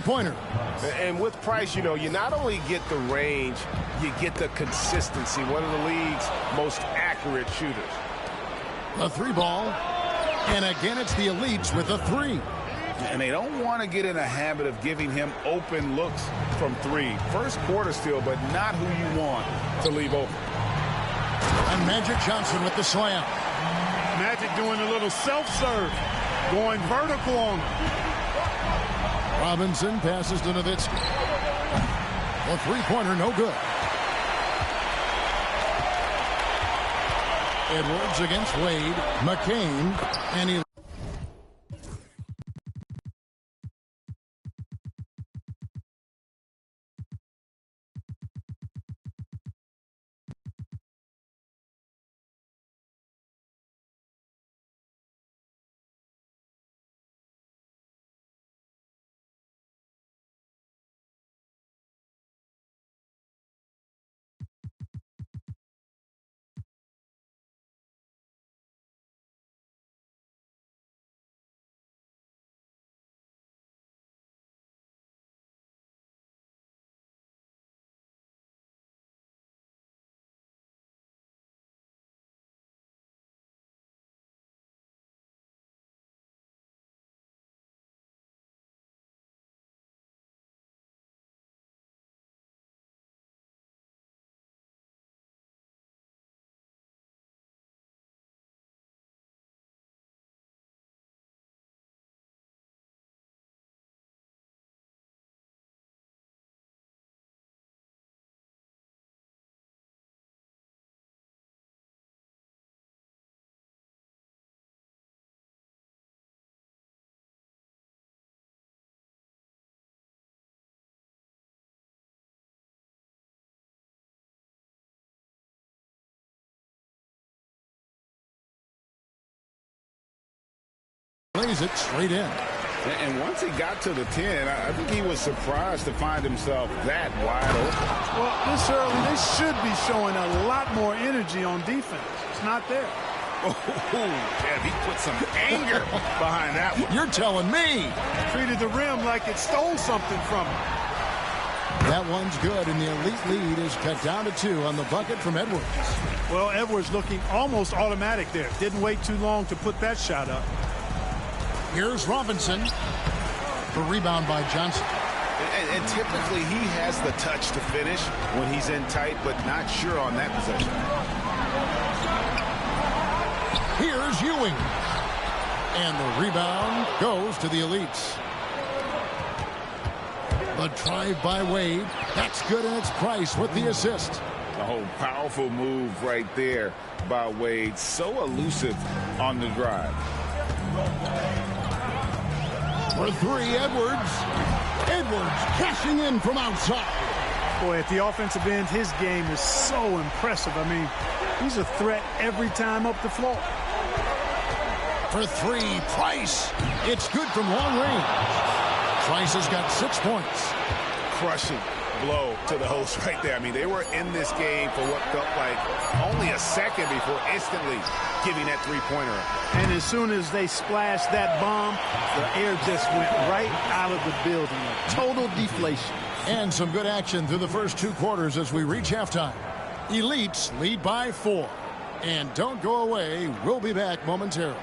three-pointer. And with Price, you know, you not only get the range, you get the consistency. One of the league's most accurate shooters. The three ball. And again, it's the elites with a three. And they don't want to get in a habit of giving him open looks from three. First quarter still, but not who you want to leave open. And Magic Johnson with the slam. Magic doing a little self-serve, going vertical on him. Robinson passes to Nowitzki. The three-pointer, no good. Edwards against Wade. McCain, and he... Plays it straight in. And once he got to the 10, I think he was surprised to find himself that wide open. Well, this early, they should be showing a lot more energy on defense. It's not there. Oh, Kev, he put some anger behind that one. You're telling me. Treated the rim like it stole something from him. That one's good, and the elite lead is cut down to 2 on the bucket from Edwards. Well, Edwards looking almost automatic there. Didn't wait too long to put that shot up. Here's Robinson. The rebound by Johnson. And typically he has the touch to finish when he's in tight, but not sure on that possession. Here's Ewing. And the rebound goes to the elites. The drive by Wade. That's good, and it's Price with the assist. Oh, powerful move right there by Wade. So elusive on the drive. For three, Edwards. Edwards cashing in from outside. Boy, at the offensive end, his game is so impressive. I mean, he's a threat every time up the floor. For three, Price. It's good from long range. Price has got 6 points. Crushing blow to the host right there. I mean, they were in this game for what felt like only a second before instantly giving that three-pointer. And as soon as they splashed that bomb, the air just went right out of the building. Total deflation. And some good action through the first 2 quarters as we reach halftime. Elites lead by 4. And don't go away. We'll be back momentarily.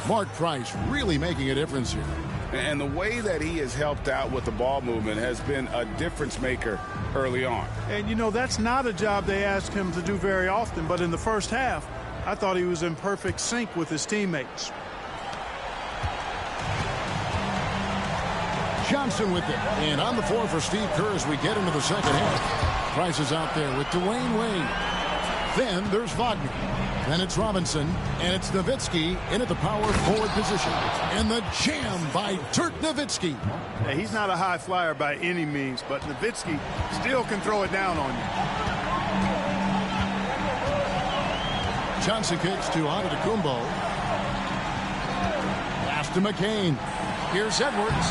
Mark Price really making a difference here. And the way that he has helped out with the ball movement has been a difference maker early on. And, you know, that's not a job they ask him to do very often. But in the first half, I thought he was in perfect sync with his teammates. Johnson with it. And on the floor for Steve Kerr as we get into the second half. Price is out there with Dwayne Wade. Then there's Wagner. Then it's Robinson. And it's Nowitzki in at the power forward position. And the jam by Dirk Nowitzki. Yeah, he's not a high flyer by any means, but Nowitzki still can throw it down on you. Johnson kicks to Antetokounmpo. Pass to McCain. Here's Edwards.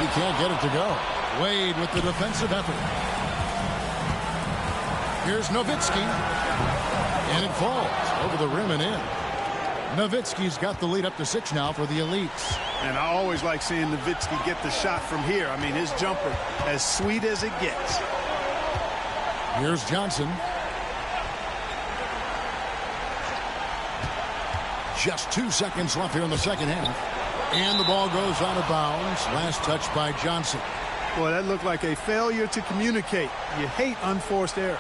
He can't get it to go. Wade with the defensive effort. Here's Nowitzki. And it falls over the rim and in. Nowitzki's got the lead up to 6 now for the Elites. And I always like seeing Nowitzki get the shot from here. I mean, his jumper, as sweet as it gets. Here's Johnson. Just 2 seconds left here in the second half. And the ball goes out of bounds. Last touch by Johnson. Boy, that looked like a failure to communicate. You hate unforced errors.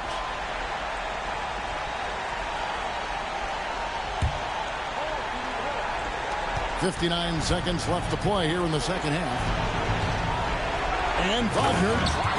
.59 seconds left to play here in the second half. And Wagner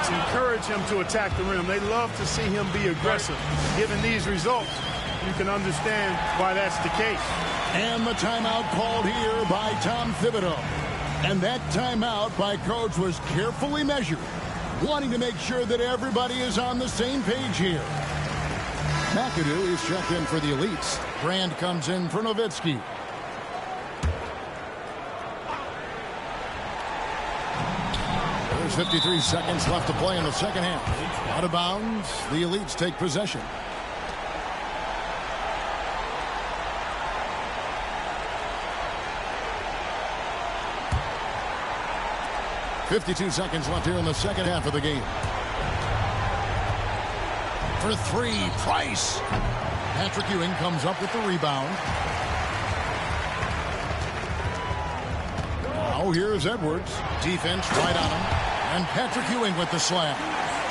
teammates encourage him to attack the rim. They love to see him be aggressive. Given these results, you can understand why that's the case. And the timeout called here by Tom Thibodeau. And that timeout by Coach was carefully measured, wanting to make sure that everybody is on the same page here. McAdoo is checked in for the Elites. Brand comes in for Nowitzki. There's 53 seconds left to play in the second half. Out of bounds, the Elites take possession. .52 seconds left here in the second half of the game. For three, Price. Patrick Ewing comes up with the rebound. Now here's Edwards. Defense right on him. And Patrick Ewing with the slam.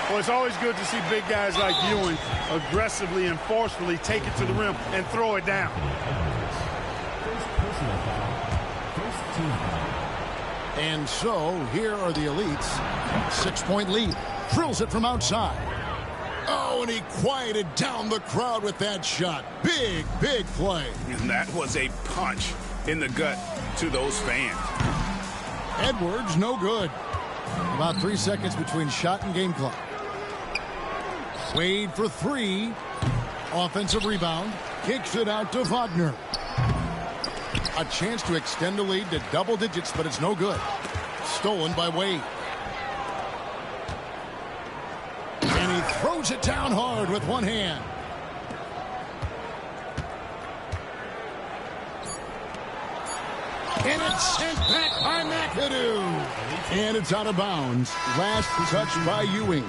Well, it's always good to see big guys like Ewing aggressively and forcefully take it to the rim and throw it down. And so here are the Elites. 6-point lead. Drills it from outside. Oh, and he quieted down the crowd with that shot. Big, big play. And that was a punch in the gut to those fans. Edwards, no good. About 3 seconds between shot and game clock. Wade for three. Offensive rebound. Kicks it out to Wagner. A chance to extend the lead to double digits, but it's no good. Stolen by Wade. And he throws it down hard with one hand. And it's sent back by McAdoo. And it's out of bounds. Last touch by Ewing.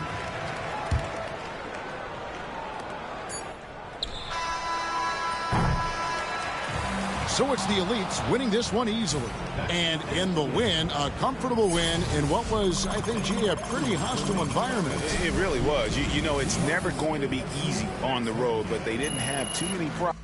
So it's the Elites winning this one easily. And in the win, a comfortable win in what was, I think, G, a pretty hostile environment. It really was. You know, it's never going to be easy on the road, but they didn't have too many problems.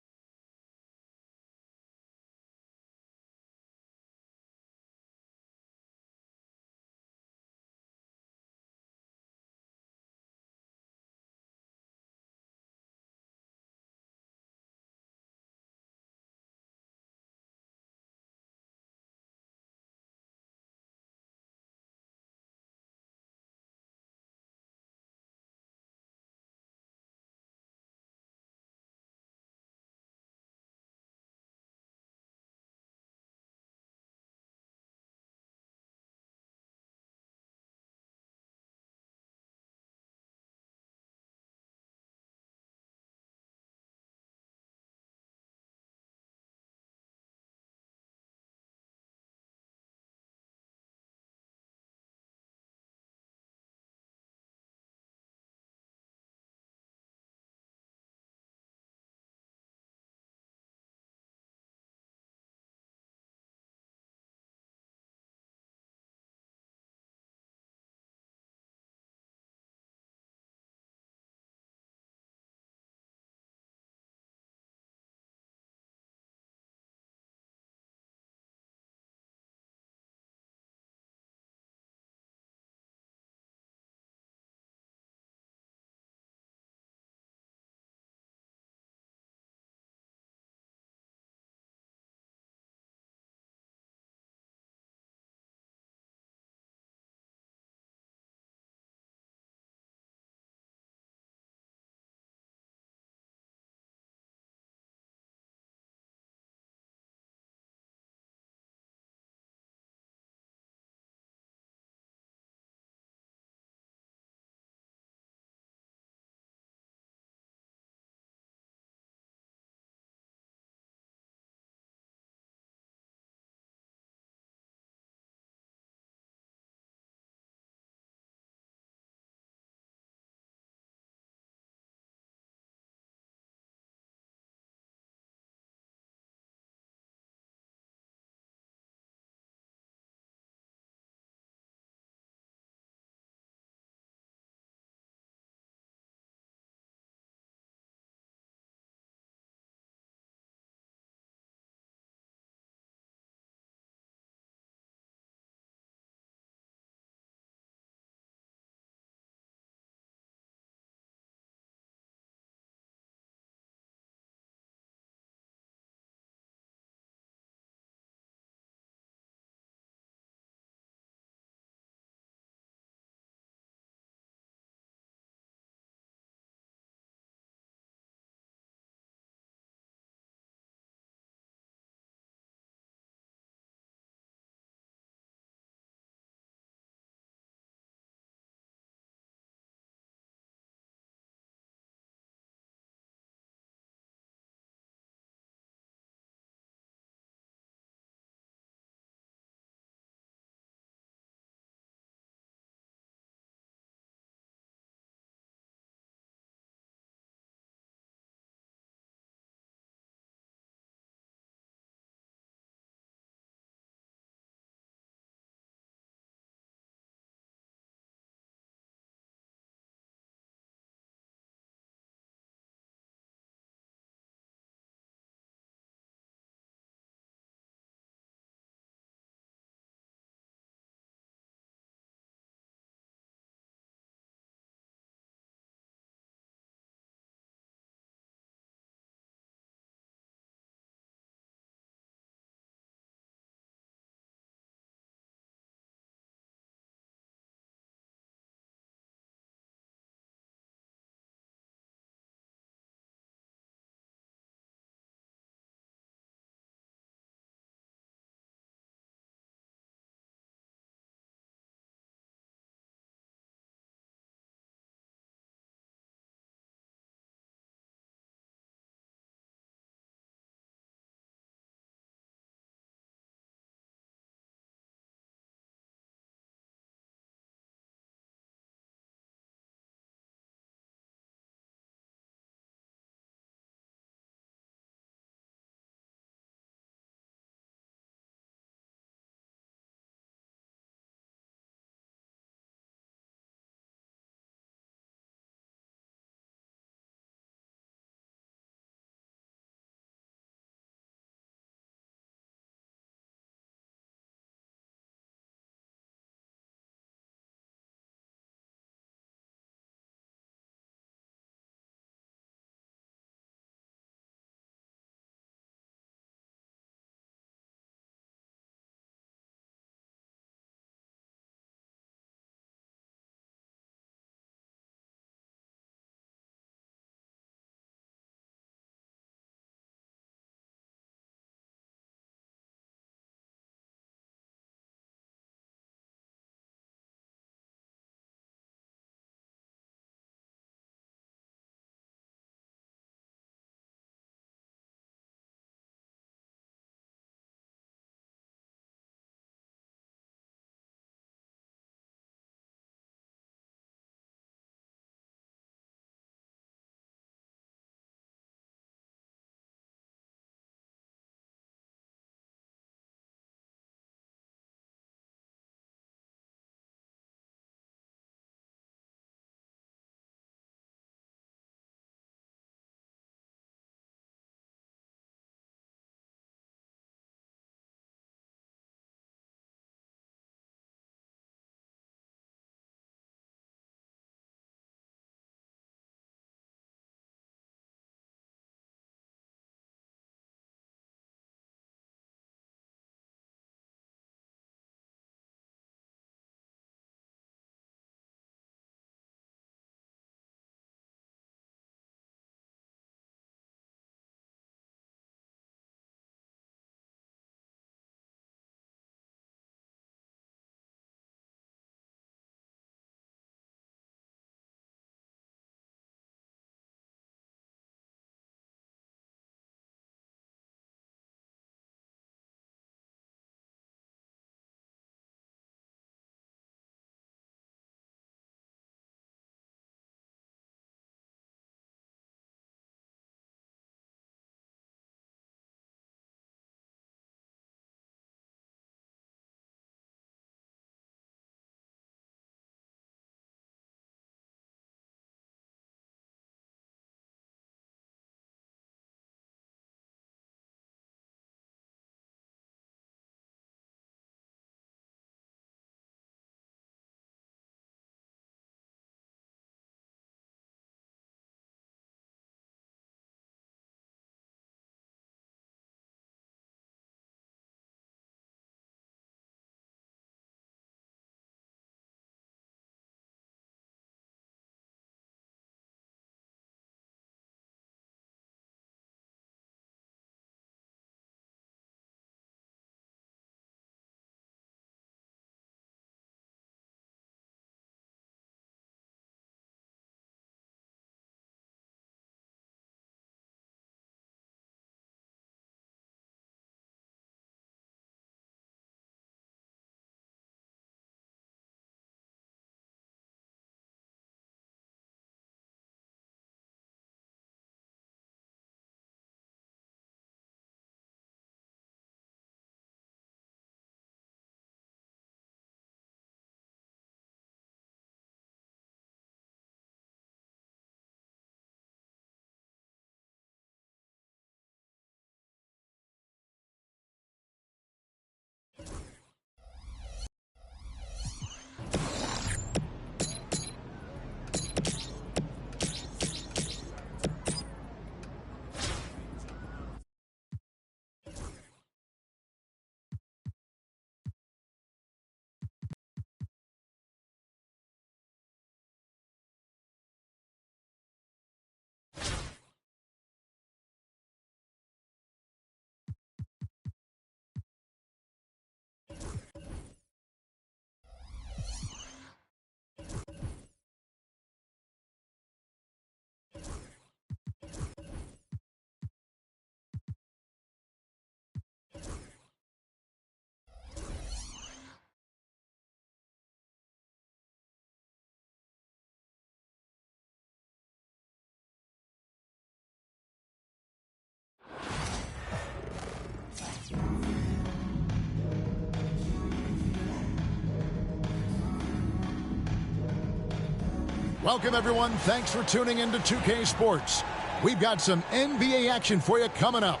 Welcome, everyone. Thanks for tuning in to 2K Sports. We've got some NBA action for you coming up.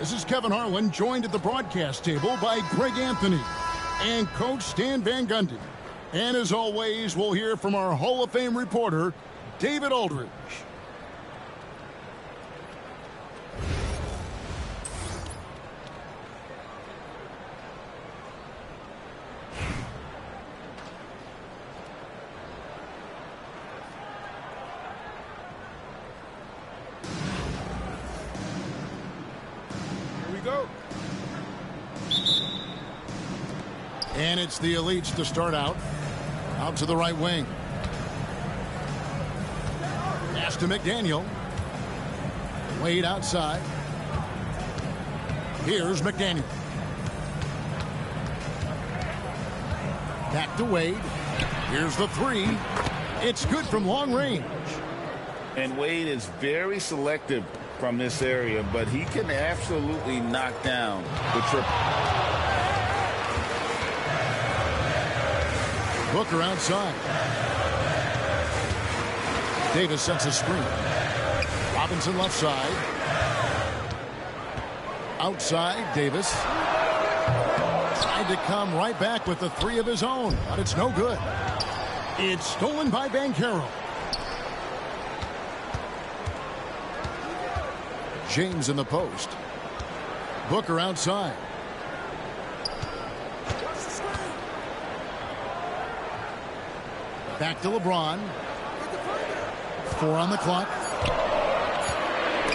This is Kevin Harlan, joined at the broadcast table by Greg Anthony and Coach Stan Van Gundy. And as always, we'll hear from our Hall of Fame reporter, David Aldridge. Go. And it's the elites to start out. Out to the right wing. Pass to McDaniel. Wade outside. Here's McDaniel. Back to Wade. Here's the three. It's good from long range. And Wade is very selective from this area, but he can absolutely knock down the triple. Booker outside. Davis sets a screen. Robinson left side. Outside, Davis. Tried to come right back with the three of his own, but it's no good. It's stolen by Banchero. James in the post. Booker outside. Back to LeBron. 4 on the clock.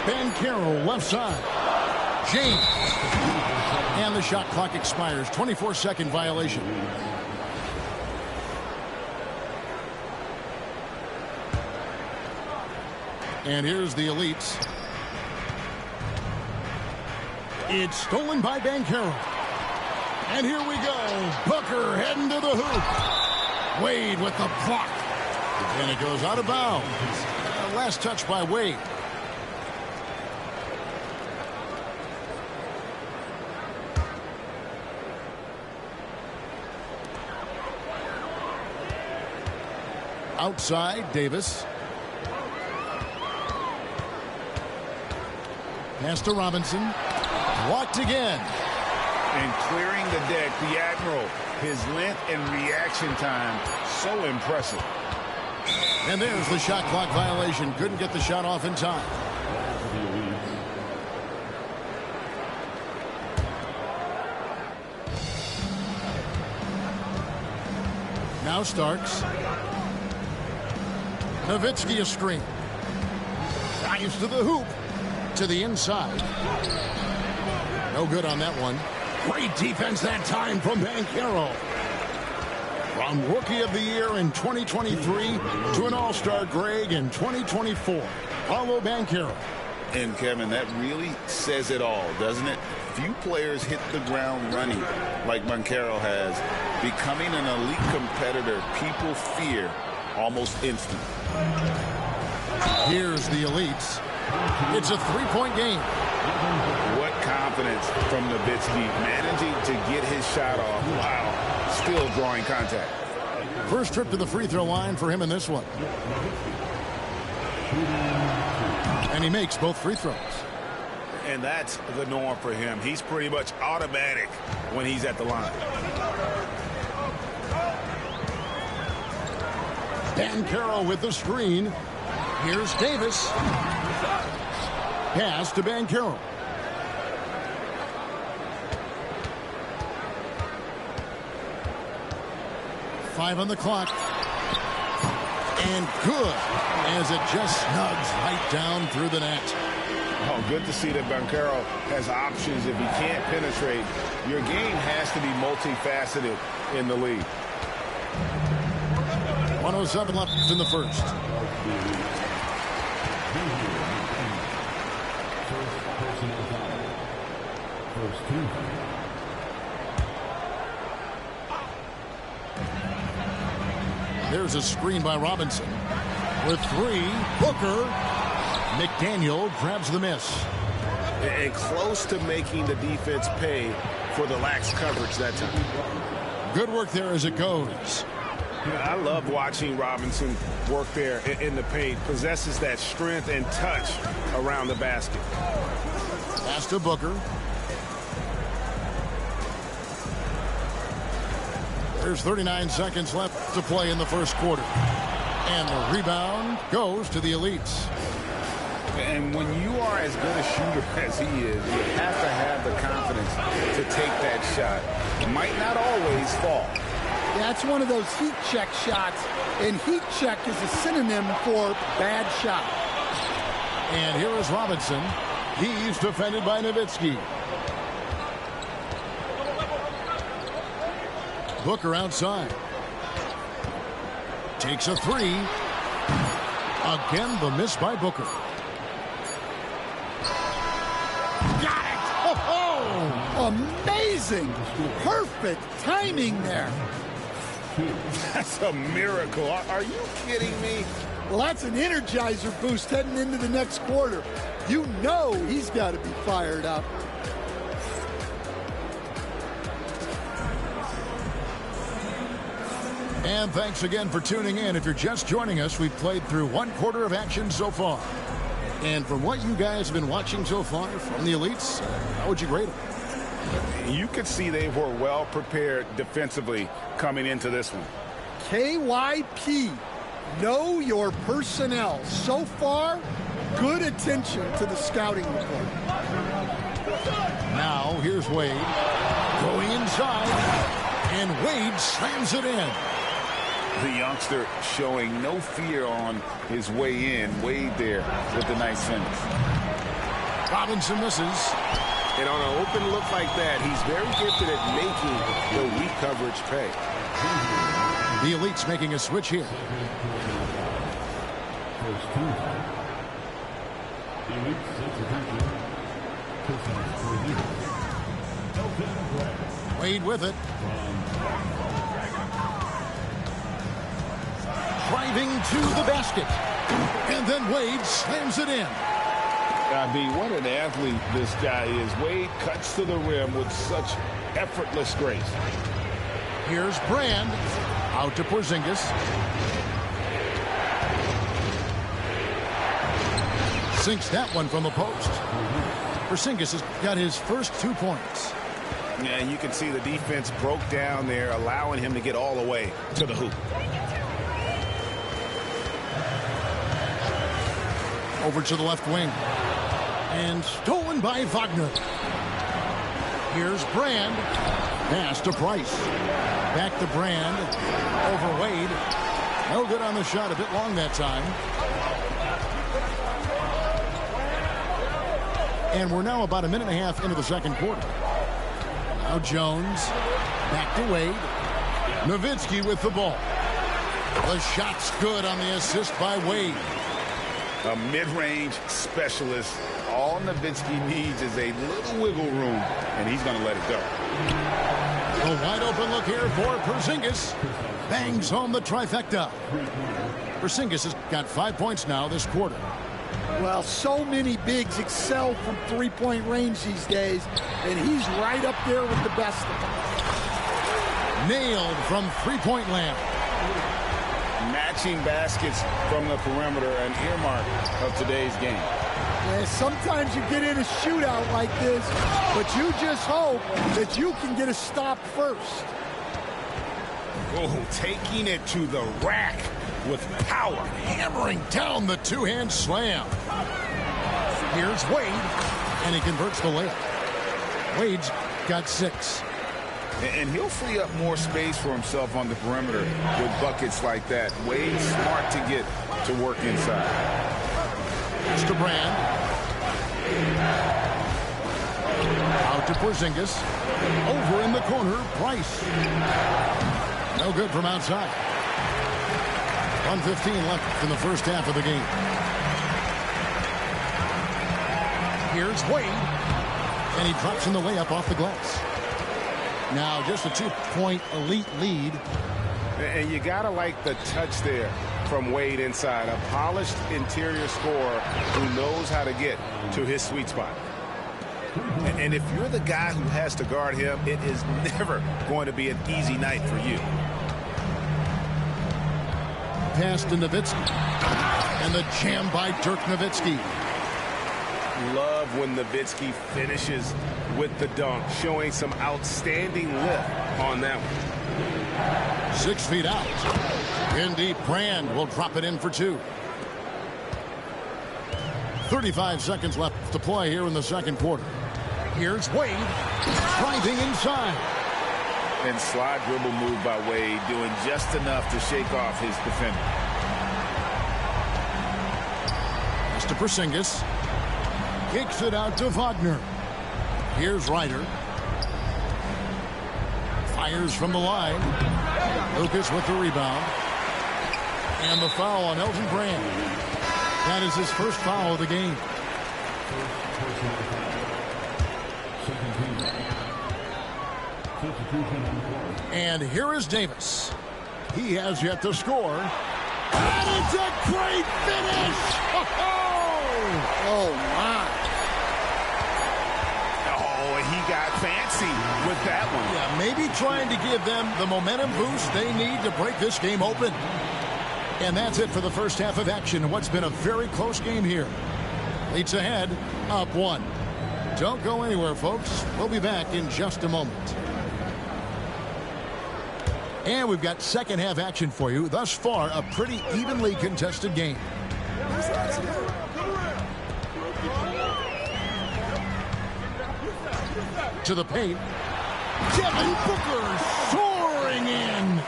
Banchero left side. James. And the shot clock expires. 24-second violation. And here's the elites. It's stolen by Banchero. And here we go. Booker heading to the hoop. Wade with the block. And it goes out of bounds. Last touch by Wade. Outside, Davis. Pass to Robinson. Blocked again. And clearing the deck, the Admiral. His length and reaction time, so impressive. And there's the shot clock violation. Couldn't get the shot off in time. Now Starks. Nowitzki a screen. Dives to the hoop. To the inside. No good on that one. Great defense that time from Banchero. From Rookie of the Year in 2023 to an All-Star Greg in 2024. Paulo Banchero. And Kevin, that really says it all, doesn't it? Few players hit the ground running like Banchero has. Becoming an elite competitor, people fear almost instantly. Here's the elites. It's a three-point game. What confidence from Nowitzki, managing to get his shot off. Wow, still drawing contact. First trip to the free throw line for him in this one. And he makes both free throws. And that's the norm for him. He's pretty much automatic when he's at the line. Banchero with the screen. Here's Davis. Pass to Banchero. Five on the clock. And good, as it just snugs right down through the net. Oh, good to see that Banchero has options. If he can't penetrate, your game has to be multifaceted in the league. 107 left in the first. There's a screen by Robinson. With three, Booker. McDaniel grabs the miss. And close to making the defense pay for the lax coverage that time. Good work there as it goes. I love watching Robinson work there in the paint. Possesses that strength and touch around the basket. Pass to Booker. There's 39 seconds left to play in the first quarter. And the rebound goes to the Elites. And when you are as good a shooter as he is, you have to have the confidence to take that shot. It might not always fall. That's one of those heat check shots, and heat check is a synonym for bad shot. And here is Robinson. He's defended by Nowitzki. Booker outside. Takes a three. Again, the miss by Booker. Got it! Oh, amazing! Perfect timing there. That's a miracle. Are you kidding me? Well, that's an energizer boost heading into the next quarter. You know he's got to be fired up. And thanks again for tuning in. If you're just joining us, we've played through one quarter of action so far. And from what you guys have been watching so far from the Elites, how would you grade them? You could see they were well prepared defensively coming into this one. KYP, know your personnel. So far, good attention to the scouting report. Now, here's Wade. Going inside, and Wade slams it in. The youngster showing no fear on his way in. Wade there with the nice finish. Robinson misses. And on an open look like that, he's very gifted at making the weak coverage pay. The Elites making a switch here. Wade with it. Driving to the basket. And then Wade slams it in. What an athlete this guy is. Wade cuts to the rim with such effortless grace. Here's Brand. Out to Porzingis. Sinks that one from the post. Porzingis has got his first 2 points. Yeah, you can see the defense broke down there, allowing him to get all the way to the hoop. Over to the left wing. And stolen by Wagner. Here's Brand. Pass to Price. Back to Brand. Over Wade. No good on the shot. A bit long that time. And we're now about a minute and a half into the second quarter. Now Jones. Back to Wade. Nowitzki with the ball. The shot's good on the assist by Wade. A mid-range specialist. All Nowitzki needs is a little wiggle room, and he's going to let it go. A wide open look here for Porzingis. Bangs home the trifecta. Porzingis has got 5 points now this quarter. Well, so many bigs excel from three-point range these days, and he's right up there with the best of them. Nailed from three-point land. Matching baskets from the perimeter, an earmark of today's game. Yeah, sometimes you get in a shootout like this, but you just hope that you can get a stop first. Oh, taking it to the rack with power. Hammering down the two-hand slam. Here's Wade, and he converts the layup. Wade's got 6. And he'll free up more space for himself on the perimeter with buckets like that. Wade's smart to get to work inside. Mr. Brand. Out to Porzingis. Over in the corner, Price. No good from outside. 1:15 left in the first half of the game. Here's Wade. And he drops in the layup off the glass. Now just a 2-point elite lead. And you got to like the touch there from Wade inside. A polished interior scorer who knows how to get to his sweet spot. And if you're the guy who has to guard him, it is never going to be an easy night for you. pass to Nowitzki. And the jam by Dirk Nowitzki. Love when Nowitzki finishes with the dunk, showing some outstanding lift on that one. 6 feet out. In deep, Brand will drop it in for 2. 35 seconds left to play here in the second quarter. Here's Wade, driving inside. And slide dribble move by Wade, doing just enough to shake off his defender. Pass to Porzingis. Kicks it out to Wagner. Here's Ryder. Fires from the line. Lucas with the rebound. And the foul on Elton Brand. That is his first foul of the game. And here is Davis. He has yet to score. And it's a great finish! Oh, my. Oh, and he got fancy with that one. Yeah, maybe trying to give them the momentum boost they need to break this game open. And that's it for the first half of action in what's been a very close game here. Leads ahead, up 1. Don't go anywhere, folks. We'll be back in just a moment. And we've got second half action for you. Thus far, a pretty evenly contested game. To the paint. Devin Booker soaring in.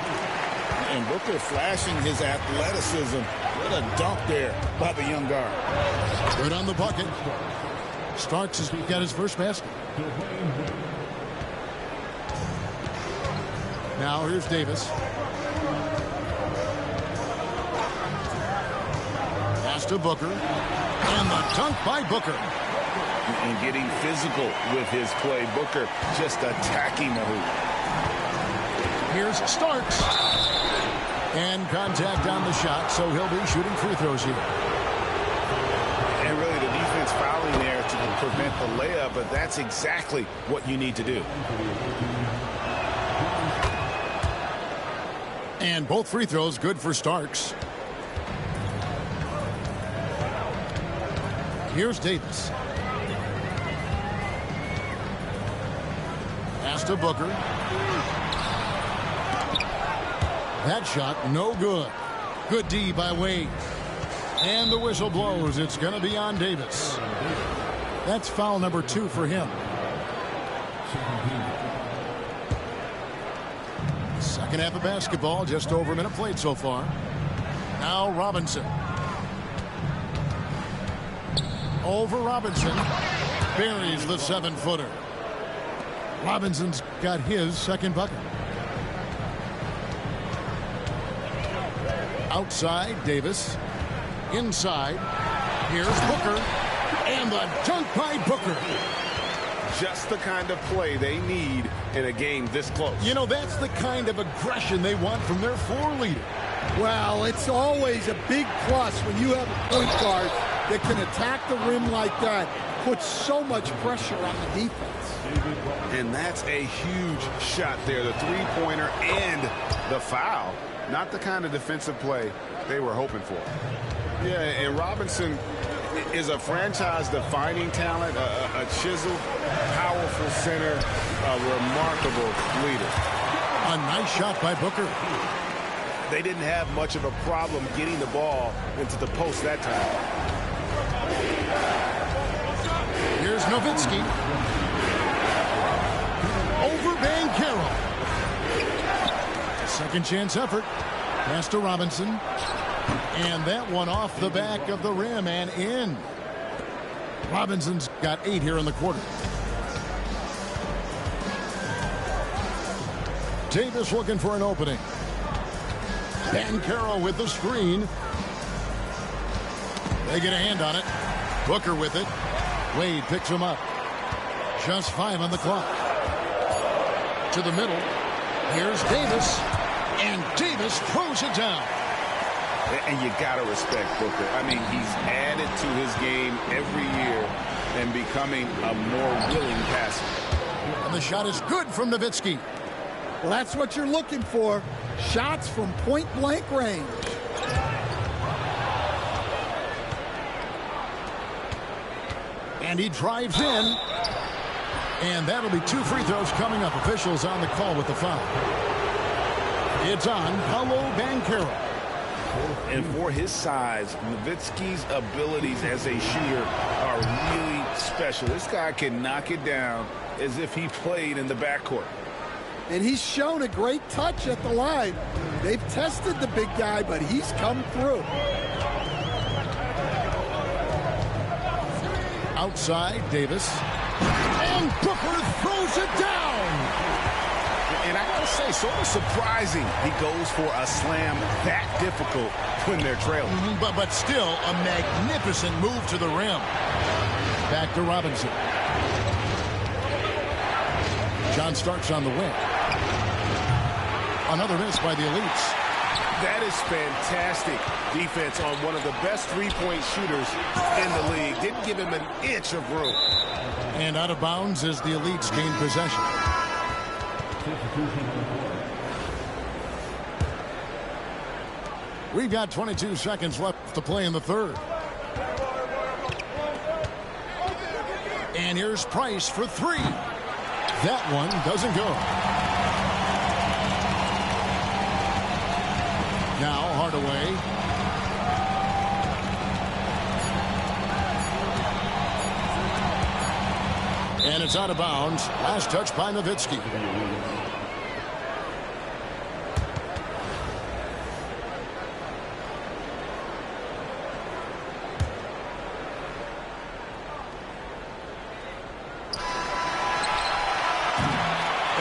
And Booker flashing his athleticism. What a dunk there by the young guard. Good on the bucket. Starks has got his first basket. Now here's Davis. Pass to Booker. And the dunk by Booker. And getting physical with his play. Booker just attacking the hoop. Here's Starks. And contact on the shot, so he'll be shooting free throws here. And really the defense fouling there to prevent the layup, but that's exactly what you need to do. And both free throws good for Starks. Here's Davis. Pass to Booker. That shot, no good. Good D by Wade. And the whistle blows. It's going to be on Davis. That's foul number 2 for him. Second half of basketball, just over a minute played so far. Now Robinson. Over Robinson. Buries the 7-footer. Robinson's got his second bucket. Outside, Davis. Inside. Here's Booker. And the dunk by Booker. Just the kind of play they need in a game this close. You know, that's the kind of aggression they want from their floor leader. Well, it's always a big plus when you have a point guard that can attack the rim like that. Puts so much pressure on the defense. And that's a huge shot there. The three-pointer and the foul. Not the kind of defensive play they were hoping for. Yeah, and Robinson is a franchise-defining talent, a chiseled, powerful center, a remarkable leader. A nice shot by Booker. They didn't have much of a problem getting the ball into the post that time. Here's Nowitzki. Over Banchero. Second chance effort. Pass to Robinson. And that one off the back of the rim and in. Robinson's got 8 here in the quarter. Davis looking for an opening. Banchero with the screen. They get a hand on it. Booker with it. Wade picks him up. Just 5 on the clock. To the middle. Here's Davis. And Davis throws it down. And you got to respect Booker. I mean, he's added to his game every year and becoming a more willing passer. And the shot is good from Nowitzki. Well, that's what you're looking for. Shots from point-blank range. And he drives in. And that'll be 2 free throws coming up. Officials on the call with the foul. It's on Paolo Banchero. And for his size, Nowitzki's abilities as a shooter are really special. This guy can knock it down as if he played in the backcourt. And he's shown a great touch at the line. They've tested the big guy, but he's come through. Outside, Davis. And Booker throws it down. And I gotta say, sort of surprising he goes for a slam that difficult when they're trailing. But still, a magnificent move to the rim. Back to Robinson. John Starks on the wing. Another miss by the Elites. That is fantastic defense on one of the best three-point shooters in the league. Didn't give him an inch of room. And out of bounds as the Elites gain possession. We've got 22 seconds left to play in the third. And here's Price for 3. That one doesn't go. Now Hardaway. And it's out of bounds. Last touch by Nowitzki.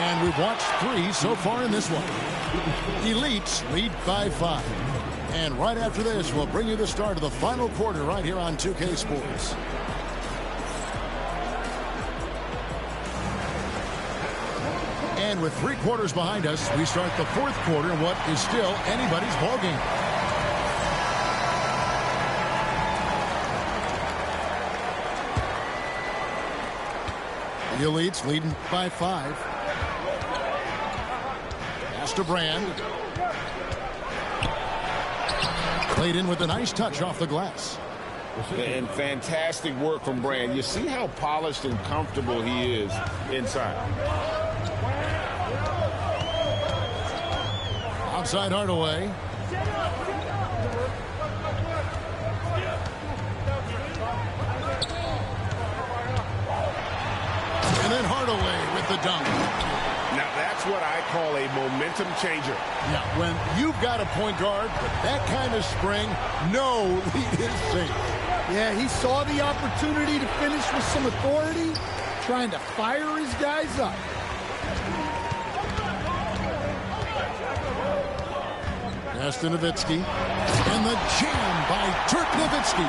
And we've watched 3 so far in this one. Elites lead by 5. And right after this, we'll bring you the start of the final quarter right here on 2K Sports. And with 3 quarters behind us, we start the 4th quarter in what is still anybody's ballgame. The Elites leading by 5. Pass to Brand. Played in with a nice touch off the glass. And fantastic work from Brand. You see how polished and comfortable he is inside. Outside Hardaway. And then Hardaway with the dunk. Now that's what I call a momentum changer. Yeah, when you've got a point guard with that kind of spring, no lead is safe. Yeah, he saw the opportunity to finish with some authority, trying to fire his guys up. Pass to Nowitzki. And the jam by Dirk Nowitzki.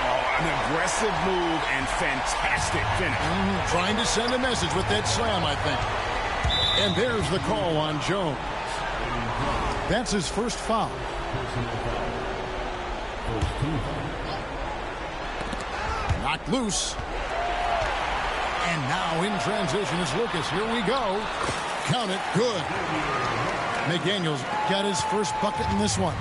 Oh, an aggressive move and fantastic finish. Trying to send a message with that slam, I think. And there's the call on Jones. That's his first foul. Knocked loose. And now in transition is Lucas. Here we go. Count it. Good. McDaniels got his first bucket in this one.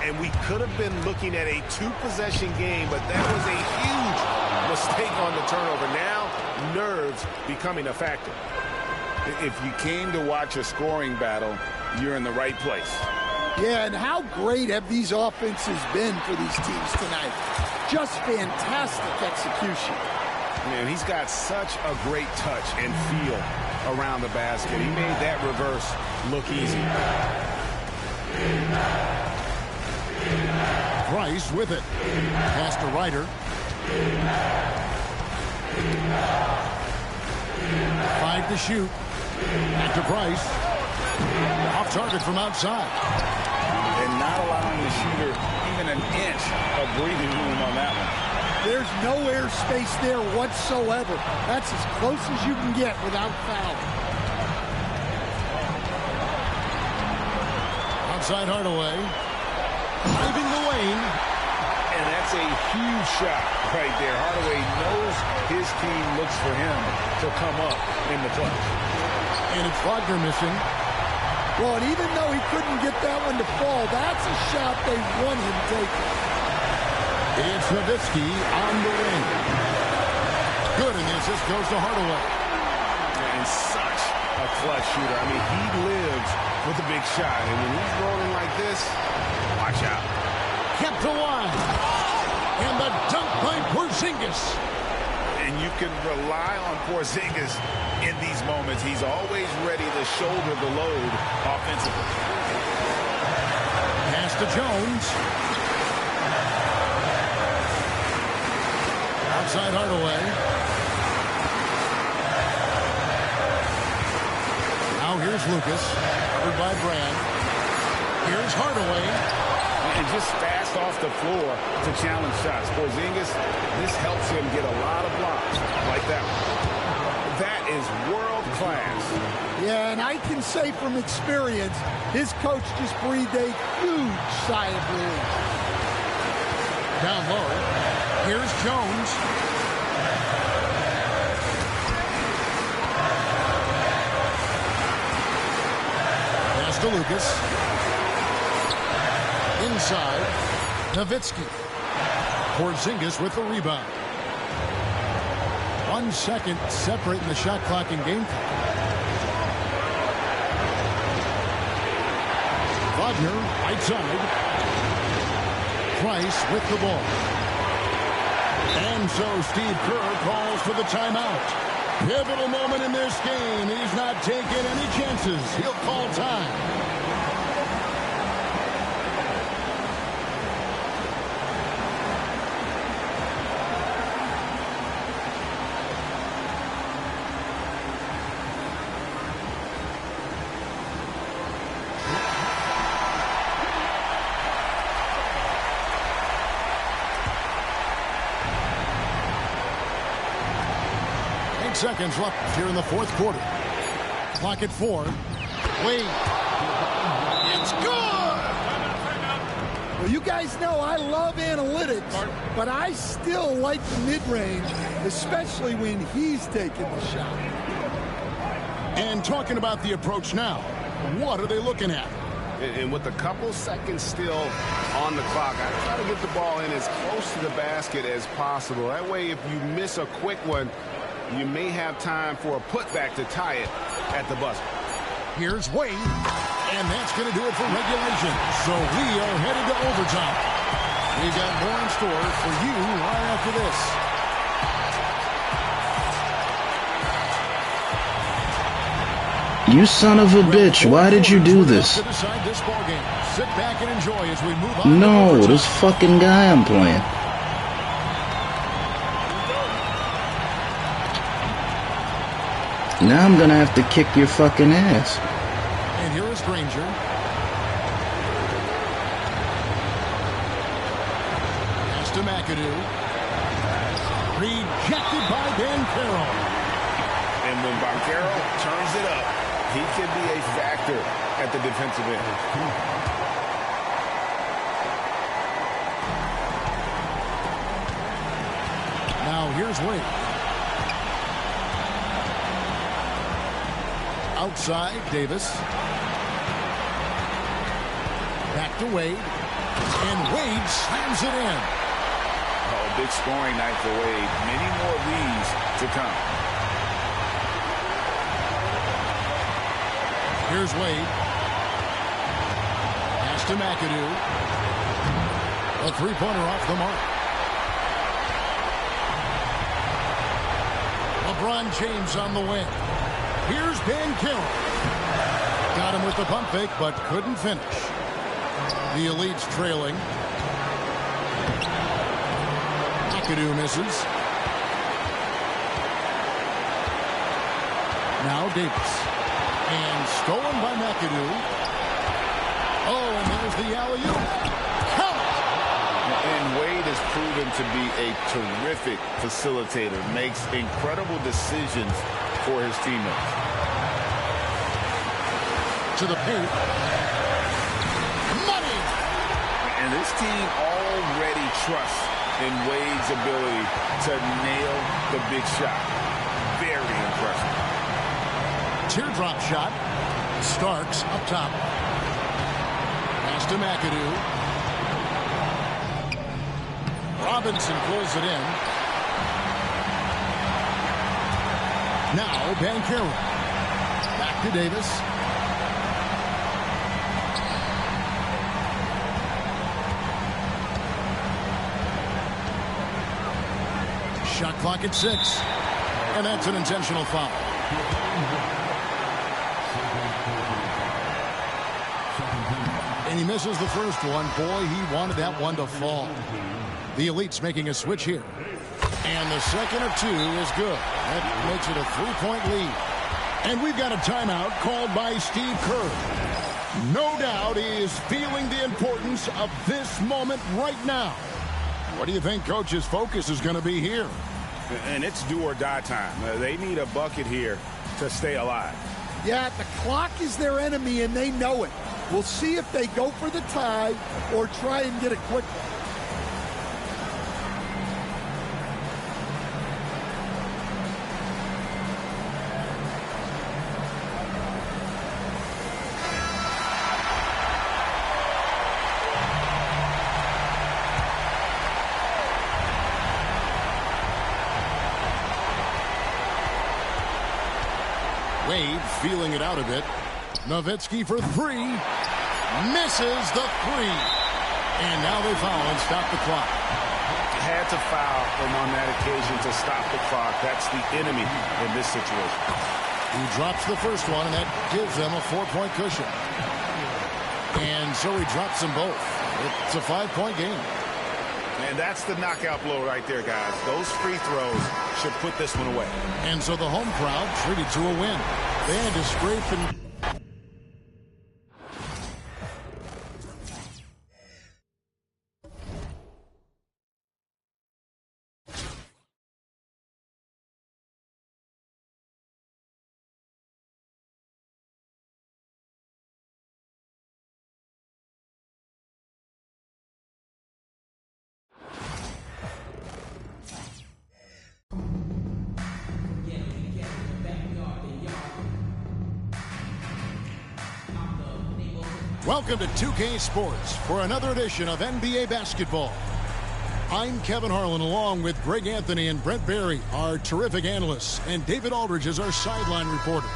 And we could have been looking at a 2-possession game, but that was a huge mistake on the turnover. Now, nerves becoming a factor. If you came to watch a scoring battle, you're in the right place. Yeah, and how great have these offenses been for these teams tonight? Just fantastic execution. Man, he's got such a great touch and feel around the basket. He made that reverse look easy. Price with it. Pass to Ryder. 5 to shoot. Back to Price. Off target from outside. And not allowing the shooter even an inch of breathing room on that one. There's no air space there whatsoever. That's as close as you can get without foul. Outside Hardaway. Driving the lane. And that's a huge shot right there. Hardaway knows his team looks for him to come up in the clutch. And it's Wagner missing. Well, and even though he couldn't get that one to fall, that's a shot they want him taking. It's Nowitzki on the wing. Good, and the assist goes to Hardaway. And such a clutch shooter. I mean, he lives with a big shot. And when he's rolling like this, watch out. Kept alive. And the dunk by Porzingis. And you can rely on Porzingis in these moments. He's always ready to shoulder the load offensively. Pass to Jones. Outside Hardaway. Now here's Lucas. Covered by Brand. Here's Hardaway. And just fast off the floor to challenge shots. Porzingis, this helps him get a lot of blocks like that one. That is world class. Yeah, and I can say from experience, his coach just breathed a huge sigh of relief. Down low. Here's Jones. Pass to Lucas. Inside, Nowitzki. Porzingis with the rebound. 1 second separating the shot clock and game clock. Wagner, right side. Price with the ball. And so Steve Kerr calls for the timeout. Pivotal moment in this game. He's not taking any chances. He'll call time. Seconds left here in the fourth quarter. Clock at 4. Wade. It's good! Well, you guys know I love analytics, but I still like the mid-range, especially when he's taking the shot. And talking about the approach now, what are they looking at? And with a couple seconds still on the clock, I try to get the ball in as close to the basket as possible. That way, if you miss a quick one, you may have time for a putback to tie it at the buzzer. Here's Wade, and that's going to do it for regulation. So we are headed to overtime. We've got more in store for you right after this. You son of a bitch, why did you do this? To decide this ball game. Sit back and enjoy as we move on. No, this fucking guy I'm playing. Now I'm gonna have to kick your fucking ass. And here is Granger. Pass to McAdoo. Rejected by Banchero. And when Banchero turns it up, he can be a factor at the defensive end. Now here's Wade. Outside, Davis. Back to Wade. And Wade slams it in. Oh, big scoring night for Wade. Many more leads to come. Here's Wade. Pass to McAdoo. A three-pointer off the mark. LeBron James on the wing. Here's Banchero. Got him with the pump fake, but couldn't finish. The Elite's trailing. McAdoo misses. Now Davis. And stolen by McAdoo. Oh, and there's the alley-oop. Count! And Wade has proven to be a terrific facilitator. Makes incredible decisions for his teammates. To the paint. Money! And this team already trusts in Wade's ability to nail the big shot. Very impressive. Teardrop shot. Starks up top. Pass to McAdoo. Robinson pulls it in. Now Banchero. Back to Davis. Shot clock at 6. And that's an intentional foul. And he misses the first one. Boy, he wanted that one to fall. The Elite's making a switch here. And the second of 2 is good. That makes it a 3-point lead. And we've got a timeout called by Steve Kerr. No doubt he is feeling the importance of this moment right now. What do you think Coach's focus is going to be here? And it's do or die time. They need a bucket here to stay alive. Yeah, the clock is their enemy, and they know it. We'll see if they go for the tie or try and get a quick one. Wade feeling it out a bit. Nowitzki for 3. Misses the 3. And now they foul and stop the clock. Had to foul him on that occasion to stop the clock. That's the enemy in this situation. He drops the first one, and that gives them a 4-point cushion. And so he drops them both. It's a 5-point game. And that's the knockout blow right there, guys. Those free throws should put this one away. And so the home crowd treated to a win. They had to scrape and... Welcome to 2K Sports for another edition of NBA basketball. I'm Kevin Harlan along with Greg Anthony and Brent Barry, our terrific analysts, and David Aldridge is our sideline reporter.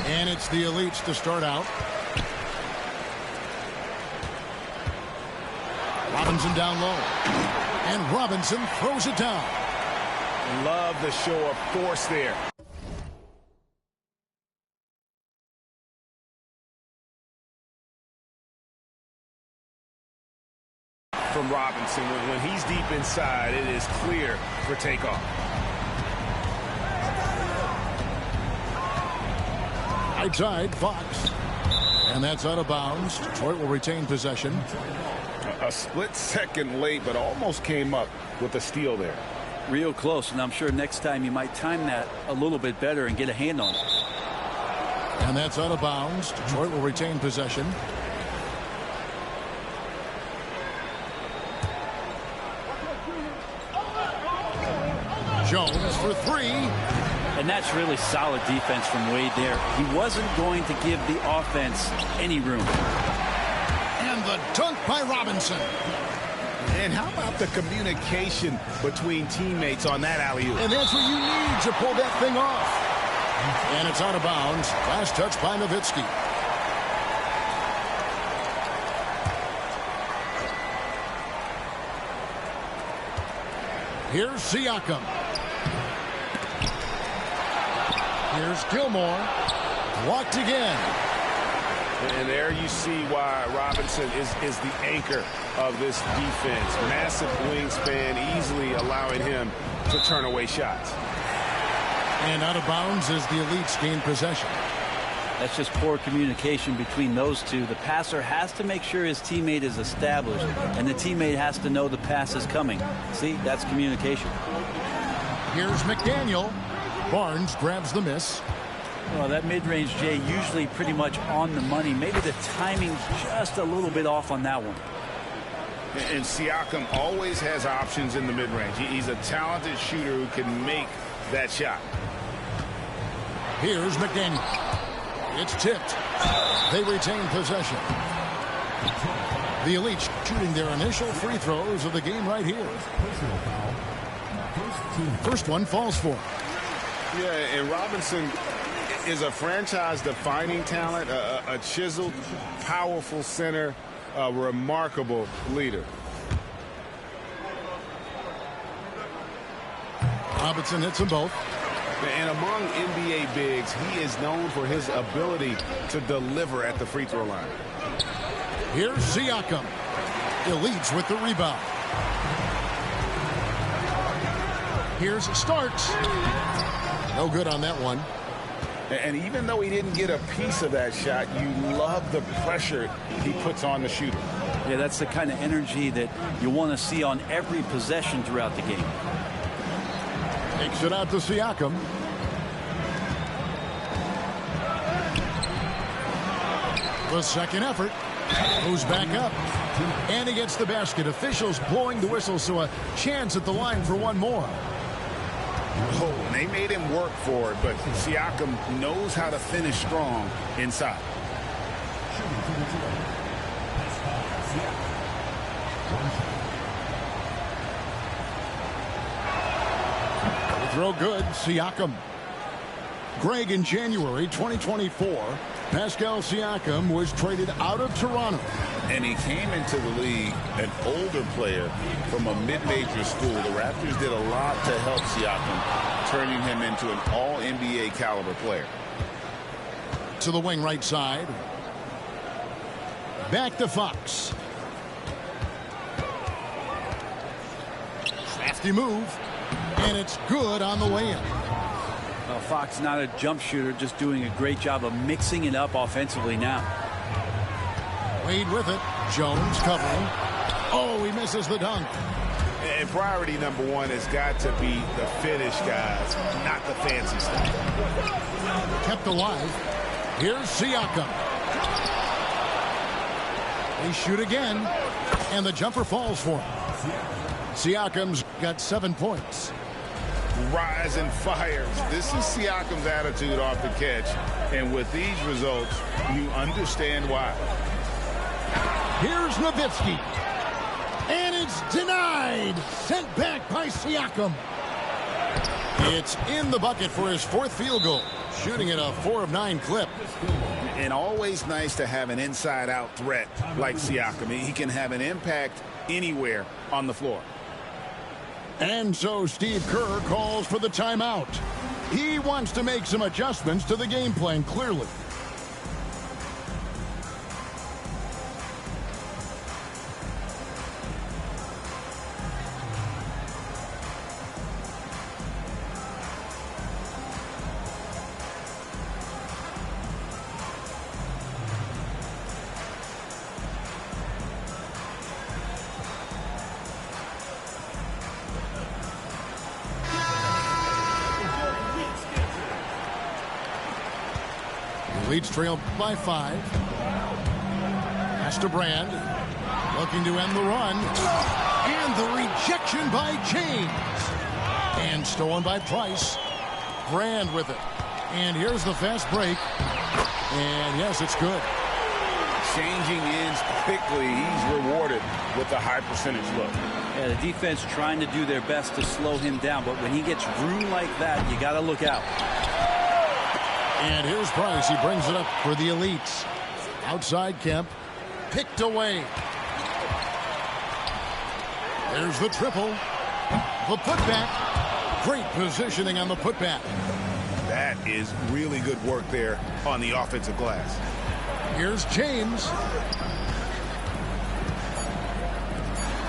And it's the Elites to start out. Robinson down low. And Robinson throws it down. Love the show of force there. From Robinson, when he's deep inside, it is clear for takeoff. Outside, Fox. And that's out of bounds. Detroit will retain possession. A split second late, but almost came up with a steal there. Real close, and I'm sure next time you might time that a little bit better and get a hand on it. And that's out of bounds. Detroit will retain possession. Jones for 3. And that's really solid defense from Wade there. He wasn't going to give the offense any room. And the dunk by Robinson. And how about the communication between teammates on that alley-oop? And that's what you need to pull that thing off. And it's out of bounds. Last touch by Nowitzki. Here's Siakam. Here's Gilmore. Blocked again. And there you see why Robinson is the anchor of this defense. Massive wingspan, easily allowing him to turn away shots. And out of bounds as the Elites gain possession. That's just poor communication between those two. The passer has to make sure his teammate is established, and the teammate has to know the pass is coming. See, that's communication. Here's McDaniel. Barnes grabs the miss. Well, that mid-range, Jay, usually pretty much on the money. Maybe the timing's just a little bit off on that one. And Siakam always has options in the mid-range. He's a talented shooter who can make that shot. Here's McDaniel. It's tipped. They retain possession. The Elite shooting their initial free throws of the game right here. First one falls for. Yeah, and Robinson is a franchise-defining talent, a chiseled, powerful center, a remarkable leader. Robinson hits them both. And among NBA bigs, he is known for his ability to deliver at the free throw line. Here's Siakam. Elites with the rebound. Here's Starks. No good on that one. And even though he didn't get a piece of that shot, you love the pressure he puts on the shooter. Yeah, that's the kind of energy that you want to see on every possession throughout the game. Takes it out to Siakam. The second effort. Moves back up. And he gets the basket. Officials blowing the whistle, so a chance at the line for one more. Oh, they made him work for it, but Siakam knows how to finish strong inside. Throw good, Siakam. Greg, in January 2024, Pascal Siakam was traded out of Toronto. And he came into the league an older player from a mid-major school. The Raptors did a lot to help Siakam, turning him into an all-NBA caliber player. To the wing right side. Back to Fox. Crafty move. And it's good on the way in. Well, Fox not a jump shooter, just doing a great job of mixing it up offensively now. Wade with it. Jones covering. Oh, he misses the dunk. And priority number one has got to be the finish, guys, not the fancy stuff. Kept alive. Here's Siakam. They shoot again, and the jumper falls for him. Siakam's got 7 points. Rise and fires. This is Siakam's attitude off the catch. And with these results, you understand why. Here's Nowitzki. And it's denied. Sent back by Siakam. It's in the bucket for his 4th field goal. Shooting at a 4 of 9 clip. And always nice to have an inside-out threat like Siakam. He can have an impact anywhere on the floor. And so Steve Kerr calls for the timeout. He wants to make some adjustments to the game plan, clearly. Leads trailed by 5. Pass to Brand. Looking to end the run. And the rejection by James. And stolen by Price. Brand with it. And here's the fast break. And yes, it's good. Changing ends quickly. He's rewarded with a high percentage look. Yeah, the defense trying to do their best to slow him down. But when he gets room like that, you got to look out. And here's Price. He brings it up for the Elites. Outside Kemp. Picked away. There's the triple. The putback. Great positioning on the putback. That is really good work there on the offensive glass. Here's James.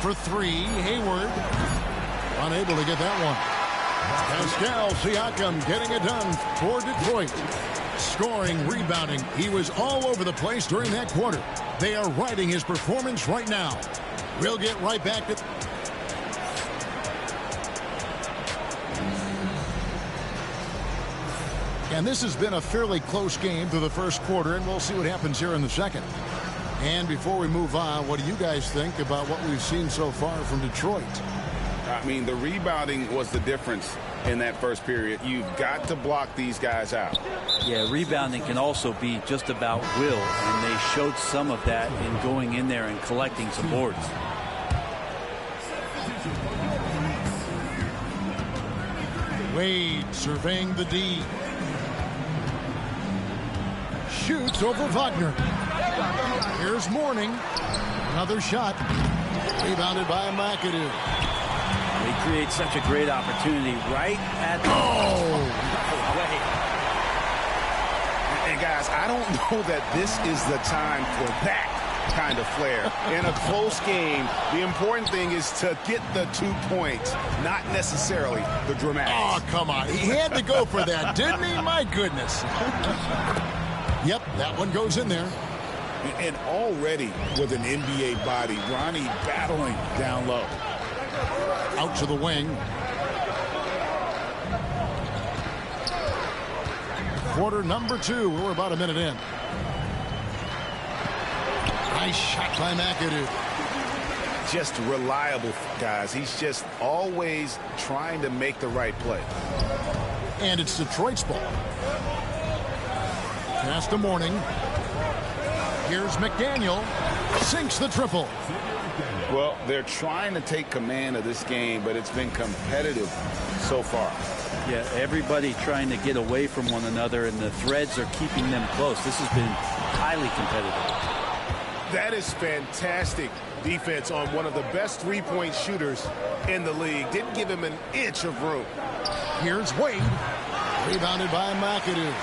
For 3, Hayward. Unable to get that one. Pascal Siakam getting it done for Detroit. Scoring, rebounding. He was all over the place during that quarter. They are riding his performance right now. We'll get right back to... And this has been a fairly close game through the first quarter, and we'll see what happens here in the second. And before we move on, what do you guys think about what we've seen so far from Detroit? I mean, the rebounding was the difference in that first period. You've got to block these guys out. Yeah, rebounding can also be just about will, and they showed some of that in going in there and collecting some boards. Wade surveying the D. Shoots over Wagner. Here's Mourning. Another shot. Rebounded by McAdoo. They create such a great opportunity right at the... And guys, I don't know that this is the time for that kind of flair. In a close game, the important thing is to get the 2 points, not necessarily the dramatics. Oh, come on. He had to go for that, didn't he? My goodness. Yep, that one goes in there. And already with an NBA body, Ronnie battling down low. Out to the wing. Quarter number 2. We're about a minute in. Nice shot by McAdoo. Just reliable, guys. He's just always trying to make the right play. And it's Detroit's ball. Pass to Mourning. Here's McDaniel. Sinks the triple. Well, they're trying to take command of this game, but it's been competitive so far. Yeah, everybody trying to get away from one another, and the threads are keeping them close. This has been highly competitive. That is fantastic defense on one of the best three-point shooters in the league. Didn't give him an inch of room. Here's Wade. Rebounded by McAdoo.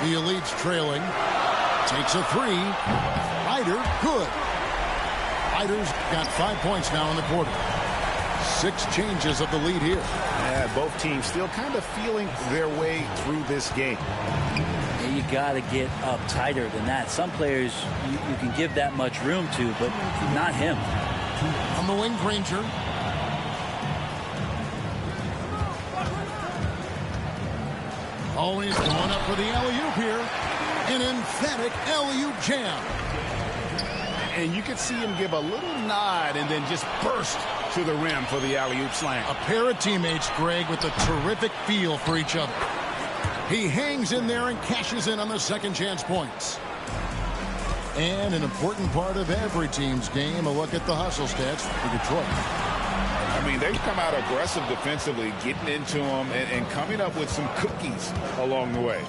The Elite's trailing. Takes a three. Ryder, good. Ryder's got 5 points now in the quarter. 6 changes of the lead here. Yeah, both teams still kind of feeling their way through this game. You got to get up tighter than that. Some players you can give that much room to, but not him. On the wing, Granger. Always going up for the alley-oop here. An emphatic alley-oop jam. And you could see him give a little nod and then just burst to the rim for the alley-oop slam. A pair of teammates, Greg, with a terrific feel for each other. He hangs in there and cashes in on the second chance points. And an important part of every team's game, a look at the hustle stats for Detroit. I mean, they've come out aggressive defensively, getting into them and coming up with some cookies along the way.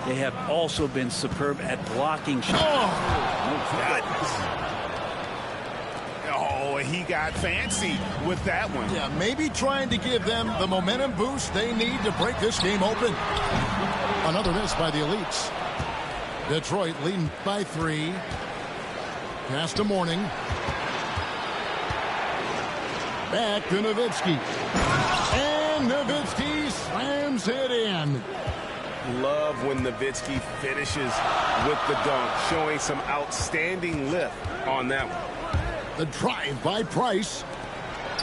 They have also been superb at blocking shots. Oh, he got fancy with that one. Yeah, maybe trying to give them the momentum boost they need to break this game open. Another miss by the Elites. Detroit leading by 3. Pass to Mourning. Back to Nowitzki. And Nowitzki slams it in. Love when Nowitzki finishes with the dunk, showing some outstanding lift on that one. The drive by Price.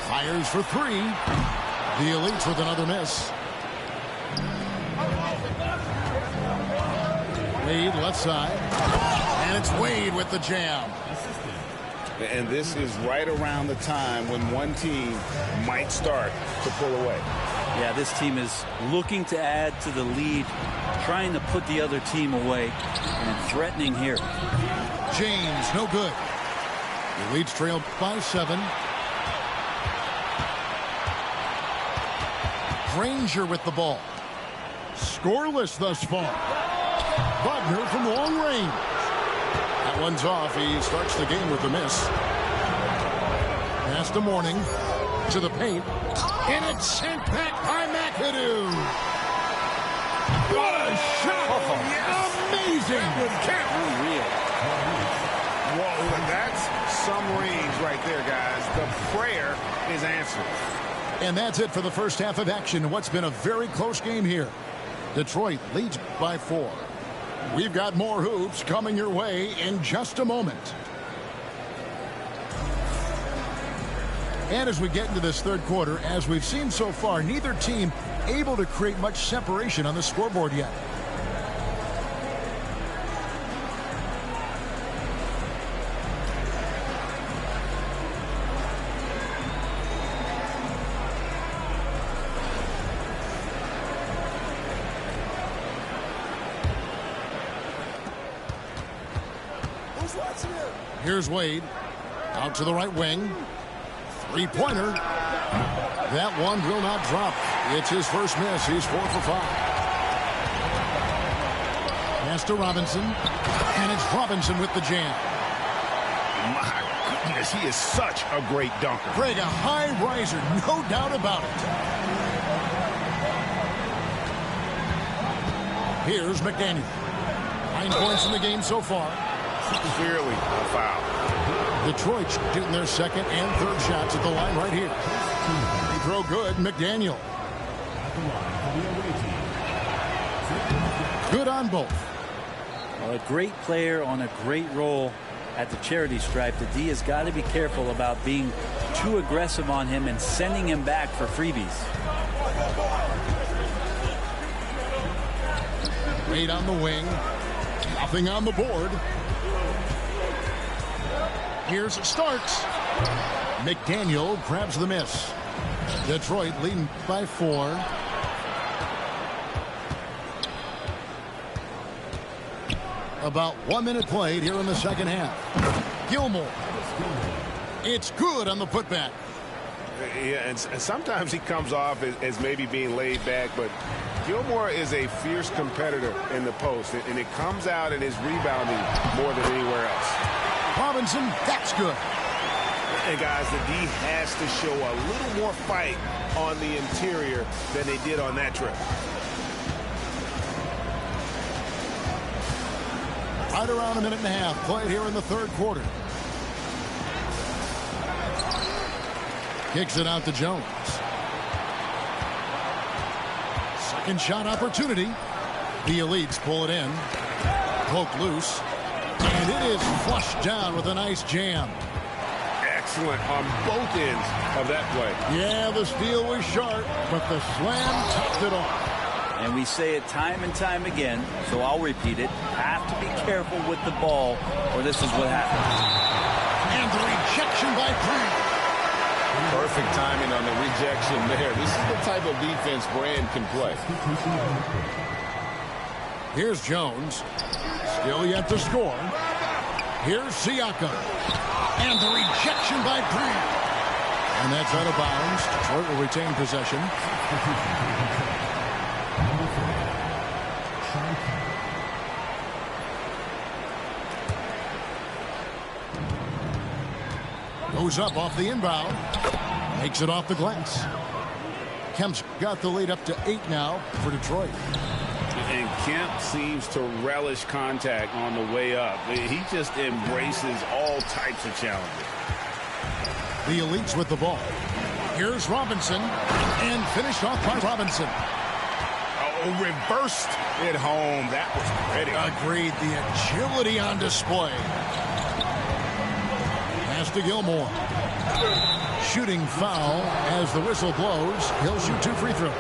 Fires for 3. The Elites with another miss. Wade left side. And it's Wade with the jam. And this is right around the time when one team might start to pull away. Yeah, this team is looking to add to the lead, trying to put the other team away, and threatening here. James, no good. The Elites trailed by 7. Granger with the ball. Scoreless thus far. Wagner from long range. That one's off. He starts the game with a miss. Pass to Mourning. To the paint. And it's sent back by McAdoo. What a shot! Oh, yes. Amazing! Unreal. Whoa, that's some range right there, guys. The prayer is answered. And that's it for the first half of action. What's been a very close game here. Detroit leads by 4. We've got more hoops coming your way in just a moment. And as we get into this third quarter, as we've seen so far, neither team able to create much separation on the scoreboard yet. Here's Wade. Out to the right wing. Three-pointer. That one will not drop. It's his first miss. He's 4 for 5. Pass to Robinson. And it's Robinson with the jam. My goodness, he is such a great dunker. Greg, a high riser, no doubt about it. Here's McDaniel. 9 points in the game so far. Clearly a foul. Detroit shooting their second and third shots at the line right here. They throw good. McDaniel. Good on both. Well, a great player on a great role at the charity stripe. The D has got to be careful about being too aggressive on him and sending him back for freebies. Wade on the wing. Nothing on the board. Here's Starks. McDaniel grabs the miss. Detroit leading by 4. About 1 minute played here in the second half. Gilmore. It's good on the putback. Yeah, and sometimes he comes off as maybe being laid back, but Gilmore is a fierce competitor in the post, and it comes out in his rebounding more than anywhere else. Robinson, that's good. And guys, the D has to show a little more fight on the interior than they did on that trip. Right around a minute and a half played here in the third quarter. Kicks it out to Jones. Second shot opportunity. The Elites pull it in. Poke loose. And it is flushed down with a nice jam. Excellent on both ends of that play. Yeah, the steal was sharp, but the slam topped it off. And we say it time and time again, so I'll repeat it. Have to be careful with the ball, or this is what happens. And the rejection by Green. Perfect timing on the rejection there. This is the type of defense Brand can play. Here's Jones. Still yet to score. Here's Siakam. And the rejection by Green. And that's out of bounds. Detroit will retain possession. Goes up off the inbound. Makes it off the glass. Kemp's got the lead up to 8 now for Detroit. And Kemp seems to relish contact on the way up. He just embraces all types of challenges. The Elites with the ball. Here's Robinson. And finished off by Robinson. Oh, reversed it home. That was pretty. Agreed. The agility on display. Pass to Gilmore. Shooting foul as the whistle blows. He'll shoot 2 free throws.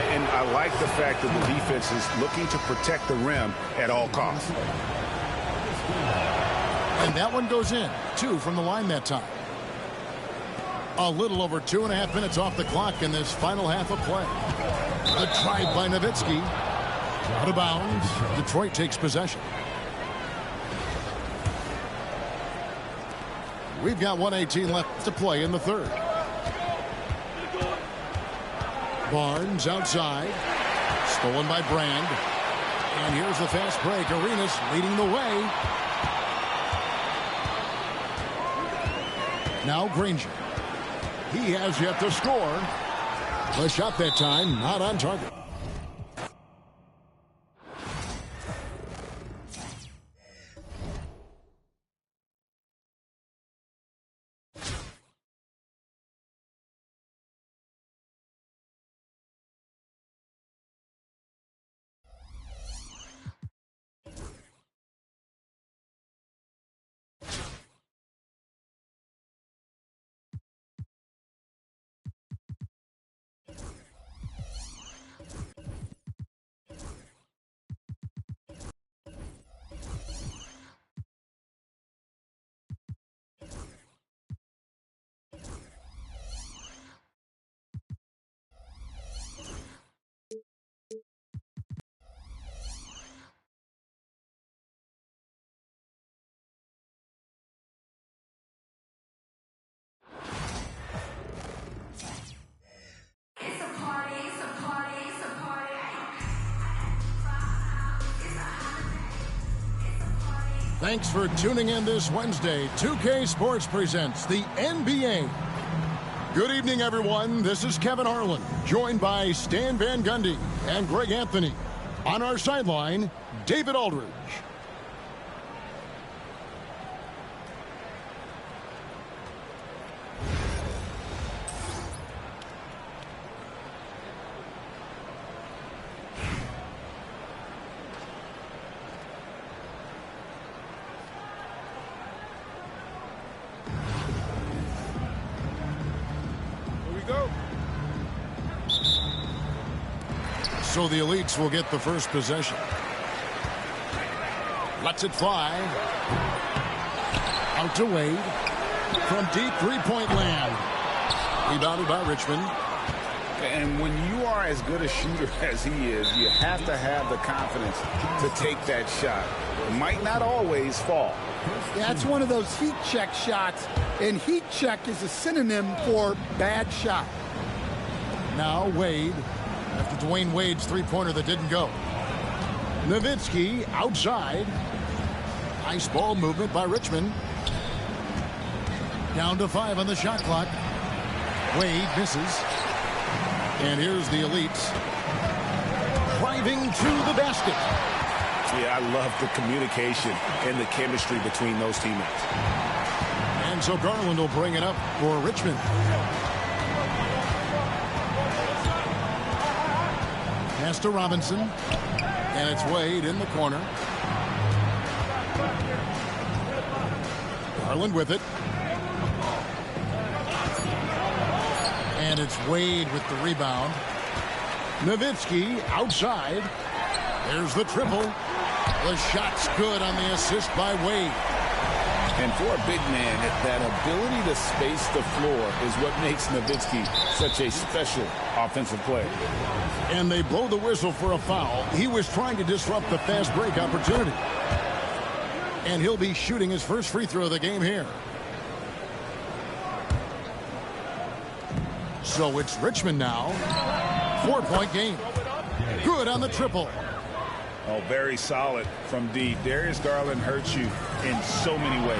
And I like the fact that the defense is looking to protect the rim at all costs. And that one goes in. 2 from the line that time. A little over 2.5 minutes off the clock in this final half of play. The drive by Nowitzki. Out of bounds. Detroit takes possession. We've got 1:18 left to play in the third. Barnes outside. Stolen by Brand. And here's the fast break. Arenas leading the way. Now Granger. He has yet to score. The shot that time not on target. Thanks for tuning in this Wednesday. 2K Sports presents the NBA. Good evening, everyone. This is Kevin Harlan, joined by Stan Van Gundy and Greg Anthony. On our sideline, David Aldridge. So the elites will get the first possession. Lets it fly. Out to Wade. From deep three-point land. Rebounded by Richmond. And when you are as good a shooter as he is, you have to have the confidence to take that shot. It might not always fall. Yeah, it's one of those heat check shots, and heat check is a synonym for bad shot. Now Wade. After Dwayne Wade's three-pointer that didn't go. Nowitzki outside. Nice ball movement by Richmond. Down to 5 on the shot clock. Wade misses. And here's the elites. Driving to the basket. Yeah, I love the communication and the chemistry between those teammates. And so Garland will bring it up for Richmond. Pass to Robinson. And it's Wade in the corner. Garland with it. And it's Wade with the rebound. Nowitzki outside. There's the triple. The shot's good on the assist by Wade. And for a big man, that ability to space the floor is what makes Nowitzki such a special offensive player. And they blow the whistle for a foul. He was trying to disrupt the fast break opportunity. And he'll be shooting his first free throw of the game here. So it's Richmond now. 4-point game. Good on the triple. Oh, very solid from deep. Darius Garland hurts you in so many ways.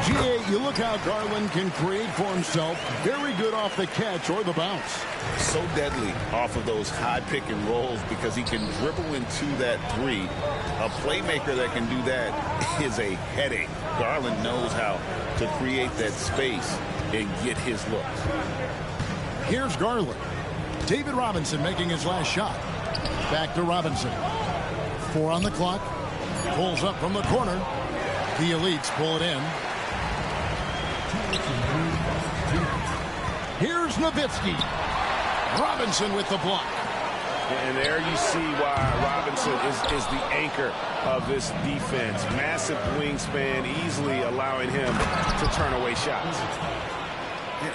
GA, you look how Garland can create for himself. Very good off the catch or the bounce. So deadly off of those high pick and rolls because he can dribble into that three. A playmaker that can do that is a headache. Garland knows how to create that space and get his looks. Here's Garland. David Robinson making his last shot. Back to Robinson. 4 on the clock. Pulls up from the corner. The elites pull it in. Here's Nowitzki. Robinson with the block. And there you see why Robinson is the anchor of this defense. Massive wingspan, easily allowing him to turn away shots.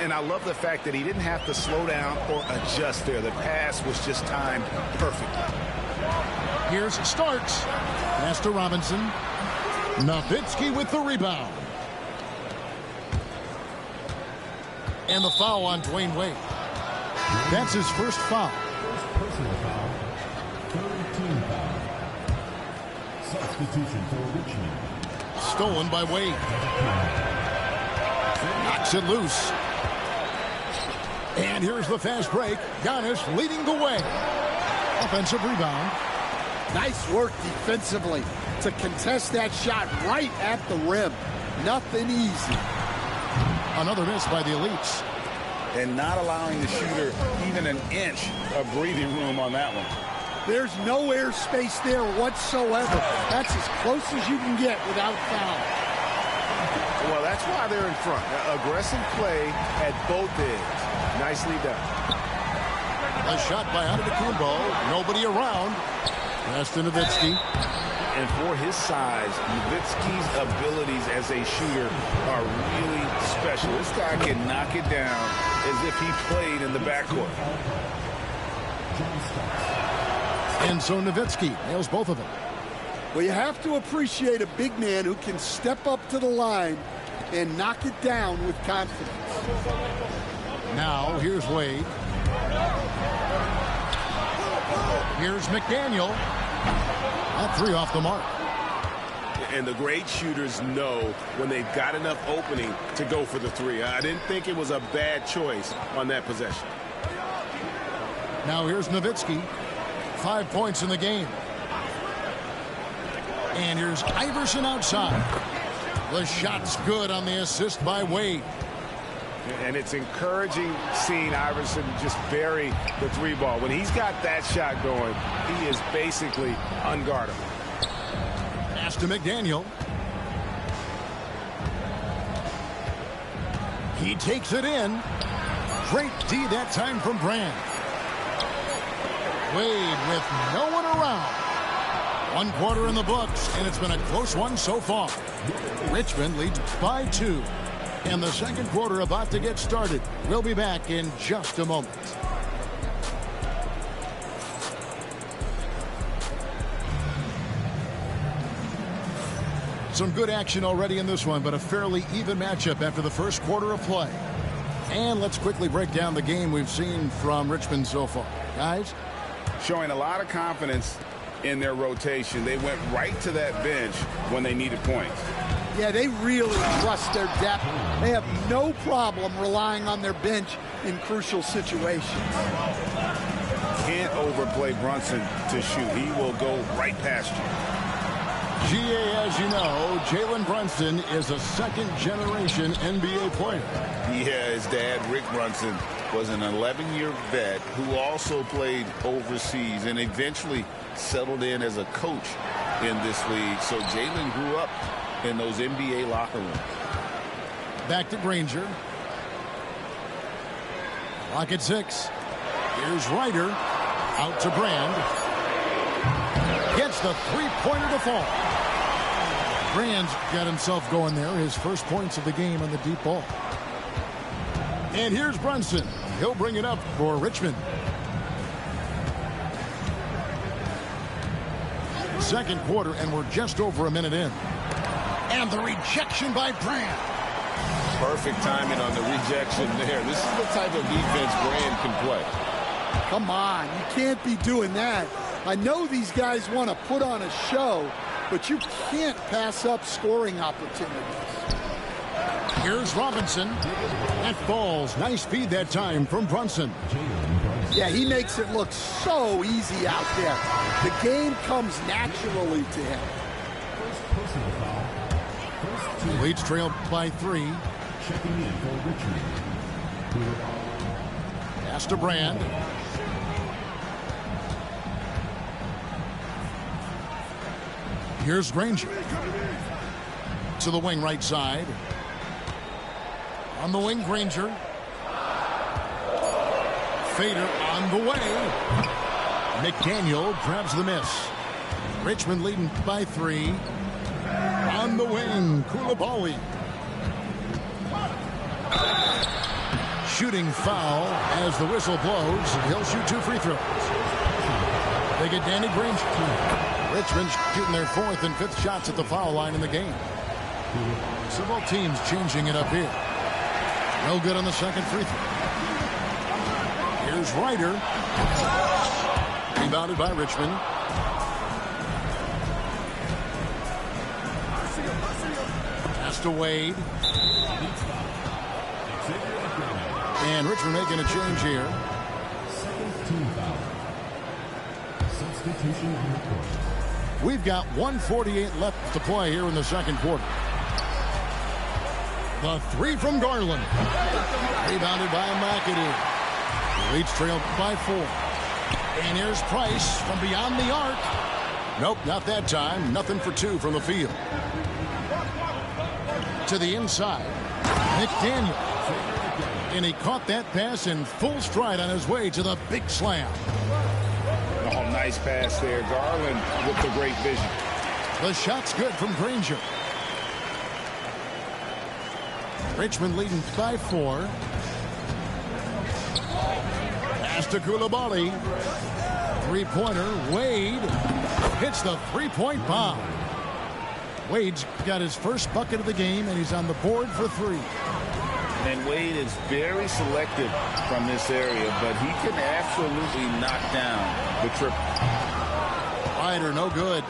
And I love the fact that he didn't have to slow down or adjust there. The pass was just timed perfectly. Here's Starks. Pass to Robinson. Nowitzki with the rebound. And the foul on Dwayne Wade. That's his first foul. Personal foul. Third team foul. Substitution for Richmond. Stolen by Wade. Knocks it loose. And here's the fast break. Giannis leading the way. Offensive rebound. Nice work defensively to contest that shot right at the rim. Nothing easy. Another miss by the elites. And not allowing the shooter even an inch of breathing room on that one. There's no air space there whatsoever. That's as close as you can get without foul. Well, that's why they're in front. Aggressive play at both ends. Nicely done. A shot by Antetokounmpo. Nobody around. Pass to Nowitzki. And for his size, Nowitzki's abilities as a shooter are really special. This guy can knock it down as if he played in the backcourt. And so Nowitzki nails both of them. Well, you have to appreciate a big man who can step up to the line and knock it down with confidence. Now, here's Wade. Here's McDaniel. That three off the mark. And the great shooters know when they've got enough opening to go for the three. I didn't think it was a bad choice on that possession. Now here's Nowitzki. 5 points in the game. And here's Iverson outside. The shot's good on the assist by Wade. And it's encouraging seeing Iverson just bury the three ball. When he's got that shot going, he is basically unguardable. Pass to McDaniel. He takes it in. Great D that time from Brand. Wade with no one around. 1 quarter in the books, and it's been a close one so far. Richmond leads by 2. And the second quarter about to get started. We'll be back in just a moment. Some good action already in this one, but a fairly even matchup after the first quarter of play. And let's quickly break down the game we've seen from Richmond so far. Guys? Showing a lot of confidence in their rotation. They went right to that bench when they needed points. Yeah, they really trust their depth. They have no problem relying on their bench in crucial situations. Can't overplay Brunson to shoot. He will go right past you. GA, as you know, Jalen Brunson is a second-generation NBA player. Yeah, his dad, Rick Brunson, was an 11-year vet who also played overseas and eventually settled in as a coach in this league. So Jalen grew up in those NBA locker rooms. Back to Granger. Clock at 6. Here's Ryder. Out to Brand. Gets the three-pointer to fall. Brand's got himself going there. His first points of the game on the deep ball. And here's Brunson. He'll bring it up for Richmond. Second quarter, and we're just over a minute in. And the rejection by Brand. Perfect timing on the rejection there. This is the type of defense Brand can play. Come on, you can't be doing that. I know these guys want to put on a show, but you can't pass up scoring opportunities. Here's Robinson. That falls. Nice feed that time from Brunson. Yeah, he makes it look so easy out there. The game comes naturally to him. Leeds trail by 3. Checking in for Richmond. Pass to Brand. Here's Granger. To the wing right side. On the wing, Granger. Fader on the way. McDaniel grabs the miss. Richmond leading by 3. On the wing, Koulibaly. Shooting foul as the whistle blows. He'll shoot 2 free throws. They get Danny Granger. Richmond shooting their 4th and 5th shots at the foul line in the game. So both teams changing it up here. No good on the second free throw. Here's Ryder. Rebounded by Richmond. Pass to Wade. And Richmond making a change here. Second team foul. Substitution on the court. We've got 1:48 left to play here in the second quarter. The 3 from Garland. Rebounded by McAdoo. Leeds trailed by 4. And here's Price from beyond the arc. Nope, not that time. Nothing for 2 from the field. To the inside. McDaniel. And he caught that pass in full stride on his way to the big slam. Oh, nice pass there. Garland with the great vision. The shot's good from Granger. Richmond leading by 4. Pass to Koulibaly. Three-pointer. Wade hits the three-point bomb. Wade's got his first bucket of the game, and he's on the board for 3. And Wade is very selective from this area, but he can absolutely knock down the triple. Ryder, no good.